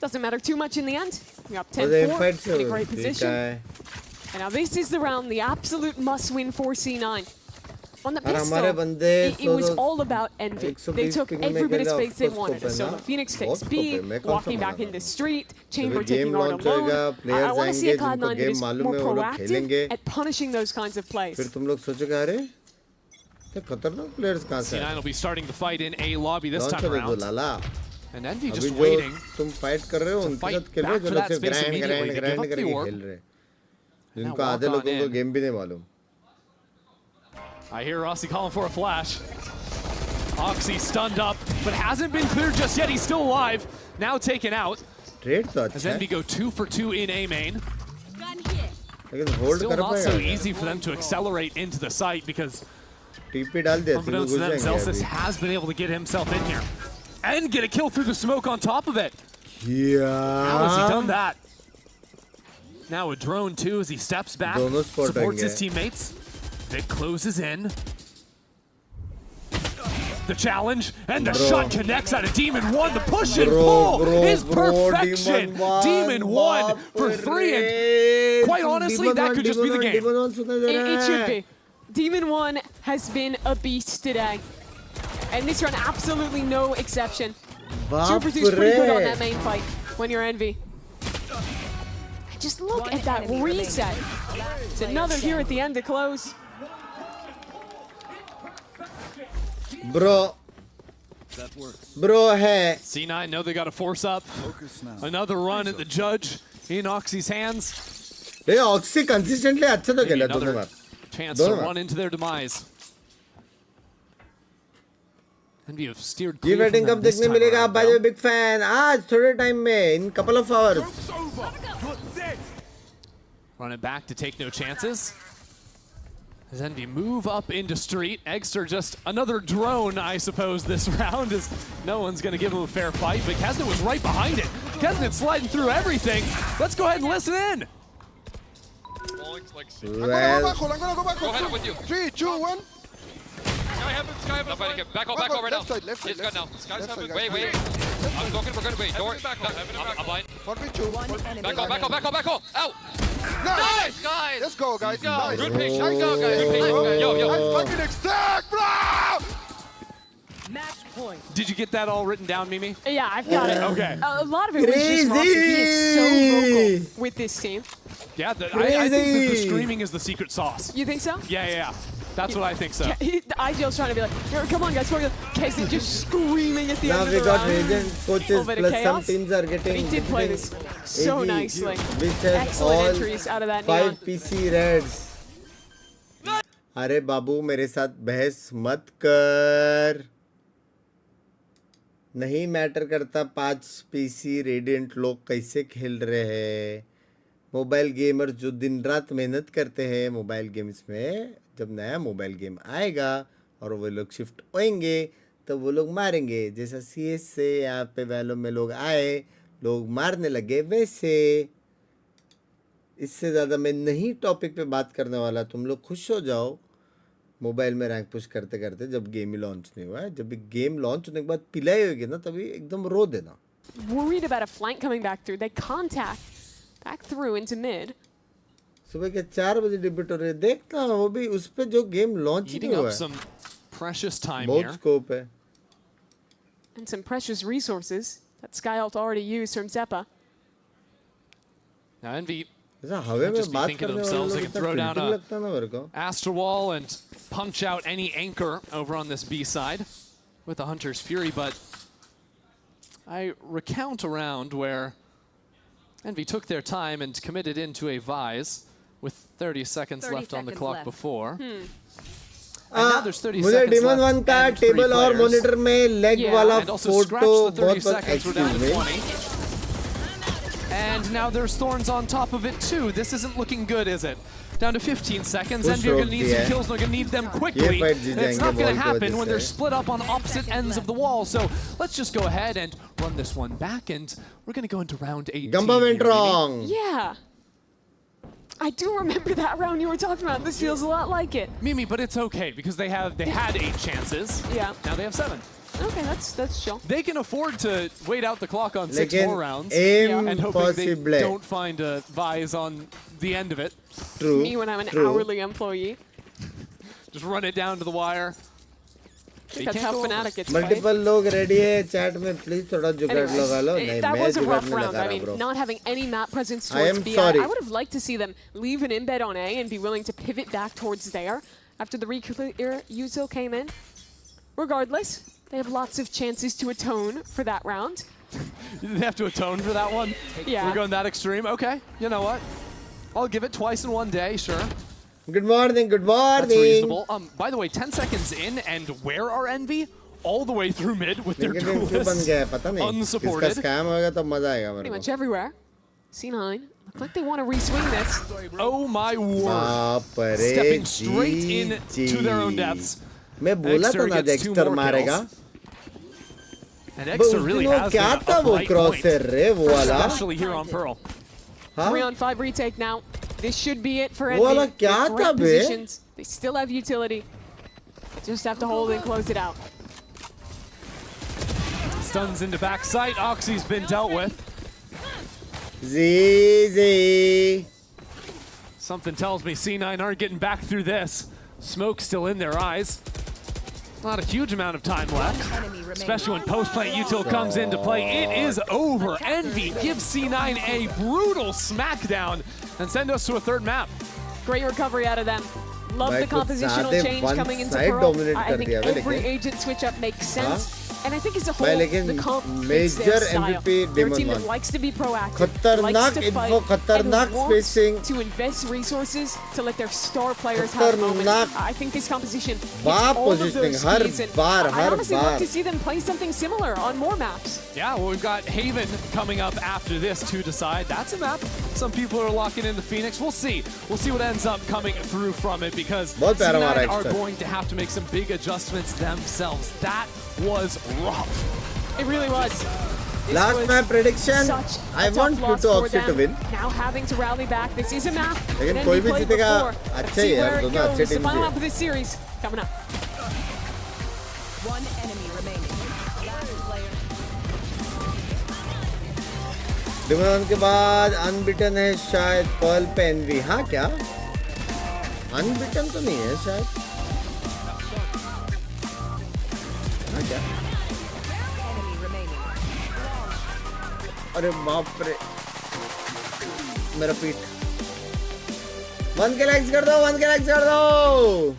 Doesn't matter too much in the end. You're up 10-4, in a great position. And now this is the round, the absolute must-win for C9. On the pistol, it was all about Envy. They took every bit of space they wanted. So Phoenix takes B, walking back in the street, Chamber taking on alone. I want to see a Cloud9 that is more proactive at punishing those kinds of plays. फिर तुम लोग सोचोगे अरे ये खतरनाक players कहाँ से C9 will be starting the fight in A lobby this time around. And Envy just अभी waiting. जो तुम fight कर रहे हो उनके साथ खेल रहे हो जो लोग सिर्फ grind करके खेल रहे हैं जिनको आधे लोगों को game भी नहीं मालूम. I hear Rossi calling for a flash. Oxy stunned up, but hasn't been cleared just yet. He's still alive. Now taken out. As Envy go 2 for 2 in A main. Still not so easy for them to accelerate into the site because unbeknownst to them, Celsius has been able to get himself in here and get a kill through the smoke on top of it. Yeah. How has he done that? Now a drone too as he steps back, supports his teammates. Vic closes in. The challenge and the shot connects out of Demon 1. The push and pull is perfection. Demon 1 for 3, and quite honestly, that could just be the game. It should be. Demon 1 has been a beast today, and this run absolutely no exception. Super Du's pretty good on that main fight when you're Envy. Just look at that reset. It's another here at the end to close. Bro, hai. C9 know they got to force up. Another run at the judge in Oxy's hands. Hey, Oxy consistently अच्छा तो खेला दोनों बार. Chance to run into their demise. Envy have steered clear Wedding Cup देखने मिलेगा आप भाई big fan. आज थोड़े time में in couple of hours. Run it back to take no chances. As Envy move up into street, Eggster just another drone, I suppose, this round, as no one's going to give him a fair fight, but Kesnet was right behind it. Kesnet sliding through everything. Let's go ahead and listen in. Well, Go ahead, I'm with you. 3, 2, 1. Sky heaven, back off right now. He's got now. Sky's heaven. Wait. I'm looking for good. Wait, door. I'm blind. 1v2. Back off. Out. Nice, guys. Let's go, guys. Nice. Good patience. Good patience. Yo. I'm fucking ecstatic, bro! Match point. Did you get that all written down, Mimi? Yeah, I've got it. Okay. A lot of it was just Rossi. He is so vocal with this team. Yeah, I think that the screaming is the secret sauce. You think so? Yeah. That's what I think so. The IGL's trying to be like, come on, guys. Casey just screaming at the now end of we the got round. Radiant coaches plus some teams are getting. He did play this so nicely. Which has excellent all entries out of that 5 neon. PC reds. अरे बाबू मेरे साथ बहस मत कर. नहीं matter करता 5 PC radiant लोग कैसे खेल रहे हैं. मोबाइल गेमर जो दिन रात मेहनत करते हैं मोबाइल गेम्स में, जब नया मोबाइल गेम आएगा और वो लोग शिफ्ट होंगे तो वो लोग मारेंगे. जैसा CS से यहाँ पे वैलो में लोग आए, लोग मारने लगे, वैसे इससे ज़्यादा मैं नहीं टॉपिक पे बात करने वाला. तुम लोग खुश हो जाओ मोबाइल में रैंक पुश करते करते, जब गेम ही लॉन्च नहीं हुआ है. जब भी गेम लॉन्च होने के बाद पिलाई होगी ना, तभी एकदम रो देना. Worried about a flank coming back through. They contact back through into mid. सुबह के 4 बजे डिब्यूट हो रहे. देखना वो भी उस पे जो गेम लॉन्च नहीं हुआ है. Some precious time बहुत here. स्कोप है. And some precious resources that Skyalt already used from Zeppa. Now Envy हवे में just be बात thinking to करने themselves they वाले can throw down लोग a लगता है ना मेरे को. Astral Wall and punch out any anchor over on this B side with the Hunter's Fury, but I recount a round where Envy took their time and committed into a Vise with 30 seconds left on the clock before. And now there's 30 मुझे seconds Demon 1 left का and 3 table और players. Monitor में leg वाला And also photo scratch the 30 बहुत seconds, we're down to extreme 20. And now there's Thorns on top of it too. This isn't looking good, is it? Down to 15 seconds. Push Envy are going to need rope some दिया kills. They're going to need them ये quickly. fight Jeet And it's जाएंगे not going ball to की happen वजह when they're से। split up on opposite ends of the wall. So let's just go ahead and run this one back. And we're going to go into round 18. Gamba went here, wrong. Yeah. I do remember that round you were talking about. This feels a lot like it. Mimi, but it's okay because they had 8 chances. Yeah. Now they have 7. Okay, that's chill. They can afford to wait out the clock on 6 लेकिन more rounds and hoping they impossible. don't find a Vise on the end of it. True. Me when I'm an True. hourly employee. Just run it down to the wire. That's how Fnatic gets multiple लोग ready है chat में please थोड़ा जुगाड़ Anyways, लगा लो नहीं that मैं was a जुगाड़ rough नहीं round. लगा I रहा mean, bro not having any map presence I towards am B. sorry. I would have liked to see them leave an embed on A and be willing to pivot back towards there after the re-clear Yuzo came in. Regardless, they have lots of chances to atone for that round. You didn't have to atone for that one? Yeah. We're going that extreme? Okay, you know what? I'll give it twice in one day, sure. Good morning, good morning. That's reasonable. By the way, 10 seconds in, and where are Envy? All the way through mid with their लेकिन क्यों बन गया है पता नहीं unsupported. इसका scam होगा तब मजा आएगा मेरे Pretty को much everywhere. C9 look like they want to re-swing this. Oh my word. बाप रे Stepping straight in to their own deaths. मैं बोला था ना Dexter मारेगा And Dexter really has क्या been था a वो bright क्रॉसर point, रे वो वाला especially here on Pearl. 3-on-5 retake now. This should be it for वो वाला Envy. क्या They're था great bay positions. They still have utility. Just have to hold and close it out. Stuns into backside. Oxy's been dealt with. Z. Something tells me C9 aren't getting back through this. Smoke still in their eyes. Not a huge amount of time left, especially when post-plant util comes into play. It is over. Envy gives C9 a brutal smackdown and send us to a third map. Great recovery out of them. Love भाई the कुछ compositional ज़्यादा change one coming into side Pearl. dominate I कर think दिया every लेकिन agent switch up makes sense. And I think as a whole, भाई लेकिन the comp fits their major style. MVP They're a Demon team that 1 likes to be proactive, likes खतरनाक to info fight, खतरनाक and wants spacing to invest resources to let their star players have a moment. खतरनाक I think this composition hits बाप all of positioning those her keys, and bar I her honestly love bar to see them play something similar on more maps. Yeah, well, we've got Haven coming up after this to decide. That's a map. Some people are locking into Phoenix. We'll see. We'll see what ends up coming through from it because C9 are going to have to make some big adjustments themselves. That was rough. It really was. Last map prediction. I want you to Oxy to win. Now having to rally back. This is a map. लेकिन कोई भी जीतेगा अच्छा ही है दोनों अच्छे The team final map से of this series coming up. One enemy remaining. Last player. Demon के बाद अनबिटन है शायद पर्ल पे एनवी हाँ क्या अनबिटन तो नहीं है शायद हाँ क्या अरे बाप रे मेरा पीठ 1 के लाइक्स कर दो 1 के लाइक्स कर दो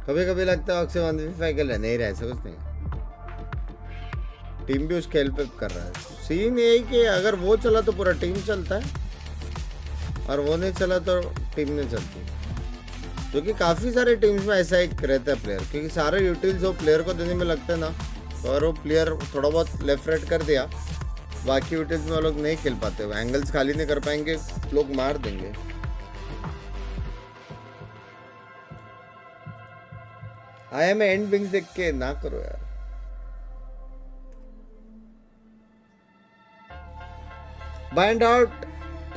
कभी कभी लगता है ऑक्सी 1v5 के लिए नहीं रह ऐसा कुछ नहीं टीम भी उसके हेल्प कर रहा है सीन यही कि अगर वो चला तो पूरा टीम चलता है और वो नहीं चला तो टीम नहीं चलती क्योंकि काफ़ी सारे टीम्स में ऐसा एक रहता है प्लेयर क्योंकि सारे यूटिल्स वो प्लेयर को देने में लगते हैं ना तो अगर वो प्लेयर थोड़ा बहुत लेफ्ट राइट कर दिया बाकी यूटिल्स में वो लोग नहीं खेल पाते वो एंगल्स खाली नहीं कर पाएंगे लोग मार देंगे आई एम एंड बिंग्स देख के ना करो यार bind out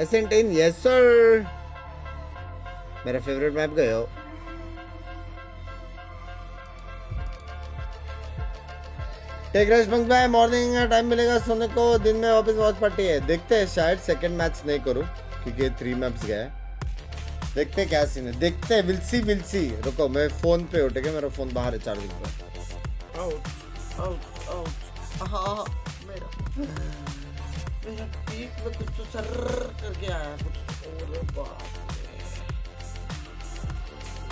accent in yes sir मेरा फेवरेट मैप गए हो टेक रेस्ट बंक भाई मॉर्निंग का टाइम मिलेगा सोने को दिन में वापस वॉच पार्टी है देखते हैं शायद सेकंड मैच नहीं करूं क्योंकि 3 मैप्स गए देखते हैं क्या सीन है देखते हैं विल सी रुको मैं फोन पे उठ गया मेरा फोन बाहर है चार्जिंग पे मेरा पीठ में कुछ तो सर्र करके आया कुछ और बाप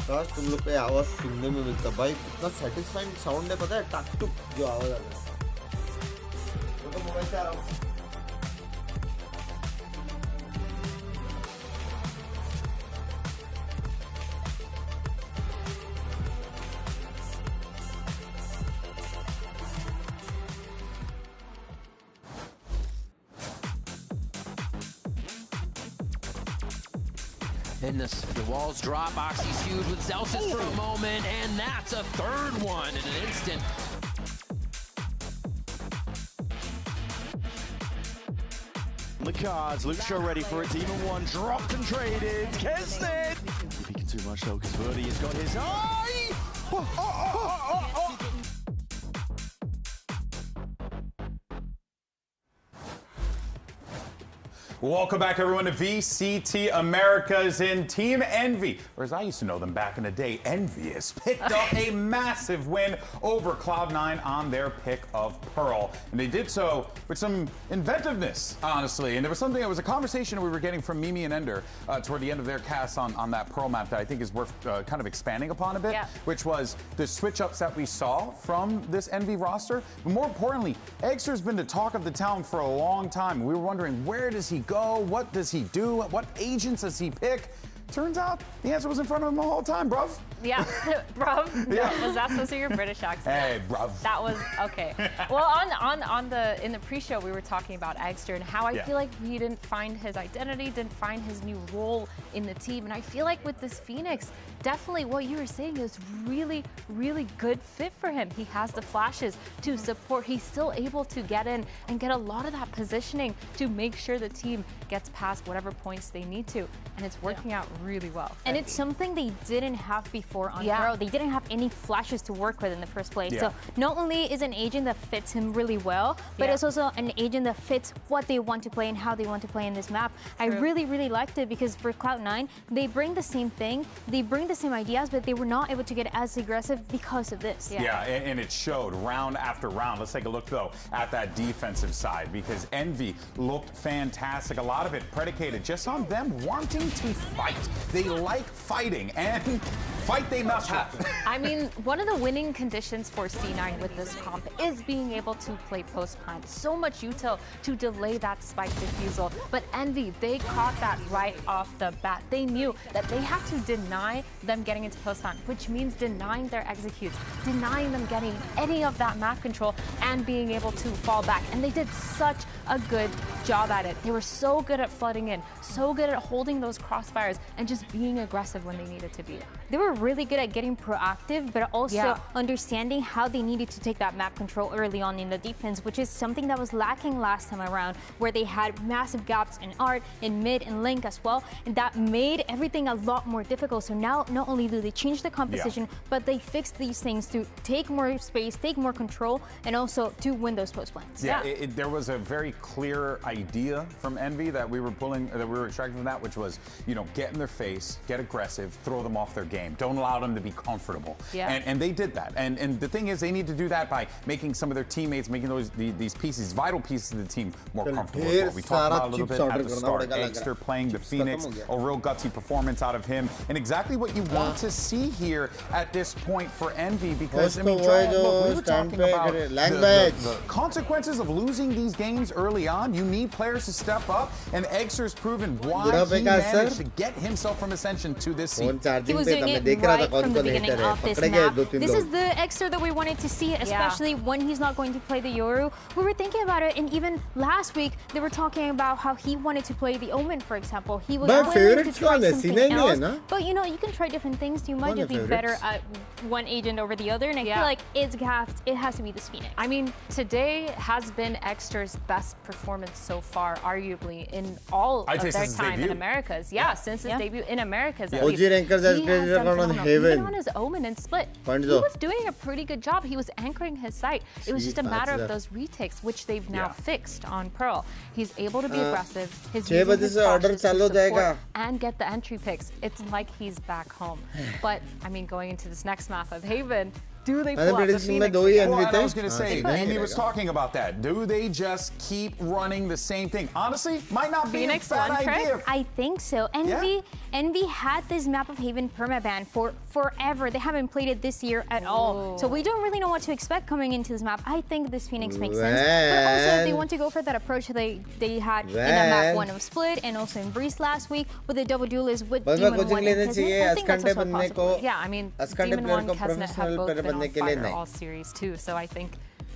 काश तुम लोग को आवाज सुनने में मिलता भाई कितना सैटिस्फाइंग साउंड है पता है टक टुक जो आवाज आता है तो मोबाइल से आ रहा हूँ And the walls drop. Oxy's huge with Zelsis for a moment, and that's a third one in an instant. On the cards, Luke Shaw ready for a team of one. Dropped and traded. Kesnet! Peeking too much though, because Verdi has got his eye! Welcome back, everyone, to VCT Americas in Team Envy, or as I used to know them back in the day, Envious, picked up a massive win over Cloud9 on their pick of Pearl. And they did so with some inventiveness, honestly. And there was something, it was a conversation we were getting from Mimi and Ender toward the end of their cast on that Pearl map that I think is worth kind of expanding upon a bit, which was the switch-ups that we saw from this Envy roster. But more importantly, Eggster's been the talk of the town for a long time. We were wondering, where does he go? What does he do? What agents does he pick? Turns out the answer was in front of him the whole time, bruv. Yeah, bruv. Yeah. Was that supposed to be your British accent? Hey, bruv. That was okay. Well, in the pre-show we were talking about Eggster and how I feel like he didn't find his identity, didn't find his new role in the team, and I feel like with this Phoenix, definitely what you were saying is really, really good fit for him. He has the flashes to support. He's still able to get in and get a lot of that positioning to make sure the team gets past whatever points they need to, and it's working out really well. And it's something they didn't have before on Pearl. They didn't have any flashes to work with in the first place. So not only is an agent that fits him really well, but it's also an agent that fits what they want to play and how they want to play in this map. I really, really liked it because for Cloud9, they bring the same thing, they bring the same ideas, but they were not able to get as aggressive because of this. Yeah, and it showed round after round. Let's take a look, though, at that defensive side because Envy looked fantastic. A lot of it predicated just on them wanting to fight. They like fighting, and fight they must have. I mean, one of the winning conditions for C9 with this comp is being able to play post-plant. So much util to delay that spike defusal. But Envy, they caught that right off the bat. They knew that they had to deny them getting into post-plant, which means denying their executes, denying them getting any of that map control and being able to fall back. And they did such a good job at it. They were so good at flooding in, so good at holding those crossfires and just being aggressive when they needed to be. They were really good at getting proactive, but also understanding how they needed to take that map control early on in the defense, which is something that was lacking last time around, where they had massive gaps in art, in mid, and link as well, and that made everything a lot more difficult. So now, not only do they change the composition, but they fix these things to take more space, take more control, and also to win those post plants. There was a very clear idea from Envy that we were extracting from that, which was, you know, get in their face, get aggressive, throw them off their game. Don't allow them to be comfortable. And they did that. And the thing is, they need to do that by making some of their teammates, making these pieces, vital pieces of the team, more comfortable as well. We talked about a little bit at the start. Eggster playing the Phoenix, a real gutsy performance out of him, and exactly what you want to see here at this point for Envy, because I mean, look, we were talking about the consequences of losing these games early on. You need players to step up, and Eggster's proven why he managed to get himself from Ascension to this seat. He was doing it right from the beginning of this map. This is the Eggster that we wanted to see, especially when he's not going to play the Yoru. We were thinking about it, and even last week, they were talking about how he wanted to play the Omen, for example. He was willing to try something else. But you know, you can try different things. You might just be better at one agent over the other, and I feel like it's gaffed. It has to be this Phoenix. I mean, today has been Eggster's best performance so far, arguably, in all of their time in Americas. Since his debut in Americas. OG rankers has created on Haven. Even on his Omen and Split, he was doing a pretty good job. He was anchoring his site. It was just a matter of those retakes, which they've now fixed on Pearl. He's able to be aggressive. His flashes to support and get the entry picks. It's like he's back home. But I mean, going into this next map of Haven, Do they pull out the Phoenix? Well, I was going to say, Andy was talking about that. Do they just keep running the same thing? Honestly, might not be a bad idea. I think so. Envy had this map of Haven permaban for forever. They haven't played it this year at all. So we don't really know what to expect coming into this map. I think this Phoenix makes sense. But also, if they want to go for that approach they had in that map 1 of Split and also in Breeze last week with the double duelist with Demon 1 and Kismet, I think that's also possible. Yeah, I mean, Demon 1 and Kismet have both been on fire all series too, so I think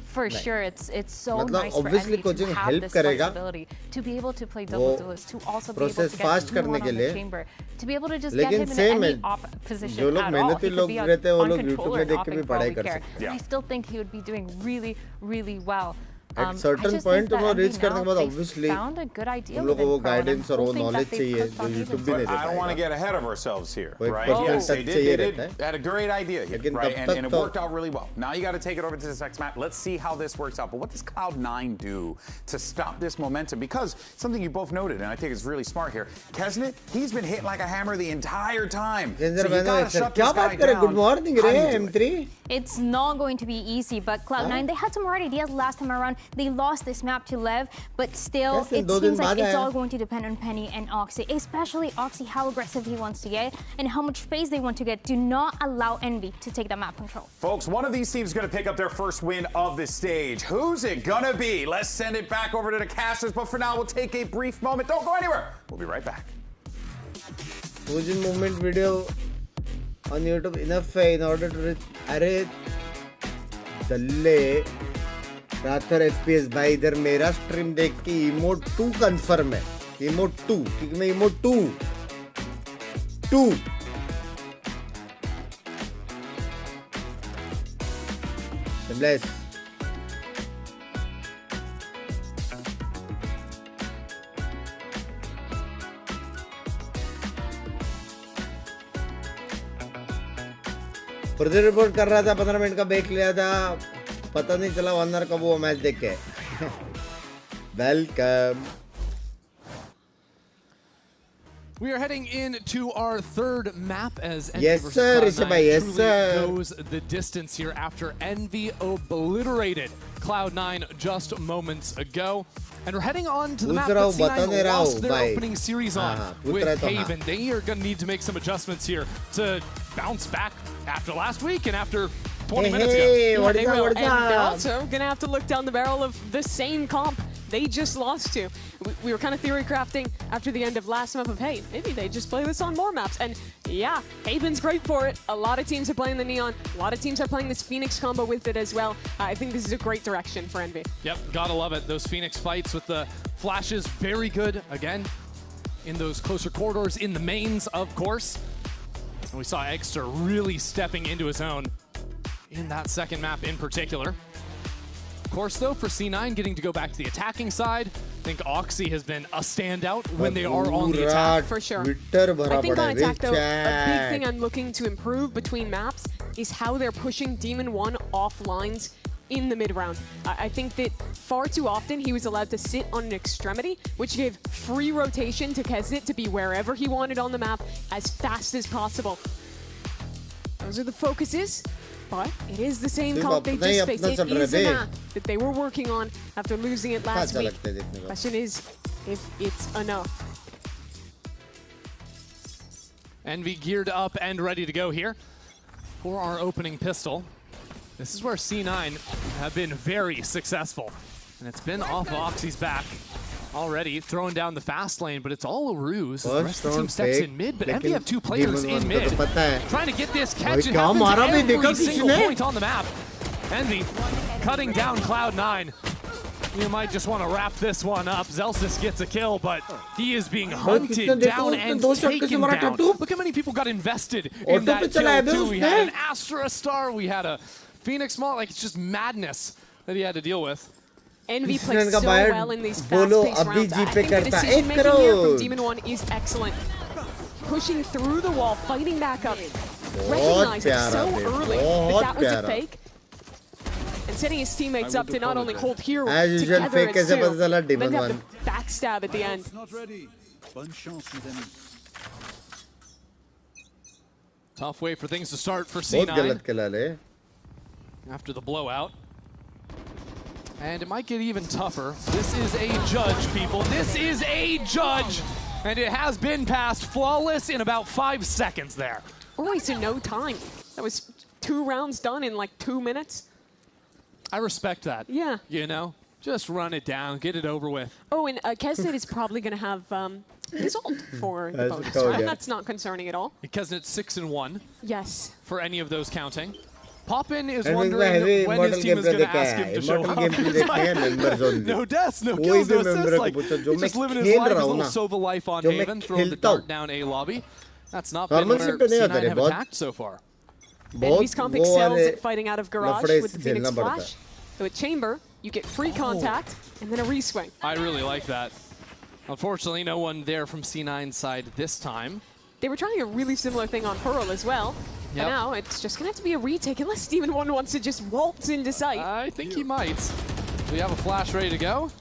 for sure it's so nice for Envy to have this flexibility to be able to play double duelist, to also be able to get Demon 1 on the chamber, to be able to just get him in any position at all. He could be on controller and offing for all we care. I still think he would be doing really, really well. At certain point वो reach करने के बाद obviously उन लोगों को guidance और वो knowledge चाहिए जो YouTube भी नहीं देता है. I don't want to get ahead of ourselves here, right? Yes, they did had a great idea here, right? And it worked out really well. Now you got to take it over to this next map. Let's see how this works out. But what does Cloud9 do to stop this momentum? Because something you both noted, and I think is really smart here, Kesnet, he's been hit like a hammer the entire time. So you got to shut this guy down. Good morning, M3. It's not going to be easy, but Cloud9, they had some hard ideas last time around. They lost this map to Lev, but still, it seems like it's all going to depend on Penny and Oxy, especially Oxy, how aggressive he wants to get and how much phase they want to get. Do not allow Envy to take the map control. Folks, one of these teams is going to pick up their first win of the stage. Who's it going to be? Let's send it back over to the casters, but for now, we'll take a brief moment. Don't go anywhere. We'll be right back. Fujin movement video on YouTube enough in order to reach Array Dalle रातर FPS भाई इधर मेरा stream देख के emote 2 confirm है emote 2 क्योंकि मैं emote 2 bless project report कर रहा था 15 मिनट का ब्रेक लिया था पता नहीं चला 1 आवर कब वो मैच देख के welcome We are heading into our third map as Envy yes sir goes the distance here after Envy obliterated Cloud9 just moments ago. And we're heading on to the map that C9 lost their opening series on with Haven. They are going to need to make some adjustments here to bounce back after last week and after 20 minutes ago. Yeah, they will. And they're also going to have to look down the barrel of the same comp they just lost to. We were kind of theory crafting after the end of last map of, hey, maybe they just play this on more maps. And yeah, Haven's great for it. A lot of teams are playing the Neon. A lot of teams are playing this Phoenix combo with it as well. I think this is a great direction for Envy. Yep, gotta love it. Those Phoenix fights with the flashes, very good. Again, in those closer corridors, in the mains, of course. And we saw Eggster really stepping into his own in that second map in particular. Of course, though, for C9 getting to go back to the attacking side, I think Oxy has been a standout when they are on the attack. For sure. I think on attack, though, a big thing I'm looking to improve between maps is how they're pushing Demon 1 off lines in the mid-round. I think that far too often he was allowed to sit on an extremity, which gave free rotation to Kesnet to be wherever he wanted on the map as fast as possible. Those are the focuses. But it is the same comp they just faced. It is a map that they were working on after losing it last week. Question is if it's enough. Envy geared up and ready to go here for our opening pistol. This is where C9 have been very successful. And it's been off Oxy's back already, throwing down the fast lane, but it's all a ruse. The rest of the team steps in mid, but Envy have 2 players in mid. Trying to get this catch. It happens every single point on the map. Envy cutting down Cloud9. You might just want to wrap this one up. Zelsis gets a kill, but he is being hunted down and taken down. Look how many people got invested in that kill too. We had an Astra Star, we had a Phoenix Mall. Like, it's just madness that he had to deal with. Envy plays so well in these fast-paced rounds. I think the decision-making here from Demon 1 is excellent. Pushing through the wall, fighting back up, recognizing so early that was a fake, and setting his teammates up to not only hold here together as two, but then have the backstab at the end. Tough way for things to start for C9. after the blowout. And it might get even tougher. This is a judge, people. This is a judge! And it has been passed flawless in about 5 seconds there. We're wasting no time. That was 2 rounds done in like 2 minutes. I respect that. Yeah. You know? Just run it down, get it over with. Oh, and Kesnet is probably going to have his ult for the bonus, right? That's not concerning at all. Kesnet's 6-1. Yes. For any of those counting. Poppin is wondering when his team is going to ask him to show up. No deaths, no kills, no assists. Like, he's just living his life, his little Sova life on Haven, throwing the dart down A lobby. That's not been where C9 have attacked so far. Envy's comp excels at fighting out of Garage with the Phoenix Flash. So with Chamber, you get free contact and then a reswing. I really like that. Unfortunately, no one there from C9's side this time. They were trying a really similar thing on Pearl as well. Yep. And now it's just going to have to be a retake unless Demon 1 wants to just waltz into sight. I think he might. We have a flash ready to go.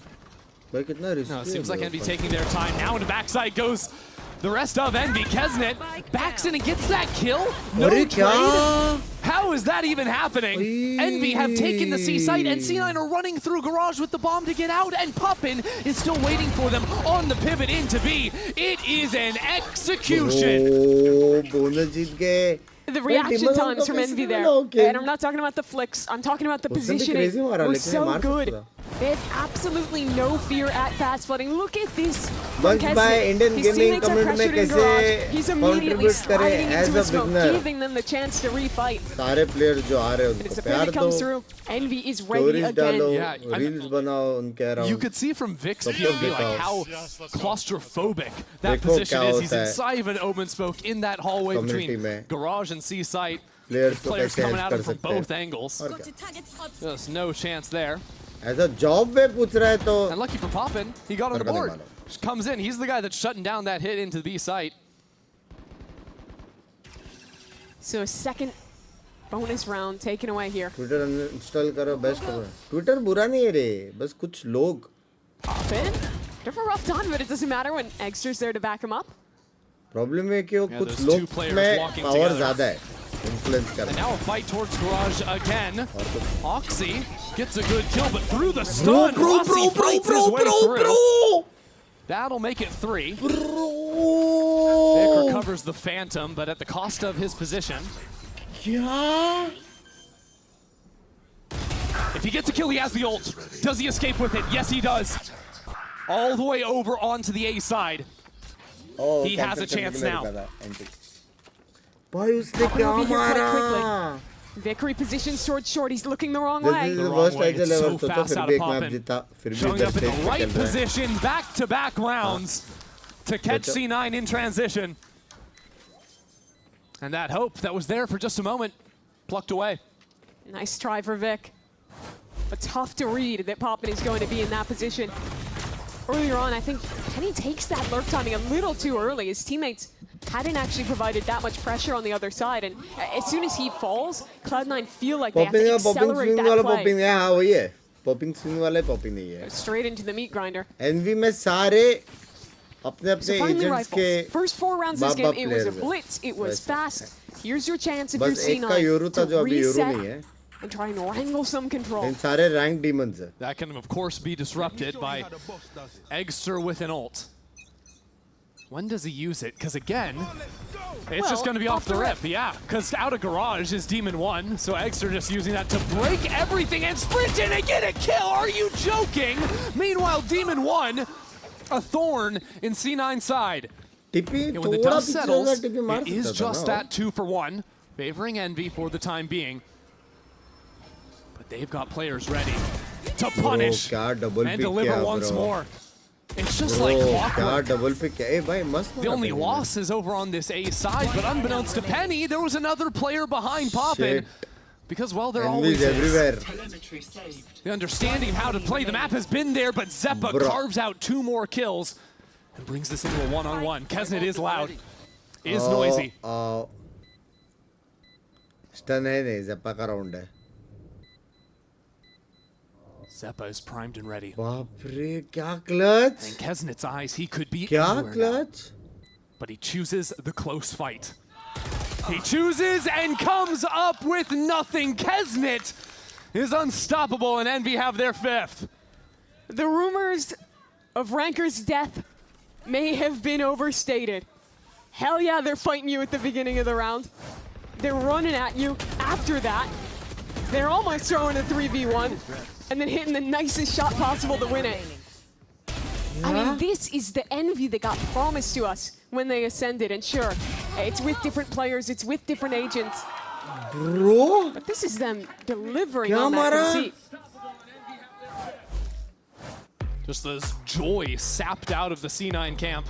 No, it seems like Envy taking their time. Now into backside goes the rest of Envy. Kesnet backs in and gets that kill. No trade. How is that even happening? Envy have taken the C site and C9 are running through Garage with the bomb to get out, and Poppin is still waiting for them on the pivot into B. It is an execution. The reaction times from Envy there, and I'm not talking about the flicks, I'm talking about the positioning, were so good. They have absolutely no fear at fast flooding. Look at this. His teammates are pressured in Garage. He's immediately sliding into a smoke, giving them the chance to refight. And as the pivot comes through, Envy is ready again. Yeah, you could see from Vic's POV like how claustrophobic that position is. He's inside of an open smoke in that hallway between Garage and C site. Players coming at him from both angles. Just no chance there. As a job way पूछ रहा है तो and lucky for Poppin, he got on the board. Just comes in. He's the guy that's shutting down that hit into the B site. So a second bonus round taken away here. Twitter install करो best करो. Twitter बुरा नहीं है रे, बस कुछ लोग. Poppin, bit of a rough time, but it doesn't matter when Eggster's there to back him up. Problem है कि वो कुछ लोग में power ज़्यादा है. And now a fight towards Garage again. Oxy gets a good kill, but through the stun, Rossi fights his way through. That'll make it 3. Vic recovers the Phantom, but at the cost of his position. Yeah. If he gets a kill, he has the ult. Does he escape with it? Yes, he does. All the way over onto the A side. Oh, he has a chance now. Boy, उसने क्या मारा? Vic repositions towards short. He's looking the wrong way. This is the worst idea level. So fast out of Poppin. Showing up in the right position, back-to-back rounds to catch C9 in transition. And that hope that was there for just a moment, plucked away. Nice try for Vic. But tough to read that Poppin is going to be in that position. Earlier on, I think Penny takes that lurk timing a little too early. His teammates hadn't actually provided that much pressure on the other side, and as soon as he falls, Cloud9 feel like they have to accelerate that play. Popping swing वाला popping नहीं है. Straight into the meat grinder. Envy में सारे अपने agents के first 4 rounds this game, it was a blitz, it was fast. Here's your chance if you're C9 to reset and try and wrangle some control. इन सारे rank demons हैं. That can of course be disrupted by Eggster with an ult. When does he use it? Because again, it's just going to be off the rip. Yeah, because out of Garage is Demon 1, so Eggster just using that to break everything and sprint in and get a kill. Are you joking? Meanwhile, Demon 1, a thorn in C9 side. And when the dust settles, it is just that 2 for 1, favoring Envy for the time being. But they've got players ready to punish and deliver once more. It's just like clockwork. The only loss is over on this A side, but unbeknownst to Penny, there was another player behind Poppin. Because, well, there always is. The understanding of how to play the map has been there, but Zeppa carves out 2 more kills and brings this into a one-on-one. Kesnet is loud, is noisy. Stun है नहीं, Zeppa का round है. Zeppa is primed and ready. बाप रे, क्या clutch? In Kesnet's eyes, he could be क्या anywhere clutch? now. But he chooses the close fight. He chooses and comes up with nothing. Kesnet is unstoppable, and Envy have their 5th. The rumors of Ranker's death may have been overstated. Hell yeah, they're fighting you at the beginning of the round. They're running at you after that. They're almost throwing a 3v1 and then hitting the nicest shot possible to win it. I mean, this is the Envy that got promised to us when they ascended. And sure, it's with different players, it's with different agents. Bro? But this is them delivering on that conceit. Just this joy sapped out of the C9 camp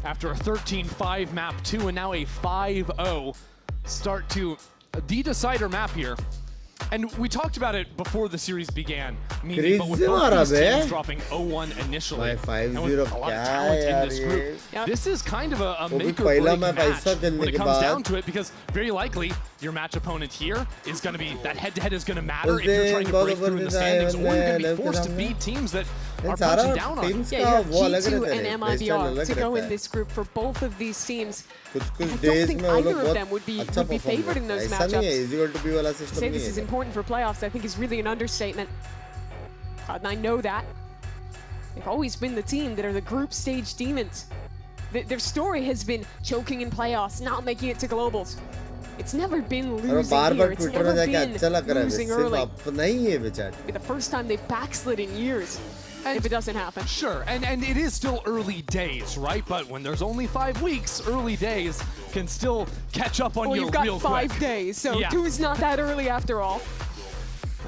after a 13-5 map 2 and now a 5-0 start to the decider map here. And we talked about it before the series began. Meaning, but with both these teams dropping 0-1 initially, and with a lot of talent in this group, this is kind of a make or break match when it comes down to it, because very likely your match opponent here is going to be, that head-to-head is going to matter if you're trying to break through in the standings, or you're going to be forced to beat teams that are punching down on you. Yeah, you have G2 and MIBR to go in this group for both of these teams. I don't think either of them would be favored in those matchups. To say this is important for playoffs, I think, is really an understatement. And I know that. They've always been the team that are the group stage demons. Their story has been choking in playoffs, not making it to globals. It's never been losing here. It's never been losing early. It'll be the first time they've backslid in years. And if it doesn't happen. Sure, and it is still early days, right? But when there's only 5 weeks, early days can still catch up on you real quick. You've got 5 days, so 2's not that early after all.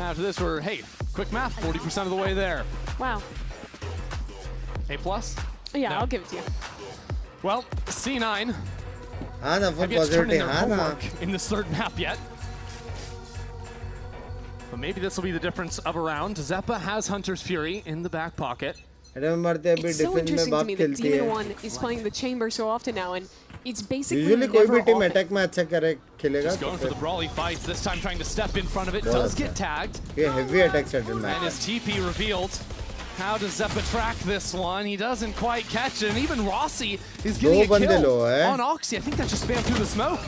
After this, we're, hey, quick math, 40% of the way there. Wow. A+? Yeah, no. I'll give it to you. Well, C9 have yet to turn in their homework in this 3rd map yet. But maybe this will be the difference of a round. Zeppa has Hunter's Fury in the back pocket. It's so interesting to me that Demon 1 is playing the chamber so often now, and it's basically usually never कोई भी team often. attack में अच्छा खेलेगा. Just going for the brawly fights, this time trying to step in front of it. Does get tagged. Yeah, heavy attack started match. And his TP revealed. How does Zeppa track this one? He doesn't quite catch it. And even Rossi is getting a kill on Oxy. I think that just spammed through the smoke.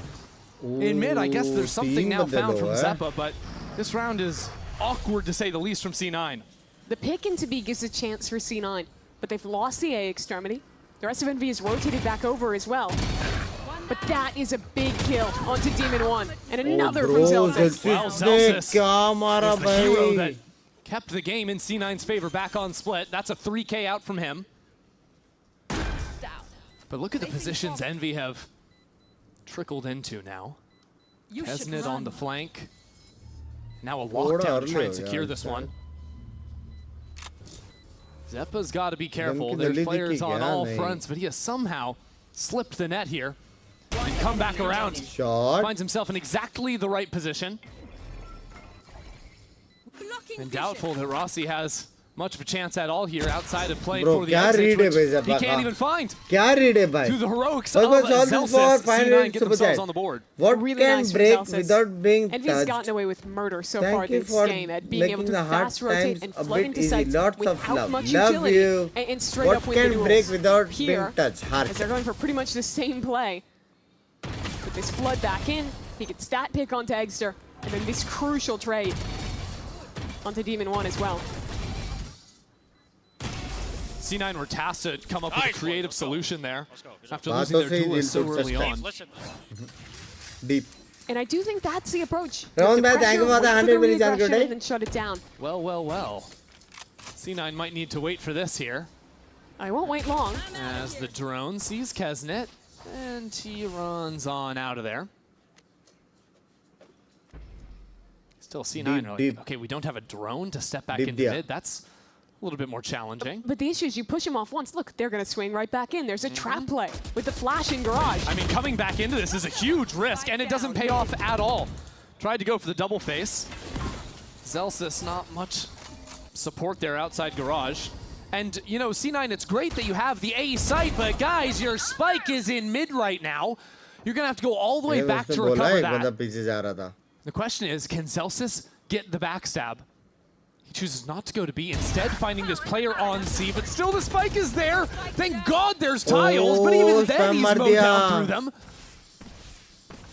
In mid, I guess there's something now found from Zeppa, but this round is awkward to say the least from C9. The pick into B gives a chance for C9, but they've lost the A extremity. The rest of Envy is rotated back over as well. But that is a big kill onto Demon 1. And another from Zelsis. Well, Zelsis was the hero that kept the game in C9's favor back on split. That's a 3K out from him. But look at the positions Envy have trickled into now. Kesnet on the flank. Now a lockdown to try and secure this one. Zeppa's got to be careful. There's players on all fronts, but he has somehow slipped the net here and come back around. Finds himself in exactly the right position. And doubtful that Rossi has much of a chance at all here outside of playing for the exit, which he can't even find. Through the heroics of Zelsis, C9 get themselves on the board. What really can nice break without being Envy's touched? gotten away with murder so Thank far you this for game at being able to making the hard fast rotate times and a flood bit into easy. sites Lots of without love. much Love utility you. and straight What up win the can duels. break without Here, being touched? as they're going for pretty much the same play. With this flood back in, he gets stat pick onto Eggster, and then this crucial trade onto Demon 1 as well. C9 were tasked to come up with a creative solution there after losing their duelist so early on. Deep. And I do think that's the approach. Round The में pressure, thank you for the wait 100 minutes reaggression, today. and then shut it down. Well, well, well. C9 might need to wait for this here. I won't wait long. As the drone sees Kesnet, and he runs on out of there. Still C9 Deep. okay, we don't have a drone to step back into mid. That's a little bit more challenging. But the issue is you push him off once. Look, they're going to swing right back in. There's a trap play with the flash in garage. I mean, coming back into this is a huge risk, and it doesn't pay off at all. Tried to go for the double face. Zelsis, not much support there outside garage. And, you know, C9, it's great that you have the A site, but guys, your spike is in mid right now. You're going to have to go all the way back to recover that. The question is, can Zelsis get the backstab? He chooses not to go to B, instead finding this player on C, but still the spike is there. Thank God there's tiles, but even then he's mowed down through them.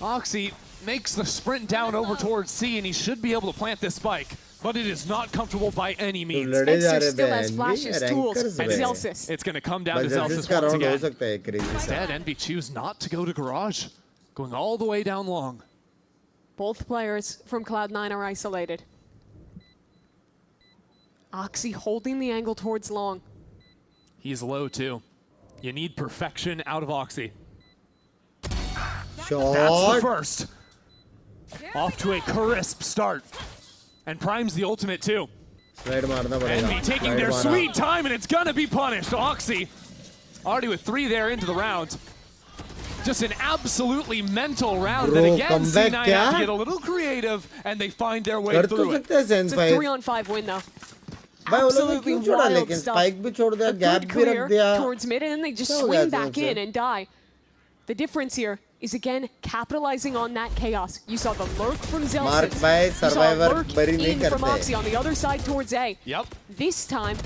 Oxy makes the sprint down over towards C, and he should be able to plant this spike. but it is not comfortable by any means. Exer still has flashes, tools, and Zelsis. It's going to come down to Zelsis once again. Instead, Envy choose not to go to Garage, going all the way down long. Both players from Cloud9 are isolated. Oxy holding the angle towards long. He's low too. You need perfection out of Oxy. Shot. That's the first. Off to a crisp start. And Prime's the ultimate too. Envy taking their sweet time, and it's gonna be punished. Oxy already with 3 there into the round. Just an absolutely mental round. Bro, that again, C9 have to get a little creative, and they find their way through it. It's a 3-on-5 win though. Absolutely wild stuff. A good clear towards mid, and they just swing back in and die. The difference here is again capitalizing on that chaos. You saw the lurk from Zelsis. You saw a lurk in from Oxy on the other side towards A. Yep. This time,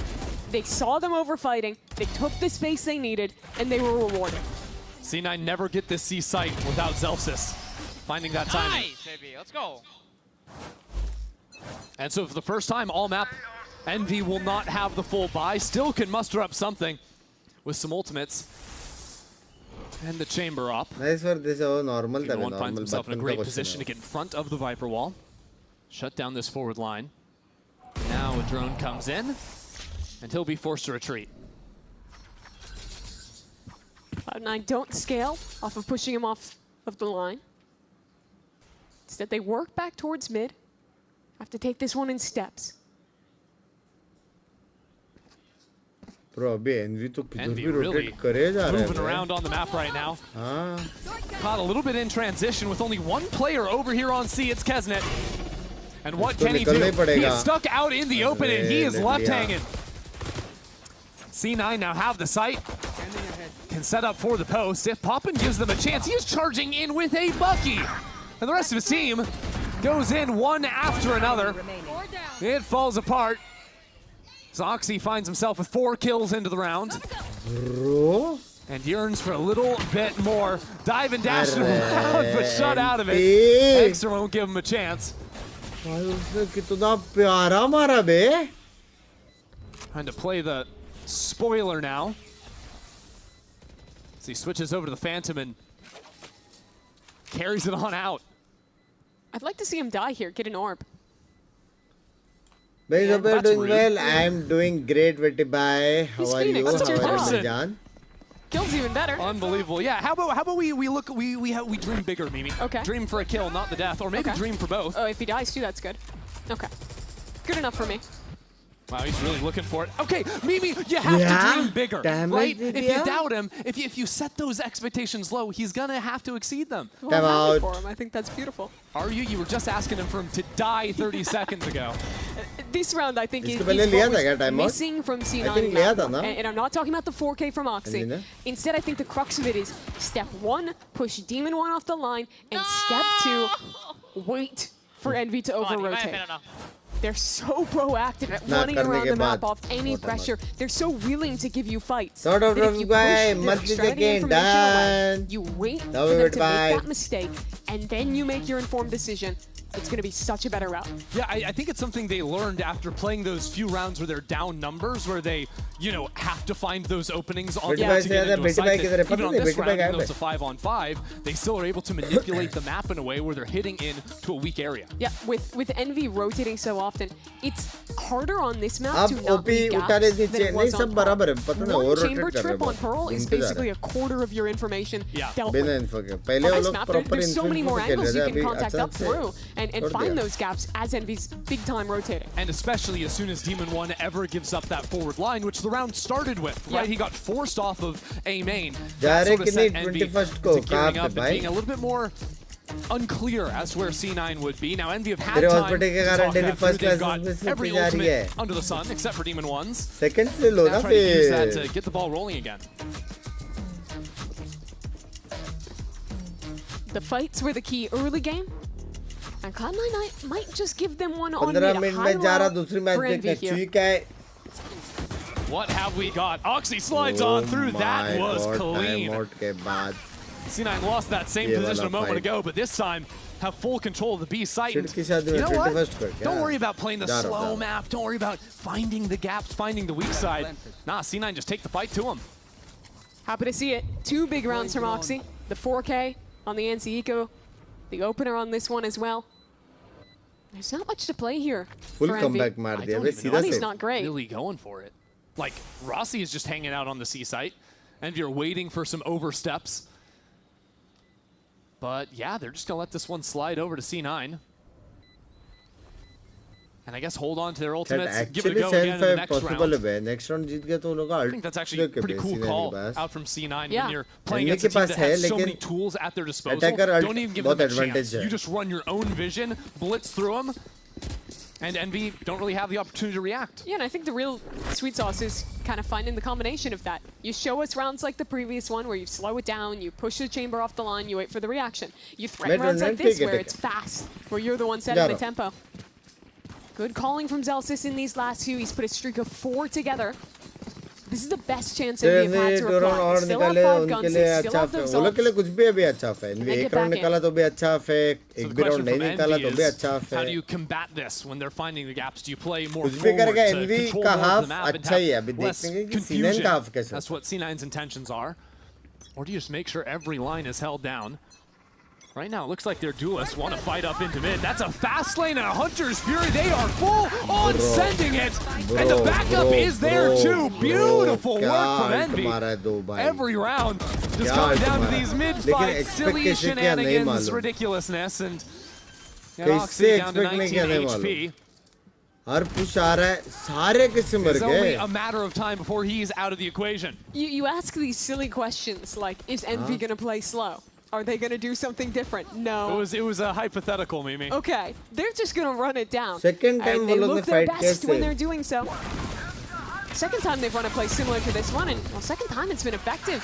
they saw them overfighting, they took the space they needed, and they were rewarded. C9 never get this C site without Zelsis finding that timing. Nice, baby. Let's go. And so for the first time all map, Envy will not have the full buy. Still can muster up something with some ultimates. And the chamber up. Nice for this normal. One finds himself in a great position to get in front of the Viper wall. Shut down this forward line. Now a drone comes in, and he'll be forced to retreat. Cloud9 don't scale off of pushing him off of the line. Instead, they work back towards mid. Have to take this one in steps. Bro, Envy to really moving around on the map right now. Caught a little bit in transition with only 1 player over here on C. It's Kesnet. And what can he do? He is stuck out in the open, and he is left hanging. C9 now have the sight. Can set up for the post. If Poppin gives them a chance, he is charging in with a Bucky. And the rest of his team goes in one after another. It falls apart. Oxy finds himself with 4 kills into the round. And yearns for a little bit more. Dive and dash around, but shut out of it. Exer won't give him a chance. Trying to play the spoiler now. As he switches over to the Phantom and carries it on out. I'd like to see him die here, get an orb. Guys, hope you're doing well. I'm doing great, Vetty Bye. How are you? How are you, Jan? Kill's even better. Unbelievable. Yeah, how about we dream bigger, Mimi. Okay. Dream for a kill, not the death, or maybe dream for both. Oh, if he dies too, that's good. Okay. Good enough for me. Wow, he's really looking for it. Okay, Mimi, you have to dream bigger, right? If you doubt him, if you set those expectations low, he's gonna have to exceed them. Well, I'm happy for him. I think that's beautiful. Are you? You were just asking him for him to die 30 seconds ago. This round, I think, is what was missing from C9. And I'm not talking about the 4K from Oxy. Instead, I think the crux of it is step 1, push Demon 1 off the line, and step 2, wait for Envy to over-rotate. They're so proactive at running around the map off any pressure. They're so willing to give you fights. That if you push their information away, you wait for them to make that mistake, and then you make your informed decision. It's going to be such a better route. Yeah, I think it's something they learned after playing those few rounds where they're down numbers, where they, you know, have to find those openings on the map to get into a site. Even on this round, even though it's a 5-on-5, they still are able to manipulate the map in a way where they're hitting into a weak area. Yeah, with Envy rotating so often, it's harder on this map to not leave gaps than it was on Pearl. One chamber trip on Pearl is basically a quarter of your information dealt with. On this map, there's so many more angles you can contact up through and find those gaps as Envy's big time rotating. And especially as soon as Demon 1 ever gives up that forward line, which the round started with, right? He got forced off of A main. That sort of set Envy to gearing up and being a little bit more unclear as to where C9 would be. Now Envy have had time to talk that through. They've got every ultimate under the sun except for Demon 1's. Now trying to use that to get the ball rolling again. The fights were the key early game. And Cloud9 might just give them one on mid. What have we got? Oxy slides on through. That was clean. C9 lost that same position a moment ago, but this time have full control of the B site. And you know what? Don't worry about playing the slow map. Don't worry about finding the gaps, finding the weak side. Nah, C9 just take the fight to him. Happy to see it. 2 big rounds from Oxy. The 4K on the NC Eco. The opener on this one as well. There's not much to play here. Full comeback maar diya. He's not great. Really going for it. Like, Rossi is just hanging out on the C site. And you're waiting for some oversteps. But yeah, they're just going to let this one slide over to C9. And I guess hold on to their ultimates. Give it a go again in the next round. Next round जीत गया तो उन लोगों का I think that's actually a pretty cool call out from C9 when you're playing against a team that has so many tools at their disposal. Don't even give them a chance. You just run your own vision, blitz through them, and Envy don't really have the opportunity to react. Yeah, and I think the real sweet sauce is kind of finding the combination of that. You show us rounds like the previous one where you slow it down, you push the chamber off the line, you wait for the reaction. You threaten rounds like this where it's fast, where you're the one setting the tempo. Good calling from Zelsis in these last 2. He's put a streak of 4 together. This is the best chance Envy have had to reply. Still have 5 guns, still have those ults. के लिए कुछ भी अभी अच्छा है. Envy एक round निकाला तो भी अच्छा है. एक भी round नहीं निकाला तो भी अच्छा है. How do you combat this when they're finding the gaps? Do you play more कुछ भी forward करेगा to Envy control का more of half the map and अच्छा ही है. have अभी less देखेंगे कि confusion? C9 का half कैसा. That's what C9's intentions are. Or do you just make sure every line is held down? Right now, it looks like their duelists want to fight up into mid. That's a fast lane and a Hunter's Fury. They are full on sending it. And the backup is there too. Beautiful work from Envy. Every round just coming down to these mid fights, silly shenanigans, ridiculousness, and Oxy down to 19 HP. हर push आ रहा है सारे किस्म मर It's गए. only a matter of time before he's out of the equation. You ask these silly questions like, is Envy going to play slow? Are they going to do something different? No. It was a hypothetical, Mimi. Okay, they're just going to run it down. Second time and they वो लोग look ने their fight best when कैसे? they're doing so. Second time they've run a play similar to this one, and well, second time it's been effective.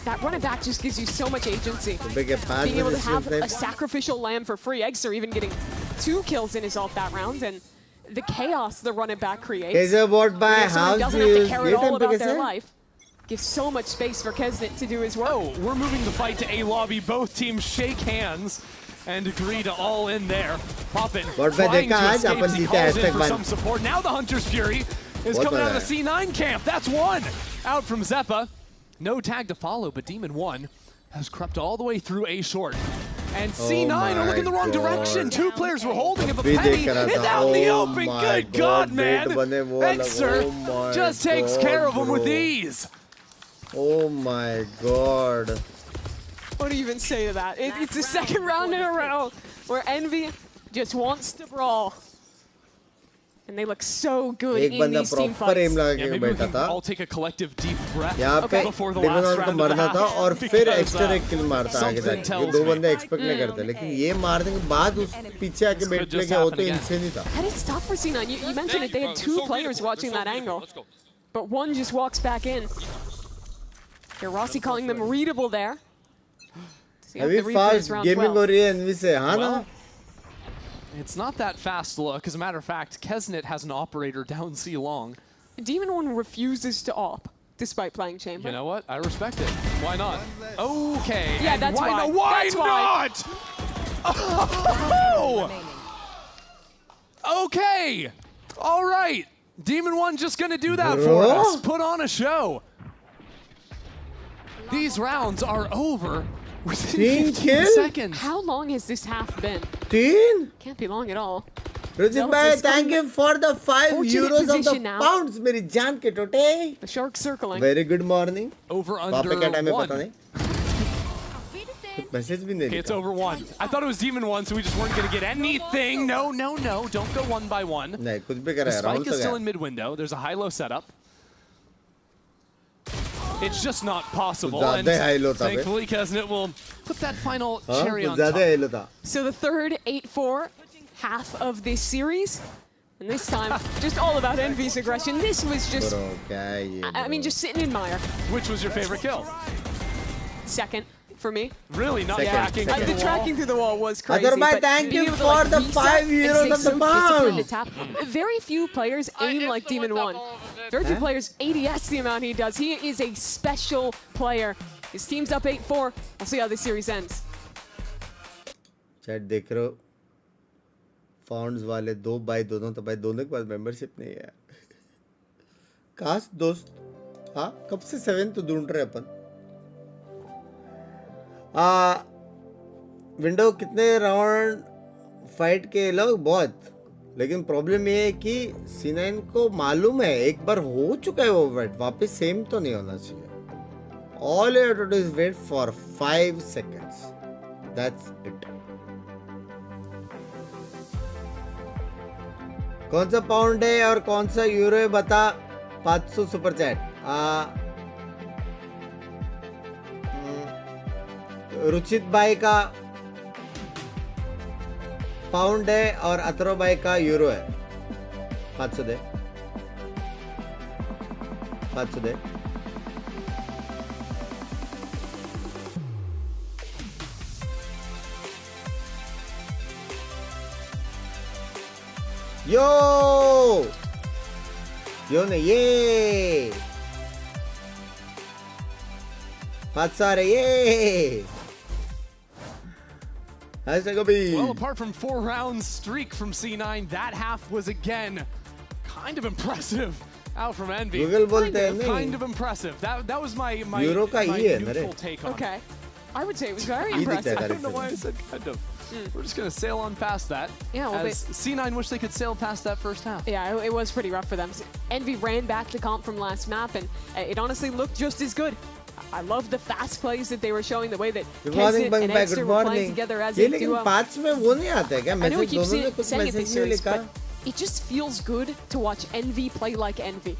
That run it back just gives you so much agency. Being able to have a sacrificial lamb for free. Eggster even getting 2 kills in his ult that round, and the chaos the run it back creates. Someone doesn't have to care at all about their life. Gives so much space for Kesnet to do his work. Oh, we're moving the fight to A lobby. Both teams shake hands and agree to all in there. Poppin trying to escape. He calls in for some support. Now the Hunter's Fury is coming out of the C9 camp. That's 1 out from Zeppa. No tag to follow, but Demon 1 has crept all the way through A short. And C9 are looking the wrong direction. 2 players were holding it, but Penny is out in the open. Good God, man. Eggster just takes care of him with ease. Oh my God. What do you even say to that? It's the second round in a row where Envy just wants to brawl. And they look so good in these team fights. Yeah, maybe we can all take a collective deep breath before the last round of the half. और फिर extra एक किल मारता आगे जाके. ये 2 बंदे expect नहीं करते, लेकिन ये मारने के बाद उस पीछे आके बैठ लेके वो तो इंसान ही था. That is tough for C9. You mentioned it. They had 2 players watching that angle, but one just walks back in. Here, Rossi calling them readable there. अभी fast gaming हो रही है Envy से, हाँ ना? It's not that fast look. As a matter of fact, Kesnet has an operator down C long. Demon 1 refuses to op, despite playing Chamber. You know what? I respect it. Why not? Okay. Yeah, that's why. Why not? Oh! Okay. All right. Demon 1 just going to do that for us. Put on a show. These rounds are over within 15 seconds. How long has this half been? 3? Can't be long at all. Rajit bhai, thank you for the 5 euros of the pounds, मेरी जान के टोटे. The shark circling. Very good morning. Over under 1. Message भी नहीं. Okay, it's over 1. I thought it was Demon 1, so we just weren't going to get anything. No. Don't go 1 by 1. नहीं, कुछ भी कर रहा है. The spike is still in mid window. There's a high-low setup. It's just not possible. And thankfully, Kesnet will put that final cherry on top. So the third 8-4 half of this series. And this time, just all about Envy's aggression. This was just, I mean, just sit and admire. Which was your favorite kill? Second. For me. Really? Not tracking through the wall? Tracking through the wall was crazy. Thank you for the 5 euros of the pound. Very few players aim like Demon 1. Very few players ADS the amount he does. He is a special player His team's up 8-4. We'll see how this series ends. Chat देख रहे हो founts वाले 2 bye दोनों तो भाई दोनों के पास membership नहीं है काश दोस्त हाँ कब से 7 तो ढूंढ रहे अपन विंडो कितने राउंड फाइट के लोग बहुत लेकिन प्रॉब्लम ये है कि C9 को मालूम है एक बार हो चुका है वो फाइट वापस सेम तो नहीं होना चाहिए all you have to do is wait for 5 seconds that's it कौन सा पाउंड है और कौन सा यूरो है बता 500 सुपर चैट रुचित भाई का पाउंड है और अतरो भाई का यूरो है 500 दे 500 दे यो ने ये 500 आ रहे ये Well, apart from 4 rounds streak from C9, that half was again kind of impressive out from Envy. Kind of impressive. That was my neutral take on it. Okay. I would say it was very impressive. I don't know why I said kind of. We're just going to sail on past that. Yeah, well, as C9 wish they could sail past that first half. Yeah, it was pretty rough for them. Envy ran back the comp from last map, and it honestly looked just as good. I love the fast plays that they were showing, the way that Kesnet and Exter were playing together as a duo. I know we keep saying it this series, but it just feels good to watch Envy play like Envy.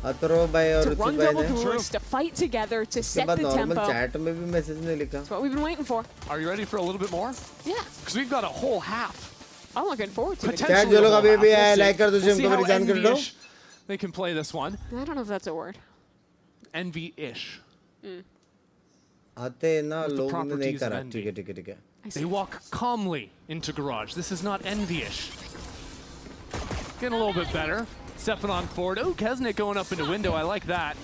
To run double duels, to fight together, to set the tempo. That's what we've been waiting for. Are you ready for a little bit more? Yeah. Because we've got a whole half. I'm looking forward to it. Potentially a whole half. We'll see how Envy-ish they can play this one. I don't know if that's a word. Envy-ish. आते ना लोग ने नहीं करा ठीक है They walk calmly into garage. This is not envy-ish. Getting a little bit better. Stepping on forward. Oh, Kesnet going up into window. I like that.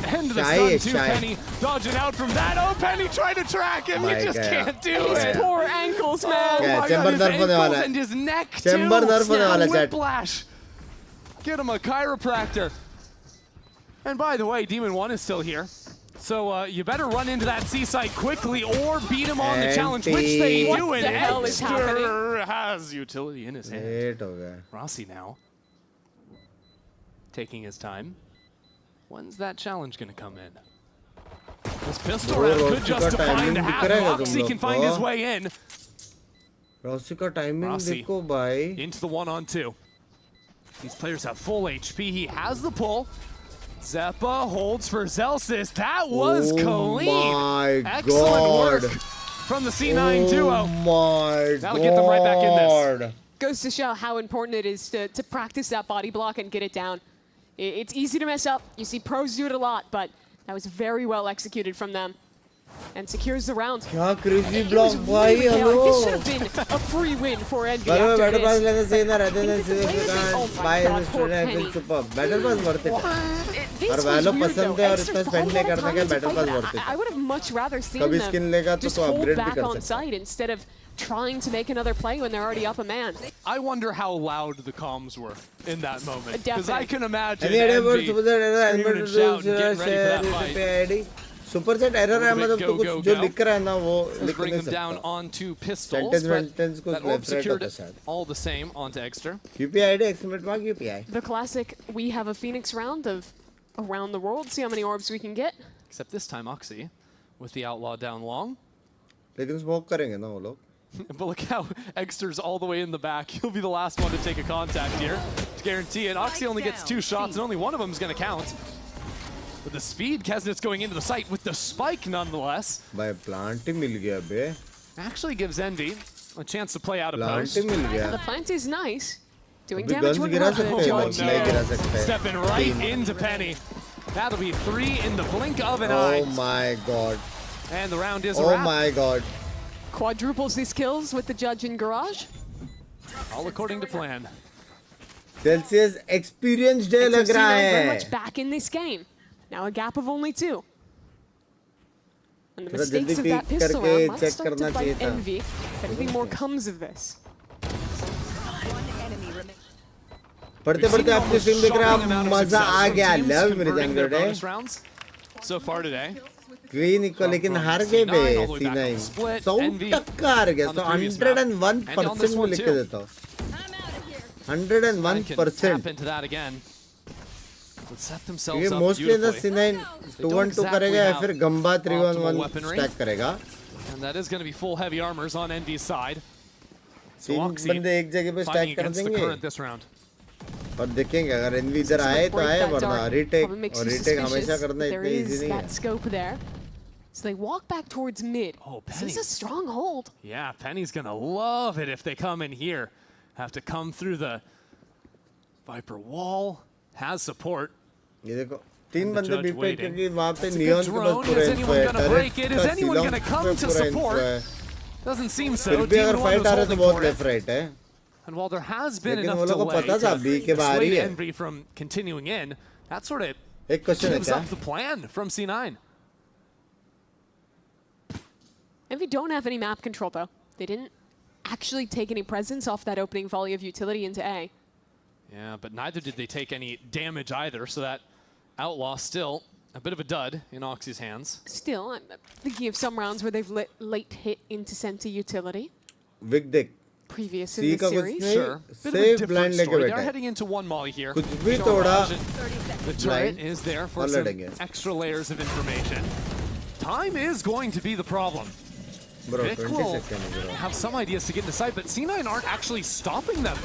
End of the stun too. Penny dodging out from that. Oh, Penny tried to track him. You just can't do it. His poor ankles, man. Oh my God, his ankles and his neck too. Whiplash. Get him a chiropractor. And by the way, Demon 1 is still here. So you better run into that C site quickly or beat him on the challenge, which they do, and Exter has utility in his hand. Rossi now taking his time. When's that challenge going to come in? This pistol round could just find half. Roxy can find his way in. Rossi ka timing dekho bhai. Into the 1-on-2. These players have full HP. He has the pull. Zeppa holds for Zelsis. That was clean. My Excellent work from the C9 duo. That'll get them right back in this. Goes to show how important it is to practice that body block and get it down. It's easy to mess up. You see pros do it a lot, but that was very well executed from them. And secures the round. क्या crazy block भाई hello. This should have been a free win for Envy after battle pass this. लेने से ना रहते हैं buy this student has been super. Battle pass worth it. और वालों पसंद है और इतना spend नहीं करने का battle pass worth it. I would have much rather seen them just hold back on site instead of trying to make another play when they're already up a man. I wonder how loud the comms were in that moment. Because I can imagine Any idea about Envy Super Chat screaming and shouting, getting ready for that fight. Super Chat error है मतलब तो कुछ जो लिख रहा है ना वो लिख bring नहीं them down सकता. onto pistols, but that orb secured all the same onto Exter. UPI ID exclamation mark UPI. The classic we have a Phoenix round of around the world, see how many orbs we can get. Except this time Oxy with the outlaw down long. लेकिन smoke करेंगे ना वो लोग. But look how Exter's all the way in the back. He'll be the last one to take a contact here to guarantee it. Oxy only gets 2 shots and only one of them is going to count. With the speed, Kesnet's going into the site with the spike nonetheless. By plant ही मिल गया बे. Actually gives Envy a chance to play out a plant post. ही मिल गया. The plant is nice. Doing अभी damage guns with गिरा the सकते हैं लोग नहीं गिरा सकते. Stepping right into Penny. That'll be 3 in the blink of an eye. Oh my god. And the round is a wrap. wrap. Oh my god. Quadruples these kills with the judge in garage. All according to plan. Celsius experience day लग रहा है. Very much back in this game. Now a gap of only 2. And the mistakes of that pistol round might start to bite Envy if anything more comes of this. पढ़ते पढ़ते आपकी stream देख रहे हैं आप मजा आ गया लव मेरे जान बेटे so far today क्वीन को लेकिन हार गए बे C9 100% हार गया तो 101% में लिख के देता हूँ 101% क्योंकि मोस्टली इन C9 2-1-2 करेगा या फिर गंबा 3-1-1 स्टैक करेगा and that is going to be full heavy armors on Envy's side. तीन बंदे एक जगह पे स्टैक कर देंगे और देखेंगे अगर एनवी इधर आए तो आए वरना रीटेक और रीटेक हमेशा करना इतना इजी नहीं है. So they walk back towards mid. Oh, this is a strong hold. Yeah, Penny's gonna love it if they come in here. Have to come through the Viper wall. Has support. ये देखो तीन बंदे B पे क्योंकि वहाँ पे neon के पास पूरा इन्फो है. Is anyone gonna come to support? Doesn't seem so. फिर भी अगर फाइट आ रहा है तो बहुत लेफ्ट राइट है. And while there has been enough delay to dissuade Envy from continuing in, that sort of gives up the plan from C9. Envy don't have any map control though. They didn't actually take any presence off that opening volley of utility into A. Yeah, but neither did they take any damage either, so that Outlaw still a bit of a dud in Oxy's hands. Still, I'm thinking of some rounds where they've late hit into center utility. Big dick. Previous in the series. Sure. Save blind story. They're heading into one molly here. The turret is there for some extra layers of information. Time is going to be the problem. Vic will have some ideas to get in the site, but C9 aren't actually stopping them.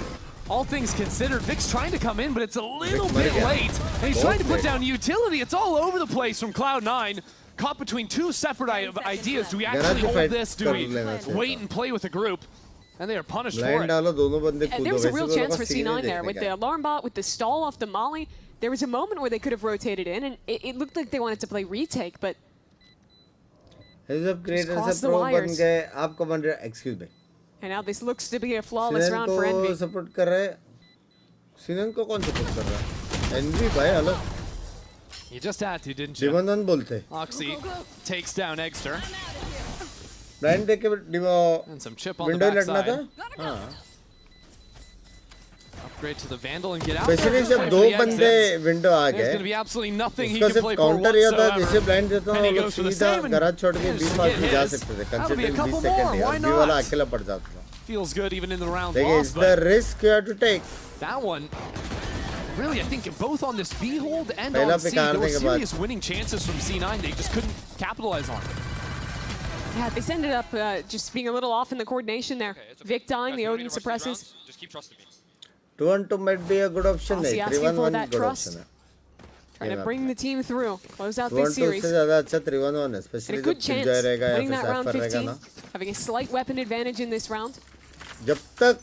All things considered, Vic's trying to come in, but it's a little bit late. And he's trying to put down utility. It's all over the place from Cloud9. Caught between two separate ideas. Do we actually hold this? Do we wait and play with a group? And they are punished for it. And there was a real chance for C9 there. With the alarm bot, with the stall off the molly, there was a moment where they could have rotated in, and it looked like they wanted to play retake, but crossed the wires. Excuse me. And now this looks to be a flawless round for Envy. Support कर रहे हैं. Sinan को कौन support कर रहा है? Envy भाई hello. You just had to, didn't you? Divandan बोलते. Oxy takes down Eggster. Blind देख के and some chip on the backside. Upgrade to the Vandal and get out Especially there. जब दो बंदे window आ गए. There's going to be absolutely nothing he can play for counter whatsoever. जैसे blind देता हूँ वो सीधा garage छोड़ के 20 पास भी जा सकते थे. Considering 20 second यार. B वाला अकेला पड़ जाता था. Feels good even in the round loss. It's the risk you have to take. That one. Really, I think both on this B hold and on C, there were serious winning chances from C9 they just couldn't capitalize on. Yeah, this ended up just being a little off in the coordination there. Vic dying, the Odin suppresses. Just keep trusting me. 2-1-2 might be a good option. 3-1-1 good option. Trying to bring the team through, close out this series. And a good chance winning that round 15, having a slight weapon advantage in this round. जब तक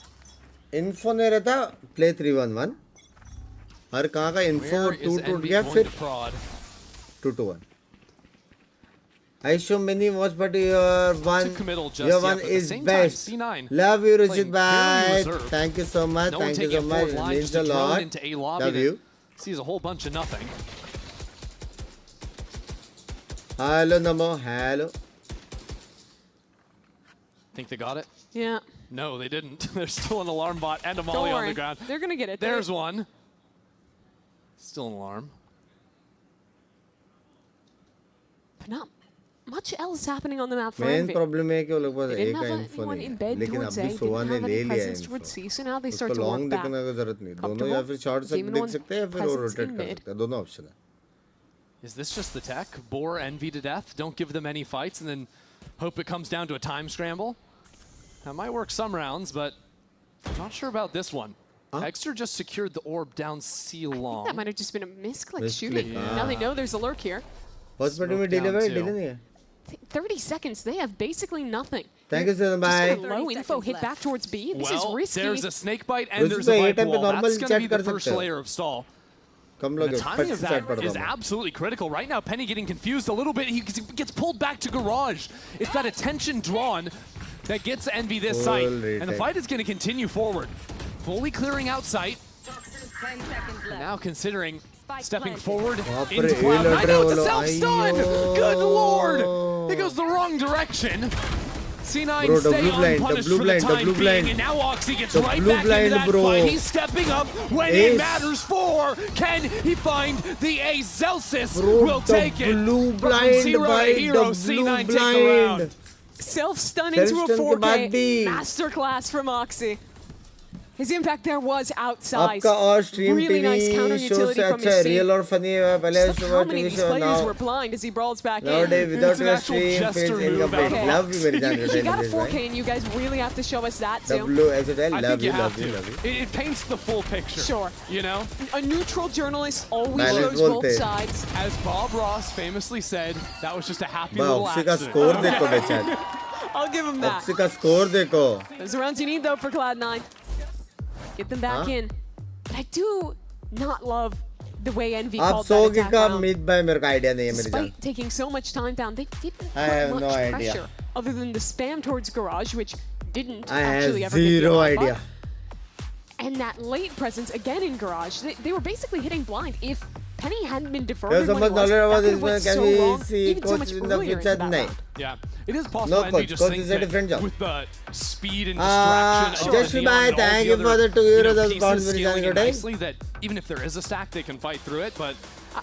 info नहीं रहता, play 3-1-1. और कहाँ का info 2 टूट गया फिर 2-1. I show many watch, but your one is best. Love you, Rajit bhai. Thank you so much. Thank you so much. It means a lot. Love you. Sees a whole bunch of nothing. Hello, Namo. Hello. Think they got it? Yeah. No, they didn't. There's still an alarm bot and a molly on the ground. They're gonna get it. There's one. Still an alarm. But not much else happening on the map for Main Envy. problem है कि वो लोग पास They एक didn't का have info anyone नहीं in है. bed लेकिन towards अभी A, सोवा didn't ने have ले any लिया presence info. towards C, so now they start उसको to long walk back. देखने की जरूरत नहीं. दोनों या फिर short सब देख सकते हैं या फिर वो rotate कर सकते हैं. दोनों option है. Is this just the tech? Bore Envy to death? Don't give them any fights and then hope it comes down to a time scramble? That might work some rounds, but I'm not sure about this one. Eggster just secured the orb down C long. That might have just been a misclick shooting. Now they know there's a lurk here. What's में delay है? Delay नहीं है. 30 seconds, they have basically nothing. Thank you so much. Just low info hit back towards B. This is risky. There's a snake bite and there's a bite wall. That's going to be the first layer of stall. The timing of that is absolutely critical. Right now, Penny getting confused a little bit. He gets pulled back to garage. It's that attention drawn that gets Envy this site. And the fight is going to continue forward. Fully clearing out sight. And now considering stepping forward into Cloud9. No, it's a self-stun! Good lord! It goes the wrong direction. C9 Bro, the stay blue blind, the unpunished blue for blind, the the time blue being, blind. and now Oxy gets The right blue back blind, into that bro. fight. He's stepping up when Ace. it matters for. Can he find the ace? Celsius Bro, will the take it. blue But from blind zero by to hero, the C9 blue take the round. blind. Self-stun into a Self-stun के बाद 4K भी। masterclass from Oxy. His impact there was outsized. आपका और stream Really nice counter TV show utility से from अच्छा his है team. Real और funny है पहले Just show look how many of TV these show players now were blind as he brawls back nowadays in. without It's an your actual stream jester feels move, incomplete okay. love you मेरी जान He got a के 4K and you guys really have to show us that too. W as it I love think you you have love you to. love you It paints the full picture. Sure. You know? A neutral journalist always Balance shows both बोलते हैं। sides. As Bob Ross famously said, that was just a happy वाह little oxy का accident. Score देखो बेचारे I'll give him that. Oxy का score देखो Those are rounds you need though for Cloud9. Get them back in. But I do not love the way Envy आप called that सोओगे attack कब round. Mid भाई मेरे को idea नहीं है मेरी जान Despite taking so much time down, they didn't I have put no much idea. pressure other than the spam towards Garage, which didn't I actually have ever get the zero alarm idea bot. And that late presence again in Garage, they were basically hitting blind. If Penny hadn't been diverted so when much he was, knowledge about that this could have man, went can so we wrong, see even so coach much in the earlier future? into that नहीं round. Yeah, it is possible. No, Envy coach. just Coach think is a different that job. with the speed and distraction. Just of bye, Neon and all thank the you for other, the 2 you know, euros of pieces pounds for scaling in today. nicely, that even if there is a stack, they can fight through it. But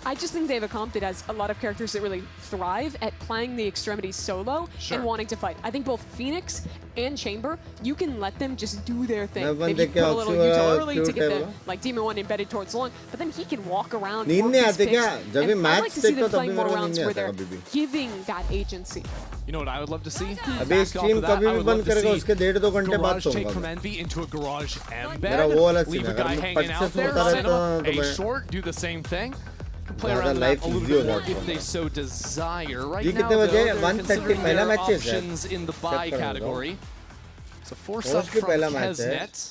I just think David Compton has a lot of characters that really thrive at playing the extremities solo Sure. and wanting to fight. I think both Phoenix and Chamber, you can let them just do their thing. मैं Maybe बंदे put के a little oxy util वाला early to cute get है the वो like Demon 1 embedded towards long, but then he can walk around. नींद work नहीं his आती picks, क्या जब भी and I match like to see देखता them हूँ तब playing भी more मेरे को नींद rounds नहीं where आता they're कभी भी giving that agency. you know what I would love to see? अभी Back stream off of that, कभी I भी would बंद love to करेगा see उसके 1.5-2 घंटे बाद Garage take सोऊंगा from मैं Envy into a Garage मेरा embed. वो वाला Leave सीन a है guy अगर मैं hanging पट से out there. सोता रहता हूँ तो A मैं short, do the same thing. Can play ज़्यादा around with that life a little easy हो bit more जाता if है they so desire. Right ये now, कितने though, बजे they're 1:30 considering पहला their मैच है options in the buy करूँगा। category. So force Host up की from पहला मैच है Kesnet.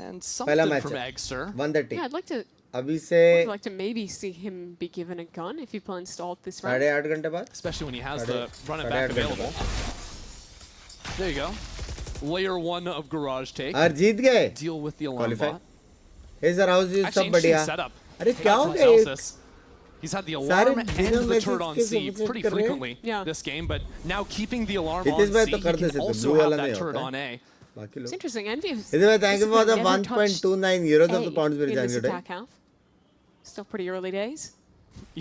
And पहला something मैच from है Eggster. 1:30 Yeah, I'd like to. अभी से Would like to maybe see him be given a gun if he plans to ult this round. 8:30 घंटे बाद Especially when he has साढ़े- the run it साढ़े back 8 घंटे available. There you go. Layer 1 of Garage take. और जीत गए Deal with the alarm qualify bot. Hey sir house is Actually, सब बढ़िया interesting setup. अरे क्या हो From गया Celsius. He's had the सारे alarm and बिना the मैसेज turret on के C सब pretty कर रहे हैं। frequently this game, but now keeping the alarm Hitesh on भाई C, तो he करते can थे also ब्लू have वाला that नहीं turret होता on है A. बाकी It's लोग interesting. Envy has हितेश भाई thank you for the never touched 1.29 euros of A the pounds मेरी in जान this के attack half. Still pretty early days.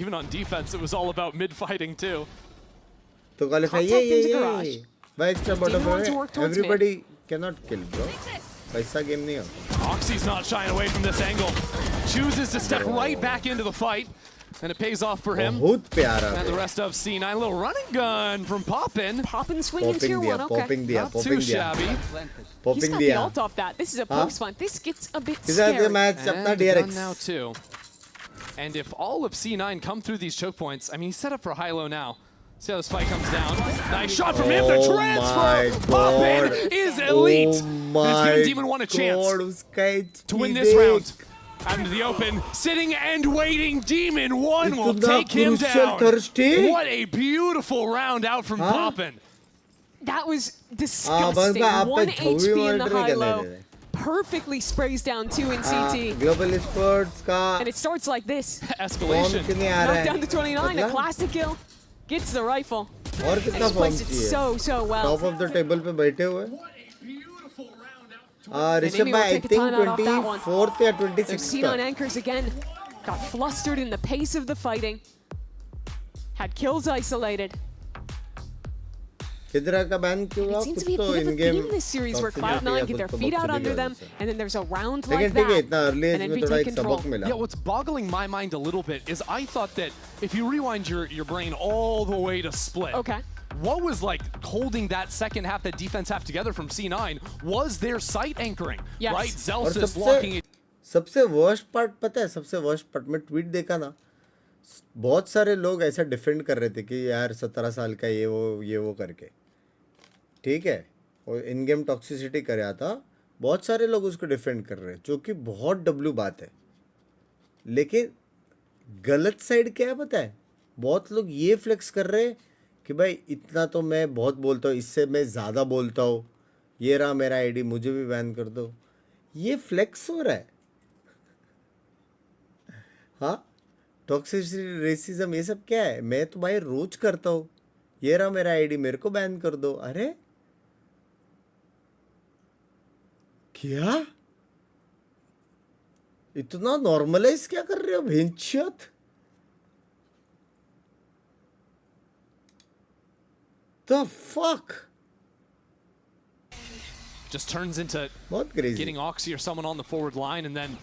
Even on defense, it was all about mid-fighting too. तो qualify Contact into ये Garage. भाई extra bottom Demon wants to work towards everybody can not kill bro पैसा game नहीं होता Oxy's not shying away from this angle. Chooses to step right back into the fight, and it pays off for him. बहुत प्यारा And the rest of C9, a little running gun from Poppin. Poppin swinging tier दिया 1, okay. Popping दिया Not too popping दिया shabby. He's popping got the दिया ult off that. This is a Huh? post fight. This gets a bit इधर scary. Match अपना And DRX done now too. And if all of C9 come through these choke points, I mean, he's set up for high-low now. See how this fight comes down. Nice shot from him. The Oh transfer. my Poppin God. is elite. Oh But it's giving my Demon 1 a chance God, उसका to win HP this round. देख। Out into the open, sitting and waiting. Demon 1 will इतना take him crucial down. thirsty? What a beautiful round out from Huh? Poppin. That was बस disgusting. मैं आप पे 1 छवि HP in the monitor high low. करने Perfectly sprays down 2 in CT. Global sports का And it starts like this. Escalation. कितने आ रहा Knocked है down to 29, a मतलब? classic kill. Gets the rifle. और And कितना just फॉर्म plays it चाहिए so well. Top of the table पे बैठे हुए ऋषभ Maybe we'll भाई आई take a think timeout off that one. 24th या There's 26th C9 का anchors again. Got flustered in the pace of the fighting. Had kills isolated. किधर का ban क्यों It हुआ seems कुछ to be a तो bit of in a game theme this series where Cloud9 get their feet out under them, and then there's a round like लेकिन ठीक है that, इतना अर्ली एज and में Envy थोड़ा take एक control. सबक मिला Yeah, what's boggling my mind a little bit is I thought that if you rewind your brain all the way to Split, Okay. what was like holding that second half, that defense half together from C9 was their sight anchoring, Yes. right? और Celsius locking it. सबसे worst part पता है सबसे worst part में tweet देखा ना बहुत सारे लोग ऐसा डिफेंड कर रहे थे कि यार 17 साल का ये वो करके ठीक है और इन गेम टॉक्सिसिटी कर रहा था बहुत सारे लोग उसको डिफेंड कर रहे हैं जो कि बहुत डब्ल्यू बात है लेकिन गलत साइड क्या है पता है बहुत लोग ये फ्लेक्स कर रहे हैं कि भाई इतना तो मैं बहुत बोलता हूँ इससे मैं ज़्यादा बोलता हूँ ये रहा मेरा आईडी मुझे भी बैन कर दो ये फ्लेक्स हो रहा है हाँ टॉक्सिसिटी रेसिज्म ये सब क्या है मैं तो भाई रोज करता हूँ ये रहा मेरा आईडी, मेरे को बैन कर दो. अरे क्या इतना नॉर्मलाइज क्या कर रहे हो भेंचियत? The fuck? Just turns into getting Oxy or someone on the forward line and then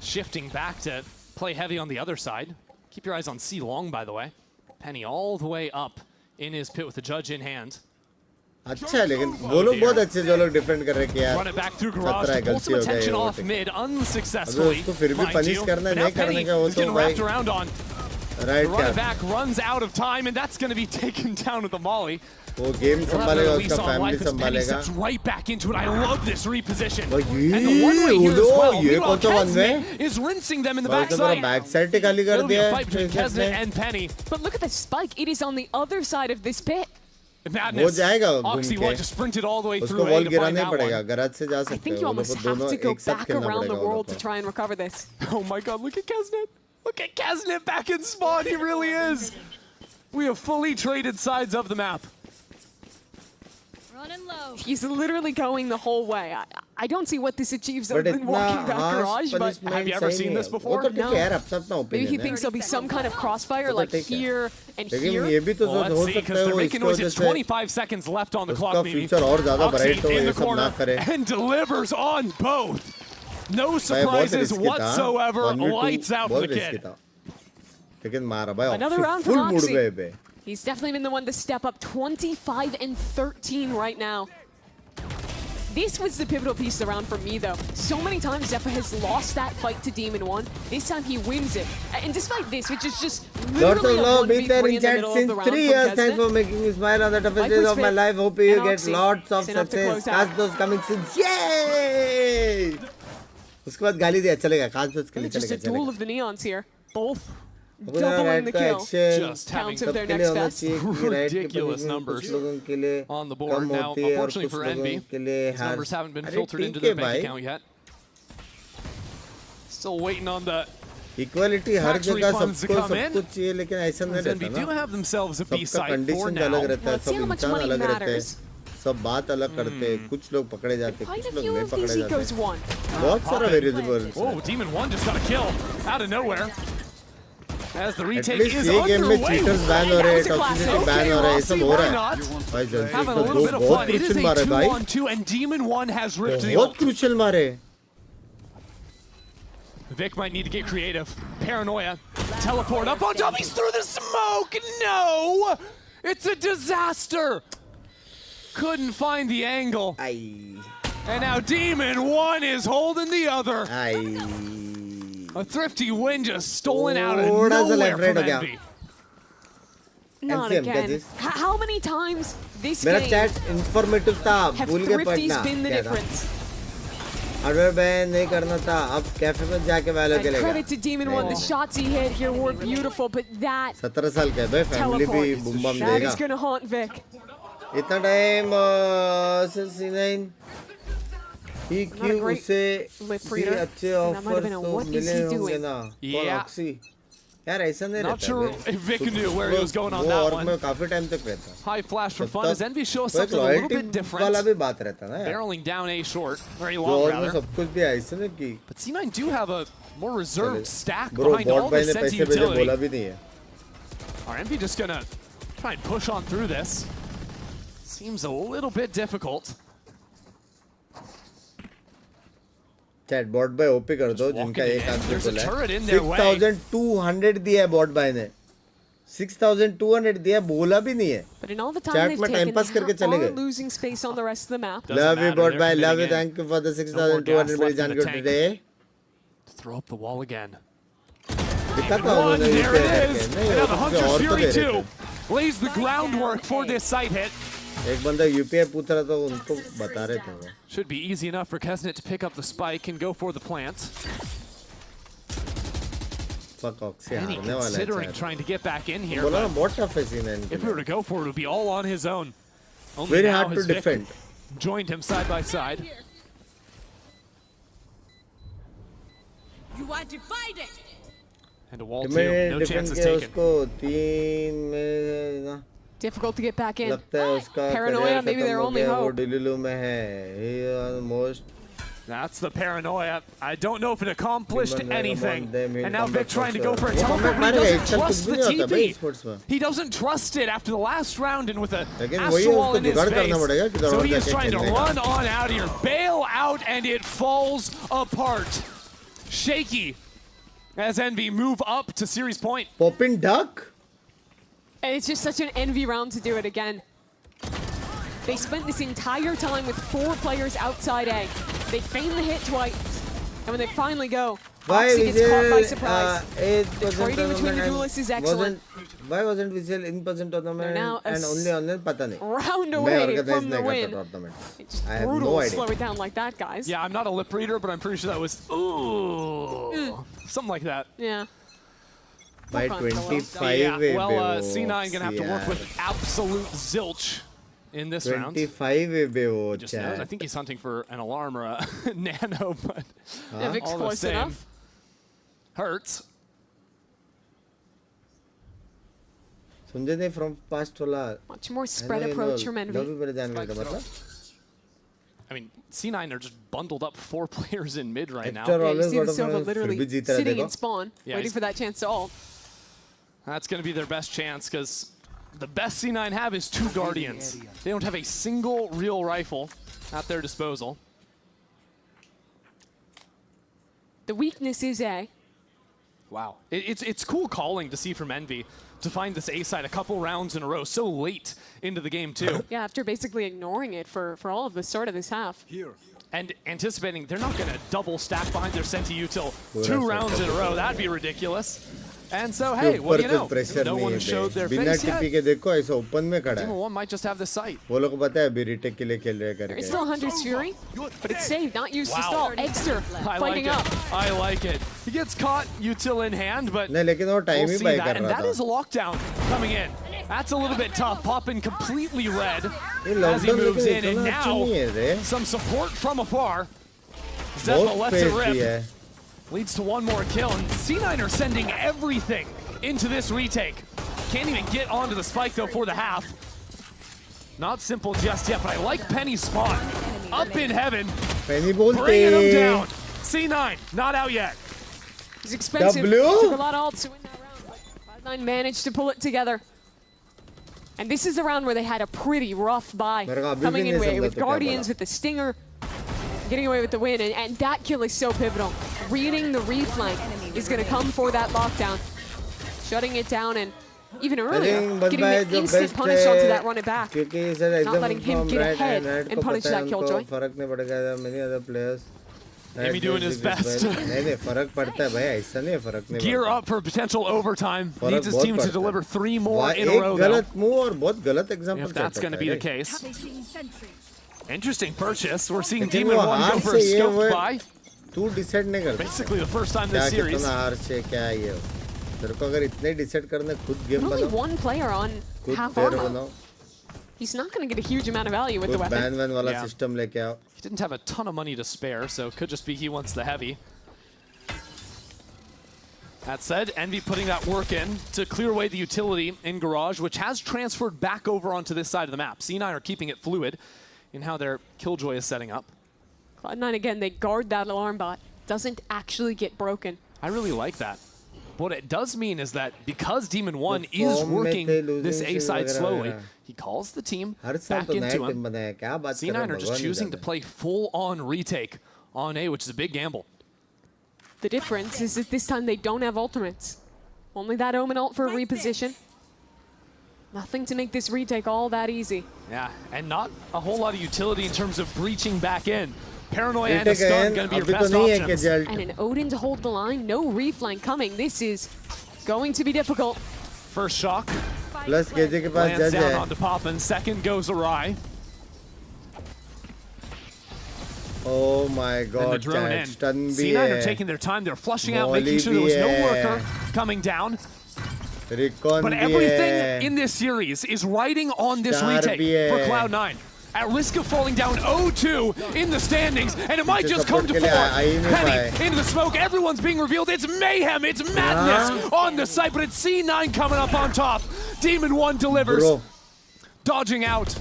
shifting back to play heavy on the other side. Keep your eyes on C long, by the way. Penny all the way up in his pit with the judge in hand. अच्छा है, लेकिन वो लोग बहुत अच्छे जो लोग defend कर रहे हैं यार. Run it back through garage to pull some attention off mid unsuccessfully. अभी उसको फिर भी पनिश करना है, नहीं करने का वो तो भाई. Right, run it back, runs out of time, and that's going to be taken down with the molly. वो गेम संभालेगा, उसका फैमिली संभालेगा. Right back into it. I love this reposition. And the one-way here as well. Meanwhile, Kesnet is rinsing them in the backside. Backside से खाली कर दिया. Fight between Kesnet and Penny. But look at the spike. It is on the other side of this pit. वो जाएगा घूम के. just sprinted all the way through उसको wall गिराना ही पड़ेगा. गराज से जा सकते हैं. I think you almost have to go back around the world to try and recover this. Oh my God! Look at Kesnet. Look at Kesnet back in spawn. He really is. We have fully traded sides of the map. Running low. He's literally going the whole way. I don't see what this achieves other than walking back garage, but have you ever seen this before? No. Maybe he thinks there'll be some kind of crossfire like here and here. Well, let's see, because they're making noise. It's 25 seconds left on the clock, Mimi. Oxy in the corner and delivers on both. No surprises whatsoever. Lights out for the kid. Another round for Oxy. He's definitely been the one to step up. 25 and 13 right now. This was the pivotal piece around for me, though. So many times Zephyr has lost that fight to Demon 1. This time he wins it. And despite this, which is just literally a 1v3 in the middle of the round 3 years. Thanks for making me smile on the toughest days of my life. Hope you get lots of success. Cast coming soon. Yay! उसके बाद गाली दिया चलेगा. Cast के लिए just a duel of the neons here. Both doubling the kill. Just having their next best. Ridiculous numbers on the board. Now, unfortunately for Envy, these numbers haven't been filtered into their bank account yet. Still waiting on the Equality हर जगह सबको सब कुछ चाहिए, लेकिन ऐसा नहीं रहता ना. do have themselves a B side for condition now. अलग रहता है, सब इंसान अलग रहते हैं, सब बात अलग करते हैं. कुछ लोग पकड़े जाते हैं, कुछ लोग नहीं पकड़े जाते हैं. बहुत सारा variable. Oh, Demon 1 just got a kill out of nowhere. As the retake is ये गेम में underway. cheaters ban हो रहे हैं, toxicity ban हो रहा है, ये सब हो रहा है. भाई जल्दी Having a से little bit of बहुत fun. It is crucial a मारे भाई. 2-on-2 and Demon 1 has ripped the बहुत ult. crucial मारे. Vic might need to get creative. Paranoia. Teleport up on top. He's through the smoke. No! It's a disaster. Couldn't find the angle. And now Demon 1 is holding the other. A thrifty win just stolen out of nowhere from Envy. Not again. How many times this मेरा game chat informative था, have भूल के thrifties पढ़ना. been the क्या था? difference? Hardware ban नहीं करना था, अब कैफे में जाके वैल्यू And खेलेगा. credit to Demon 1, the shots he hit here were beautiful, but that 17 साल का है भाई, फैमिली भी बूम बम that देगा. is gonna haunt Vic. इतना टाइम C9 ही क्यों उसे भी अच्छे ऑफर्स तो मिले होंगे ना. कौन ऑक्सी? यार ऐसा नहीं रहता. Not sure if Vic knew where he was going on that one. में काफी टाइम तक रहता. High flash for fun as Envy shows something a little bit different. वाला भी बात रहता ना यार. Barreling down A short, very long rather. सब कुछ भी ऐसा नहीं कि. But C9 do have a more reserved stack Bro, behind all bot the भाई ने sense पैसे भेजे utility. बोला भी नहीं है. Are Envy just gonna try and push on through this? Seems a little bit difficult. Chat bought by OP कर दो जिनका एक आंसर There's a बोला turret है. in their way. 6200 दिया है बॉट बाय ने. 6200 दिया, बोला भी नहीं है. But in all the time chat they've में taken, टाइम पास करके they चले are गए. losing space on the rest of the map. Love you bot bye, love you, thank you for the 6200 मेरी जान को today. Throw up the wall again. दिखा था One, उन्होंने there यूपी it is. नहीं And now the उससे Hunter's और तो Fury दे रहे 2 थे. lays the groundwork for this side hit. एक बंदा यूपीआई पूछ रहा था, उनको बता रहे थे वो. Should be easy enough for Kesnet to pick up the spike and go for the plant. Fuck Oxy And he हारने वाला है considering chat. trying to get back in here. बोला ना but बहुत tough है सीन है. if we were to go for it, it would be all on his own. Only Very now hard to has Vic defend. joined him side by side. You are divided. And a wall too. No chances taken. Difficult to get back in. Paranoia, maybe their only hope. That's the paranoia. I don't know if it accomplished anything. And now Vic trying to go for a teleport, but he doesn't trust the TP. He doesn't trust it after the last round and with a Astral Wall in his face. So he is trying to run on out of here, bail out, and it falls apart. Shaky as Envy move up to series point. Poppin' duck? And it's just such an Envy round to do it again. They spent this entire time with 4 players outside A. They feign the hit twice, and when they finally go, Oxy gets caught by surprise. The trading between the duelists is excellent. Why wasn't Visual in person tournament and only online? Pata nahi. Round away from the win. I have no idea. Slow it down like that, guys. Yeah, I'm not a lip reader, but I'm pretty sure that was something like that. Yeah. By 25, yeah, well, C9 gonna have to work with absolute zilch in this round. 25 just knows. I think he's hunting for an alarm or a nano, but Vic's all the close same. enough. Hurts. Sunjay from past wala. Much more spread approach from Envy. I mean, C9 are just bundled up 4 players in mid right now. Yeah, you see the Sova literally sitting in spawn, waiting for that chance to ult. That's going to be their best chance because the best C9 have is 2 Guardians. They don't have a single real rifle at their disposal. The weakness is A. Wow. It's cool calling to see from Envy to find this A side a couple rounds in a row so late into the game too. Yeah, after basically ignoring it for all of the start of this half. And anticipating they're not going to double stack behind their Senti util 2 rounds in a row. That'd be ridiculous. And so, hey, what do you know? No one showed their face yet. Demon1 might just have the sight. It's still Hunter's Fury, but it's saved, not used to stall. Eggster fighting up. I like it. He gets caught, util in hand, but we'll see that. And that is a lockdown coming in. That's a little bit tough. Poppin completely red as he moves in. And now, some support from afar. Zeppa lets it rip. Leads to 1 more kill, and C9 are sending everything into this retake. Can't even get onto the spike, though, for the half. Not simple just yet, but I like Penny's spawn. Up in heaven, bringing him down. C9, not out yet. It's expensive. Took a lot of ults to win that round, but Cloud9 managed to pull it together. And this is the round where they had a pretty rough buy coming in with Guardians, with the Stinger, getting away with the win, and that kill is so pivotal. Reading the reflank is going to come for that lockdown. Shutting it down, and even earlier, getting the instant punish onto that run it back. Not letting him get ahead and punish that killjoy. Amy doing his best. Gear up for potential overtime. Needs his team to deliver 3 more in a row, though. If that's going to be the case. Interesting purchase. We're seeing Demon1 go for a scoped buy. Basically the first time this series. Only 1 player on half armor. He's not going to get a huge amount of value with the weapon. Yeah. He didn't have a ton of money to spare, so it could just be he wants the heavy. That said, Envy putting that work in to clear away the utility in Garage, which has transferred back over onto this side of the map. C9 are keeping it fluid in how their Killjoy is setting up. Cloud9, again, they guard that alarm bot. Doesn't actually get broken. I really like that. What it does mean is that because Demon1 is working this A side slowly, he calls the team back into him. C9 are just choosing to play full-on retake on A, which is a big gamble. The difference is that this time they don't have ultimates. Only that Omen ult for a reposition. Nothing to make this retake all that easy. Yeah, and not a whole lot of utility in terms of breaching back in. Paranoia and a stun going to be your best options. And an Odin to hold the line, no reflank coming. This is going to be difficult. First shock. Lands down onto Poppin. Second goes awry. Oh my god, and the drone in. C9 are taking their time. They're flushing out, making sure there was no worker coming down. But everything in this series is riding on this retake for Cloud9. at risk of falling down 0-2 in the standings, and it might just come to 4. Penny into the smoke, everyone's being revealed. It's mayhem, it's madness on the site, but it's C9 coming up on top. Demon 1 delivers, dodging out.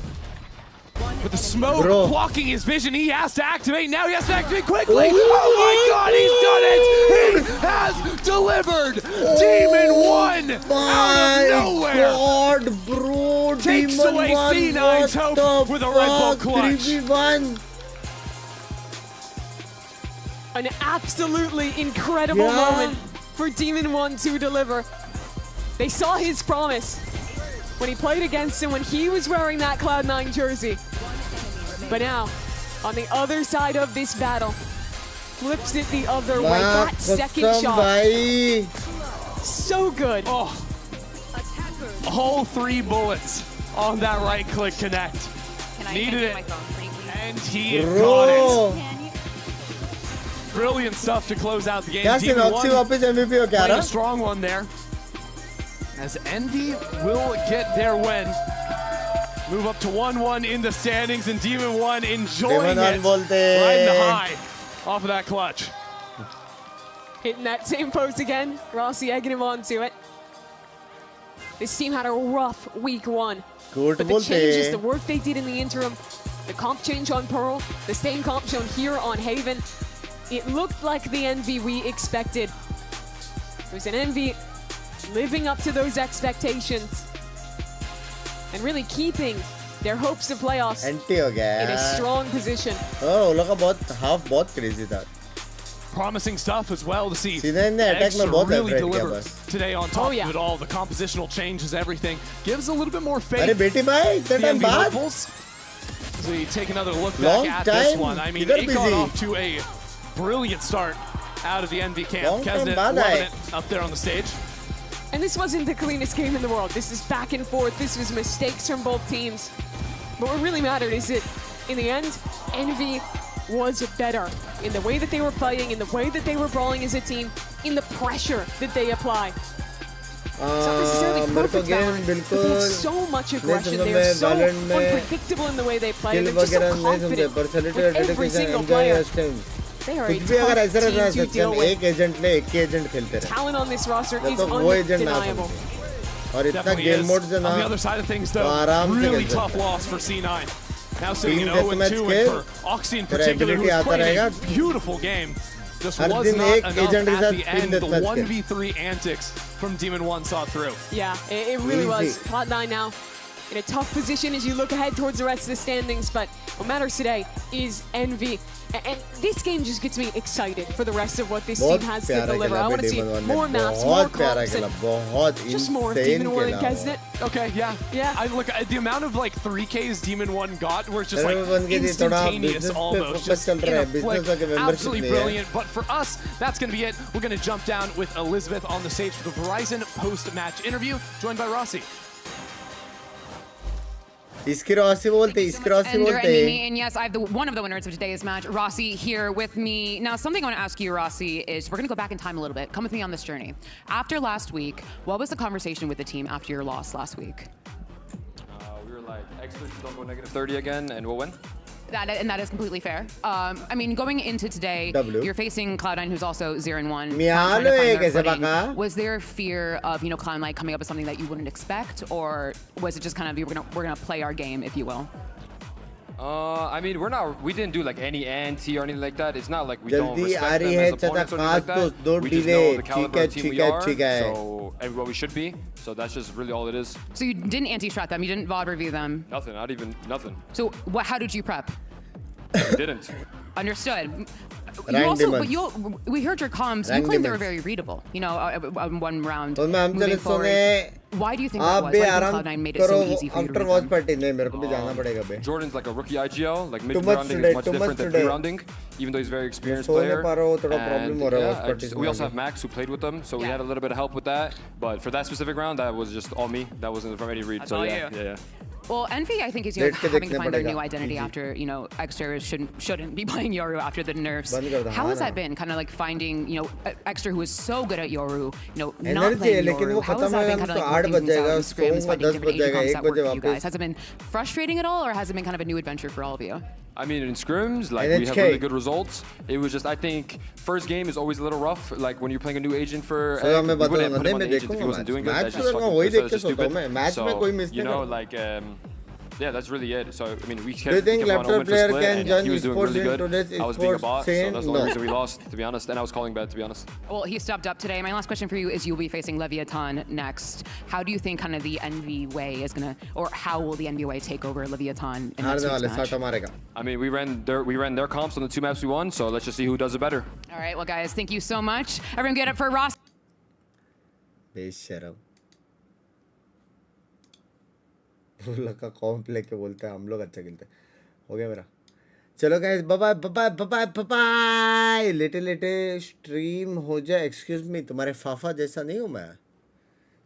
With the smoke blocking his vision, he has to activate. Now he has to activate quickly. Oh my God, he's done it! He has delivered! Demon 1 out of nowhere! God, bro! Takes Demon away 1, C9's hope with a Red Bull clutch. 3v1. An absolutely incredible moment for Demon 1 to deliver. They saw his promise when he played against him when he was wearing that Cloud9 jersey. But now, on the other side of this battle, flips it the other way. That second shot, so good. Oh, all 3 bullets on that right click connect. Needed it, and he got it. Brilliant stuff to close out the game. Demon 1 playing a strong one there. As Envy will get their win. Move up to 1-1 in the standings, and Demon 1 enjoying it. Riding the high off of that clutch. Hitting that same post again. Rossi egging him onto it. This team had a rough week 1. But the changes, the work they did in the interim, the comp change on Pearl, the same comp shown here on Haven, it looked like the Envy we expected. It was an Envy living up to those expectations and really keeping their hopes of playoffs in a strong position. Oh, look about half crazy that. Promising stuff as well to see. Extra really deliver today on top of it all. The compositional changes, everything gives a little bit more faith. Arey beti bhai, the Envy hopefuls. As we take another look back at this one. I mean, it got off to a brilliant start out of the Envy camp. Kesnet loving it up there on the stage. And this wasn't the cleanest game in the world. This is back and forth. This was mistakes from both teams. But what really mattered is that, in the end, Envy was better in the way that they were playing, in the way that they were brawling as a team, in the pressure that they apply. It's not necessarily perfect balance, but they have so much aggression. They are so unpredictable in the way they play. They're just so confident with every single player. They are a tough team to deal with. Talent on this roster is undeniable. Definitely is. On the other side of things, though, really tough loss for C9. Now sitting in 0-2, and for Oxy in particular, who's playing a beautiful game. Just was not enough at the end. The 1v3 antics from Demon 1 saw through. Yeah, it really was. Cloud9 now in a tough position as you look ahead towards the rest of the standings, but what matters today is Envy. And this game just gets me excited for the rest of what this team has to deliver. I want to see more maps, more comps, and just more of Demon 1 and Kesnet. Okay, yeah. I look at the amount of like 3Ks Demon 1 got were just like instantaneous almost. Just in a flick. Absolutely brilliant. But for us, that's going to be it. We're going to jump down with Elizabeth on the stage for the Verizon post-match interview, joined by Rossi. इसकी Rossi बोलते and yes, I have one of the winners of today's match, Rossi, here with me. Now, something I want to ask you, Rossi, is we're going to go back in time a little bit. Come with me on this journey. After last week, what was the conversation with the team after your loss last week? We were like, experts don't go -30 again, and we'll win. That is completely fair. I mean, going into today, you're facing Cloud9, who's also 0-1. Was there fear of Cloud9 coming up with something that you wouldn't expect, or was it just kind of we're gonna play our game, if you will? I mean, we didn't do like any anti or anything like that. It's not like we don't respect them as opponents or anything like that. We just know the caliber of team we are, so everywhere we should be. So that's just really all it is. So you didn't anti-strat them, you didn't VOD review them? Nothing, not even nothing. So how did you prep? We didn't. Understood. We heard your comms. You claimed they were very readable. One round. Moving forward. Why do you think that was? Why do you think Cloud9 made it so easy for you to read them? Jordan's like a rookie IGL. Like mid-rounding is much different than pre-rounding, even though he's a very experienced player. And we also have Max who played with them, so we had a little bit of help with that. But for that specific round, that was just all me. That wasn't from any read. That's so all yeah. Well, Envy, I think, is having to find their new identity after, Extra shouldn't be playing Yoru after the nerfs. How has that been? Kind of like finding, Extra, who is so good at Yoru, not playing Yoru. How has that been kind of like working things out in scrims, finding different agent comps that work for you guys? Has it been frustrating at all, or has it been kind of a new adventure for all of you? I mean, in scrims, like, we have really good results. It was just, I think, first game is always a little rough. Like, when you're playing a new agent for we wouldn't put him on the agent if he wasn't doing good. That's just fucking stupid. So, like, yeah, that's really it. So, I mean, we kept on Omen for split, and he was doing really good. I was being a bot, so that's the only reason we lost, to be honest. And I was calling bad, to be honest. Well, he stepped up today. My last question for you is you'll be facing Leviathan next. How do you think kind of the Envy way is going to, or how will the Envy way take over Leviathan in next week's match? I mean, we ran their comps on the 2 maps we won, so let's just see who does it better. All right, well, guys, thank you so much. Everyone get up for Ross. लड़का कॉम्प लेके बोलता है हम लोग अच्छा खेलते हैं हो गया मेरा चलो guys bye bye bye bye bye bye लेटे लेटे स्ट्रीम हो जाए एक्सक्यूज मी तुम्हारे फाफा जैसा नहीं हूँ मैं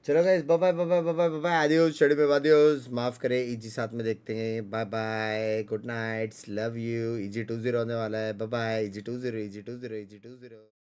चलो guys bye bye bye bye bye bye आदियोस चढ़े में आदियोस माफ करें इजी साथ में देखते हैं bye bye good nights love you easy 20 होने वाला है bye bye easy 20 easy 20 easy 20